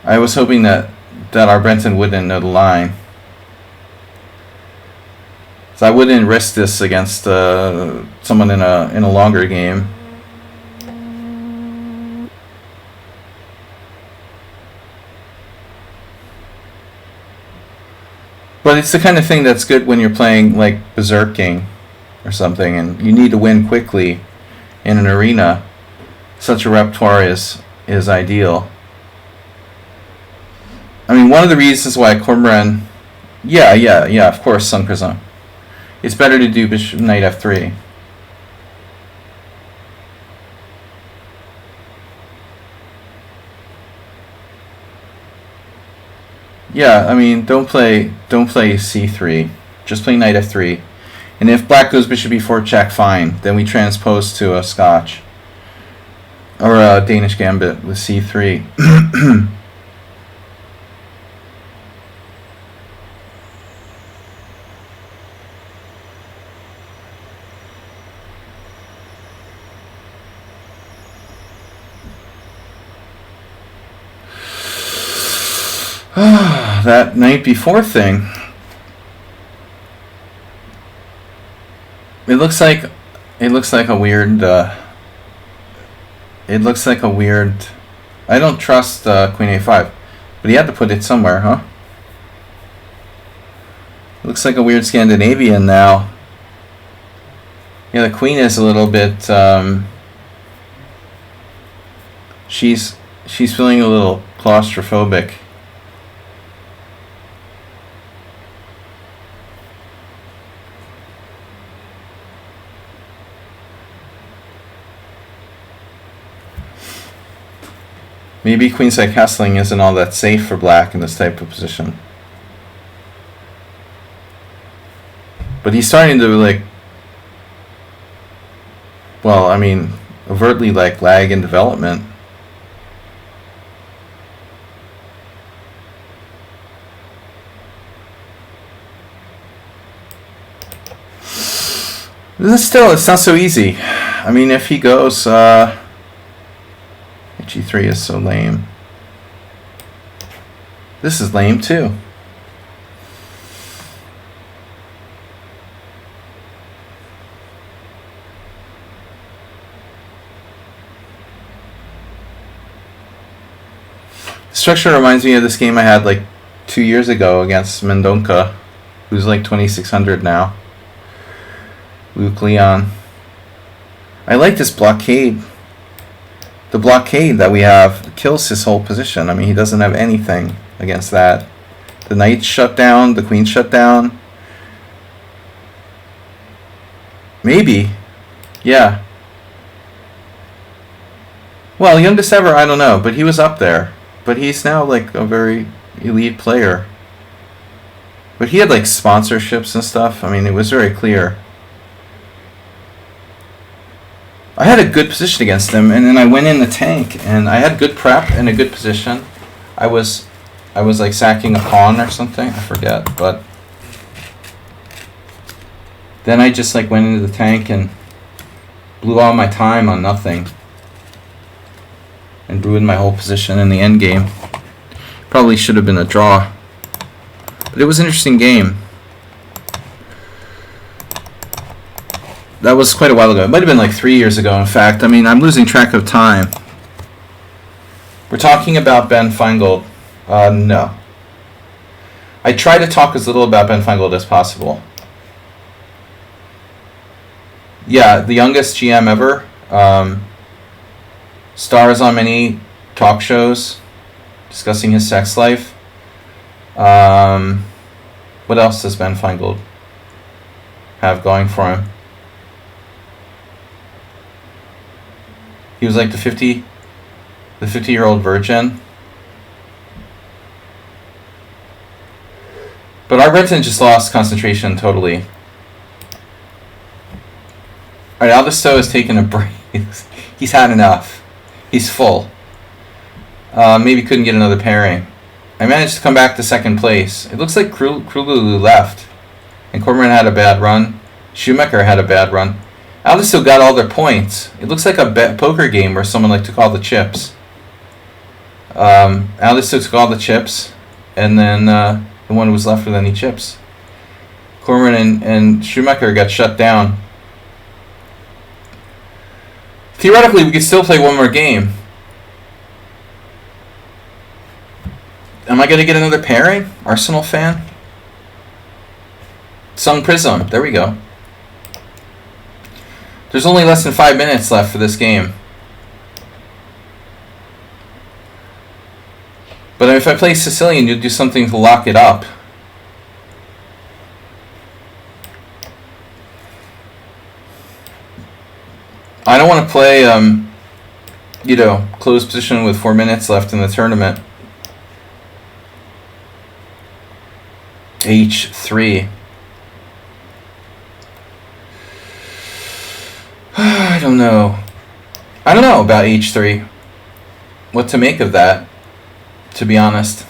I was hoping that our Brenton wouldn't know the line. So I wouldn't risk this against someone in a longer game. But it's the kind of thing that's good when you're playing like Berserking or something, and you need to win quickly in an arena. Such a repertoire is ideal. I mean, one of the reasons why Cormoran, yeah, of course, Sun Kazan. It's better to do bishop knight f3. Yeah, I mean, don't play c3. Just play knight f3. And if black goes bishop e4 check, fine. Then we transpose to a Scotch or a Danish gambit with c3. That knight b4 thing. It looks like a weird. It looks like a weird. I don't trust queen a5, but he had to put it somewhere, huh? It looks like a weird Scandinavian now. Yeah, the queen is a little bit. She's feeling a little claustrophobic. Maybe queenside castling isn't all that safe for black in this type of position. But he's starting to, like, well, I mean, overtly, like, lag in development. Still, it's not so easy. I mean, if he goes, G3 is so lame. This is lame too. The structure reminds me of this game I had like 2 years ago against Mendonca, who's like 2600 now. Luke Leon. I like this blockade. The blockade that we have kills his whole position. I mean, he doesn't have anything against that. The knight shut down, the queen shut down. Maybe. Yeah. Well, youngest ever, I don't know, but he was up there. But he's now like a very elite player. But he had like sponsorships and stuff. I mean, it was very clear. I had a good position against him, and then I went in the tank, and I had good prep and a good position. I was like sacking a pawn or something, I forget, but then I just like went into the tank and blew all my time on nothing and ruined my whole position in the end game. Probably should have been a draw, but it was an interesting game. That was quite a while ago. It might have been like 3 years ago, in fact. I mean, I'm losing track of time. We're talking about Ben Feingold. No. I try to talk as little about Ben Feingold as possible. Yeah, the youngest GM ever. Stars on many talk shows discussing his sex life. What else does Ben Feingold have going for him? He was like the 50-year-old virgin. But our Breton just lost concentration totally. Alright, Aldisto has taken a break. He's had enough. He's full. Maybe couldn't get another pairing. I managed to come back to second place. It looks like Krugulu left. And Cormoran had a bad run. Schumacher had a bad run. Aldisto got all their points. It looks like a poker game where someone like took all the chips. Aldisto took all the chips, and then the one who was left with any chips. Cormoran and Schumacher got shut down. Theoretically, we could still play one more game. Am I going to get another pairing? Arsenal fan? Sun Prism. There we go. There's only less than 5 minutes left for this game. But if I play Sicilian, you'll do something to lock it up. I don't want to play, closed position with 4 minutes left in the tournament. H3. I don't know. I don't know about H3. What to make of that, to be honest.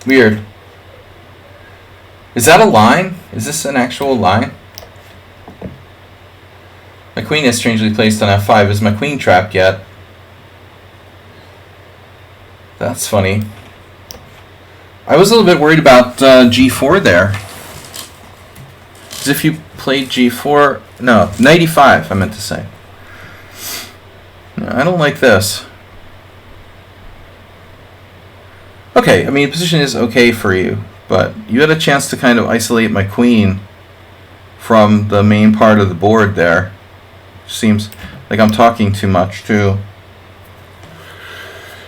Weird. Is that a line? Is this an actual line? My queen is strangely placed on F5. Is my queen trapped yet? That's funny. I was a little bit worried about G4 there. Because if you played G4... No, knight E5, I meant to say. No, I don't like this. Okay, I mean, position is okay for you, but you had a chance to kind of isolate my queen from the main part of the board there. Seems like I'm talking too much, too.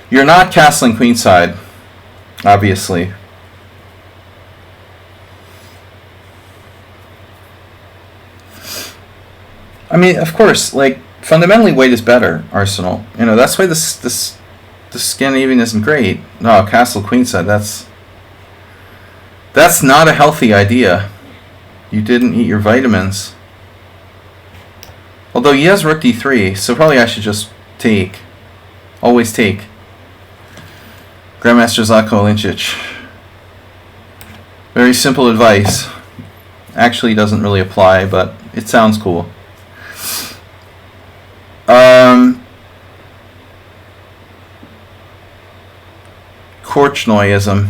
You're not castling queenside, obviously. I mean, of course, like, fundamentally, white is better. Arsenal. You know, that's why this Scandinavian isn't great. No, castle queenside. That's not a healthy idea. You didn't eat your vitamins. Although he has rook d3, so probably I should just take. Always take. Grandmaster Zlatko Linčić. Very simple advice. Actually doesn't really apply, but it sounds cool. Korchnoi-ism.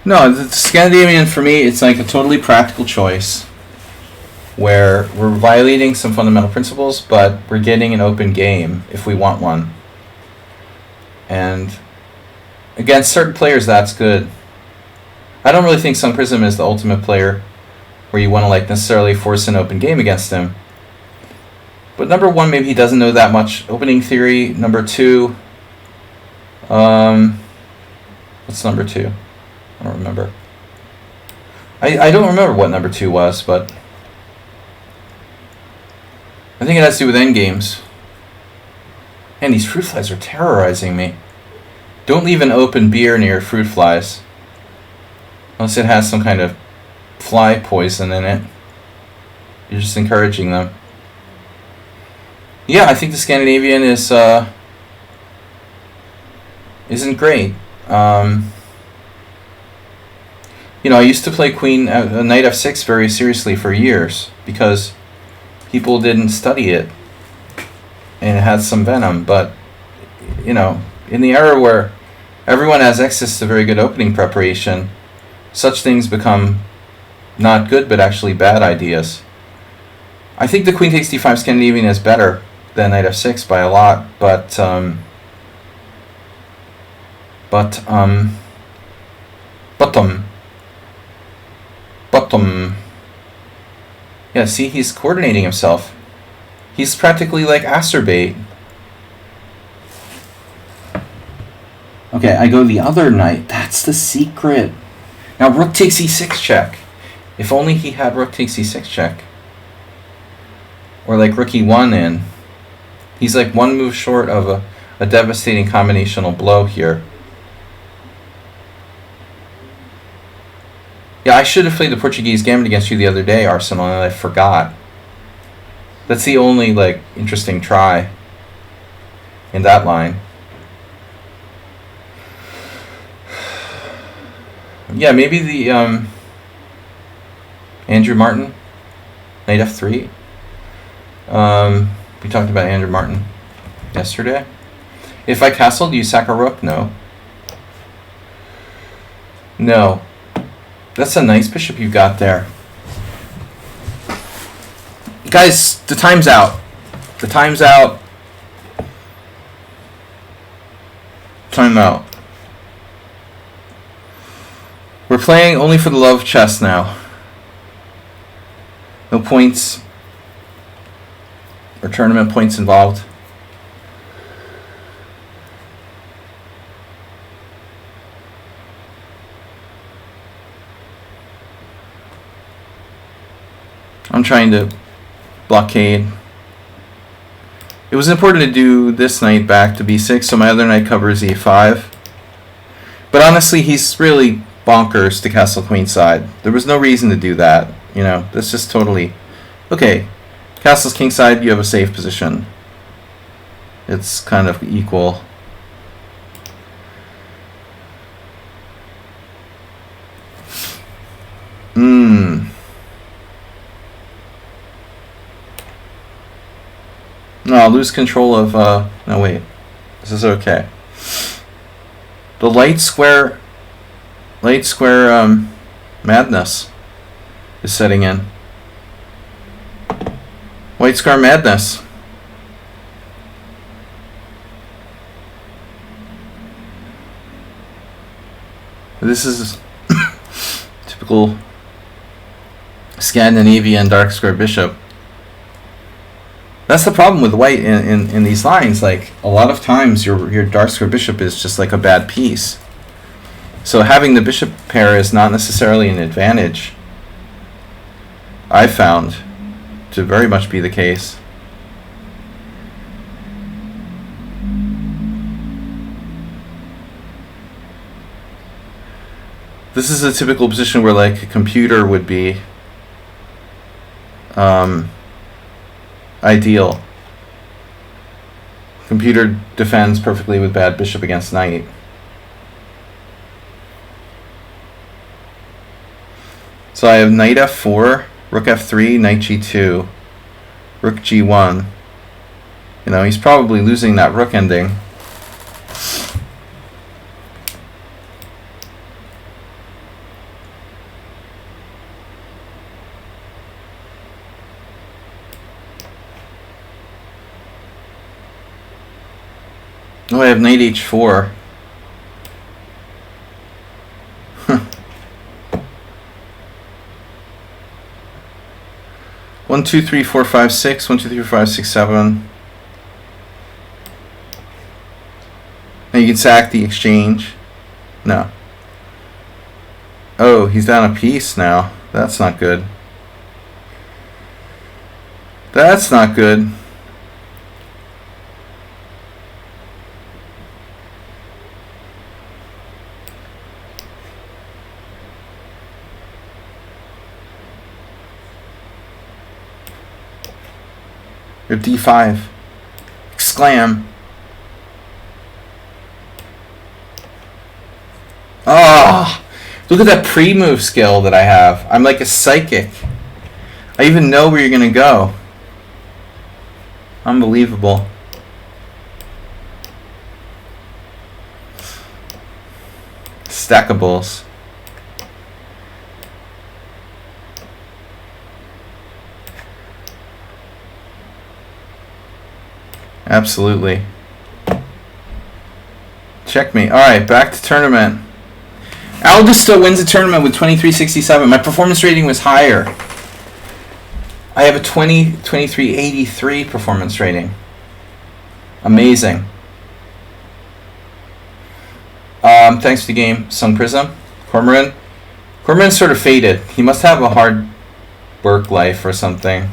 No, the Scandinavian for me, it's like a totally practical choice where we're violating some fundamental principles, but we're getting an open game if we want one. And against certain players, that's good. I don't really think Sun Prism is the ultimate player where you want to like necessarily force an open game against him. But number one, maybe he doesn't know that much opening theory. Number two, what's number two? I don't remember. I don't remember what number two was, but I think it has to do with endgames. And these fruit flies are terrorizing me. Don't leave an open beer near fruit flies. Unless it has some kind of fly poison in it. You're just encouraging them. Yeah, I think the Scandinavian isn't great. You know, I used to play knight f6 very seriously for years because people didn't study it and it had some venom. But, you know, in the era where everyone has access to very good opening preparation, such things become not good but actually bad ideas. I think the queen takes d5 Scandinavian is better than knight f6 by a lot, but yeah, see, he's coordinating himself. He's practically like Asterbait. Okay, I go the other knight. That's the secret. Now rook takes e6 check. If only he had rook takes e6 check. Or like rook e1 in. He's like one move short of a devastating combinational blow here. Yeah, I should have played the Portuguese Gambit against you the other day, Arsenal, and I forgot. That's the only, like, interesting try in that line. Yeah, maybe the Andrew Martin, knight f3. We talked about Andrew Martin yesterday. If I castle, do you sack a rook? No. No. That's a nice bishop you got there. Guys, the time's out. The time's out. Time out. We're playing only for the love of chess now. No points or tournament points involved. I'm trying to blockade. It was important to do this knight back to b6, so my other knight covers e5. But honestly, he's really bonkers to castle queenside. There was no reason to do that. You know, that's just totally... Okay, castles kingside, you have a safe position. It's kind of equal. No, I'll lose control of, no wait, this is okay. The light square madness is setting in. White square madness. This is typical Scandinavian dark square bishop. That's the problem with white in these lines. Like, a lot of times your dark square bishop is just like a bad piece. So having the bishop pair is not necessarily an advantage. I found to very much be the case. This is a typical position where like a computer would be ideal. Computer defends perfectly with bad bishop against knight. So I have knight f4, rook f3, knight g2, rook g1. You know, he's probably losing that rook ending. Oh, I have knight h4. 1, 2, 3, 4, 5, 6. 1, 2, 3, 4, 5, 6, 7. Now you can sack the exchange. No. Oh, he's down a piece now. That's not good. That's not good. Or d5. Exclam. Oh, look at that pre-move skill that I have. I'm like a psychic. I even know where you're going to go. Unbelievable. Stackables. Absolutely. Checkmate. Alright, back to tournament. Aldisto wins the tournament with 2367. My performance rating was higher. I have a 2383 performance rating. Amazing. Thanks for the game, Sun Prism. Cormoran. Cormoran's sort of faded. He must have a hard work life or something.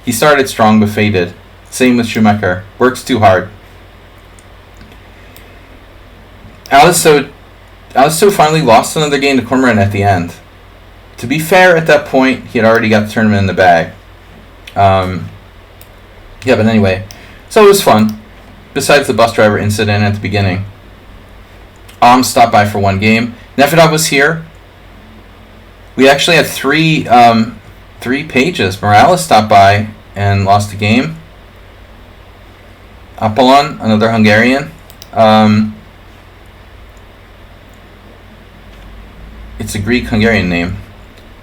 He started strong but faded. Same with Schumacher. Works too hard. Alisto finally lost another game to Cormoran at the end. To be fair, at that point, he had already got the tournament in the bag. Yeah, but anyway. So it was fun. Besides the bus driver incident at the beginning. Stopped by for one game. Nefedov was here. We actually had three pages. Morales stopped by and lost the game. Apollon, another Hungarian. It's a Greek-Hungarian name.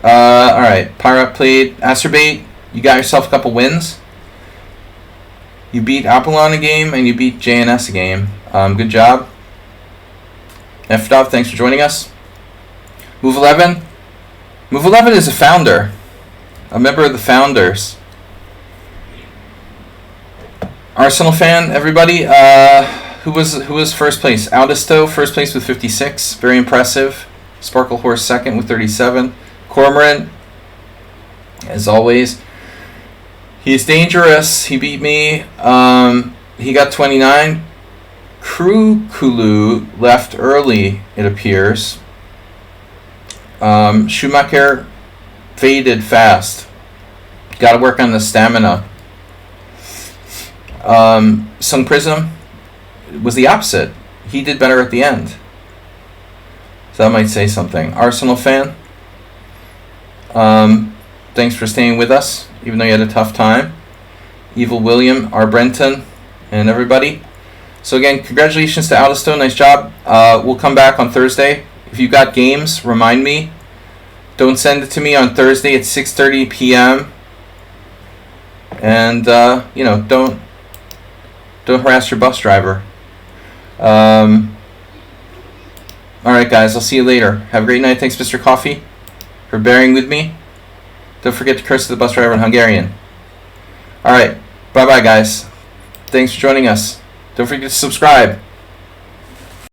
Alright, Pyra played Acerbate. You got yourself a couple wins. You beat Apollon a game, and you beat JNS a game. Good job. Nefedov, thanks for joining us. Move 11. Move 11 is a founder. A member of the founders. Arsenal fan, everybody. Who was first place? Aldisto, first place with 56. Very impressive. Sparkle Horse second with 37. Cormoran, as always. He's dangerous. He beat me. He got 29. Kulu left early, it appears. Schumacher faded fast. Got to work on the stamina. Sun Prism was the opposite. He did better at the end. So that might say something. Arsenal fan. Thanks for staying with us, even though you had a tough time. Evil William, R. Brenton, and everybody. So again, congratulations to Alisto. Nice job. We'll come back on Thursday. If you got games, remind me. Don't send it to me on Thursday at 6:30 p.m. And don't harass your bus driver. All right, guys. I'll see you later. Have a great night. Thanks, Mr. Coffee, for bearing with me. Don't forget to curse the bus driver in Hungarian. All right. Bye-bye, guys. Thanks for joining us. Don't forget to subscribe.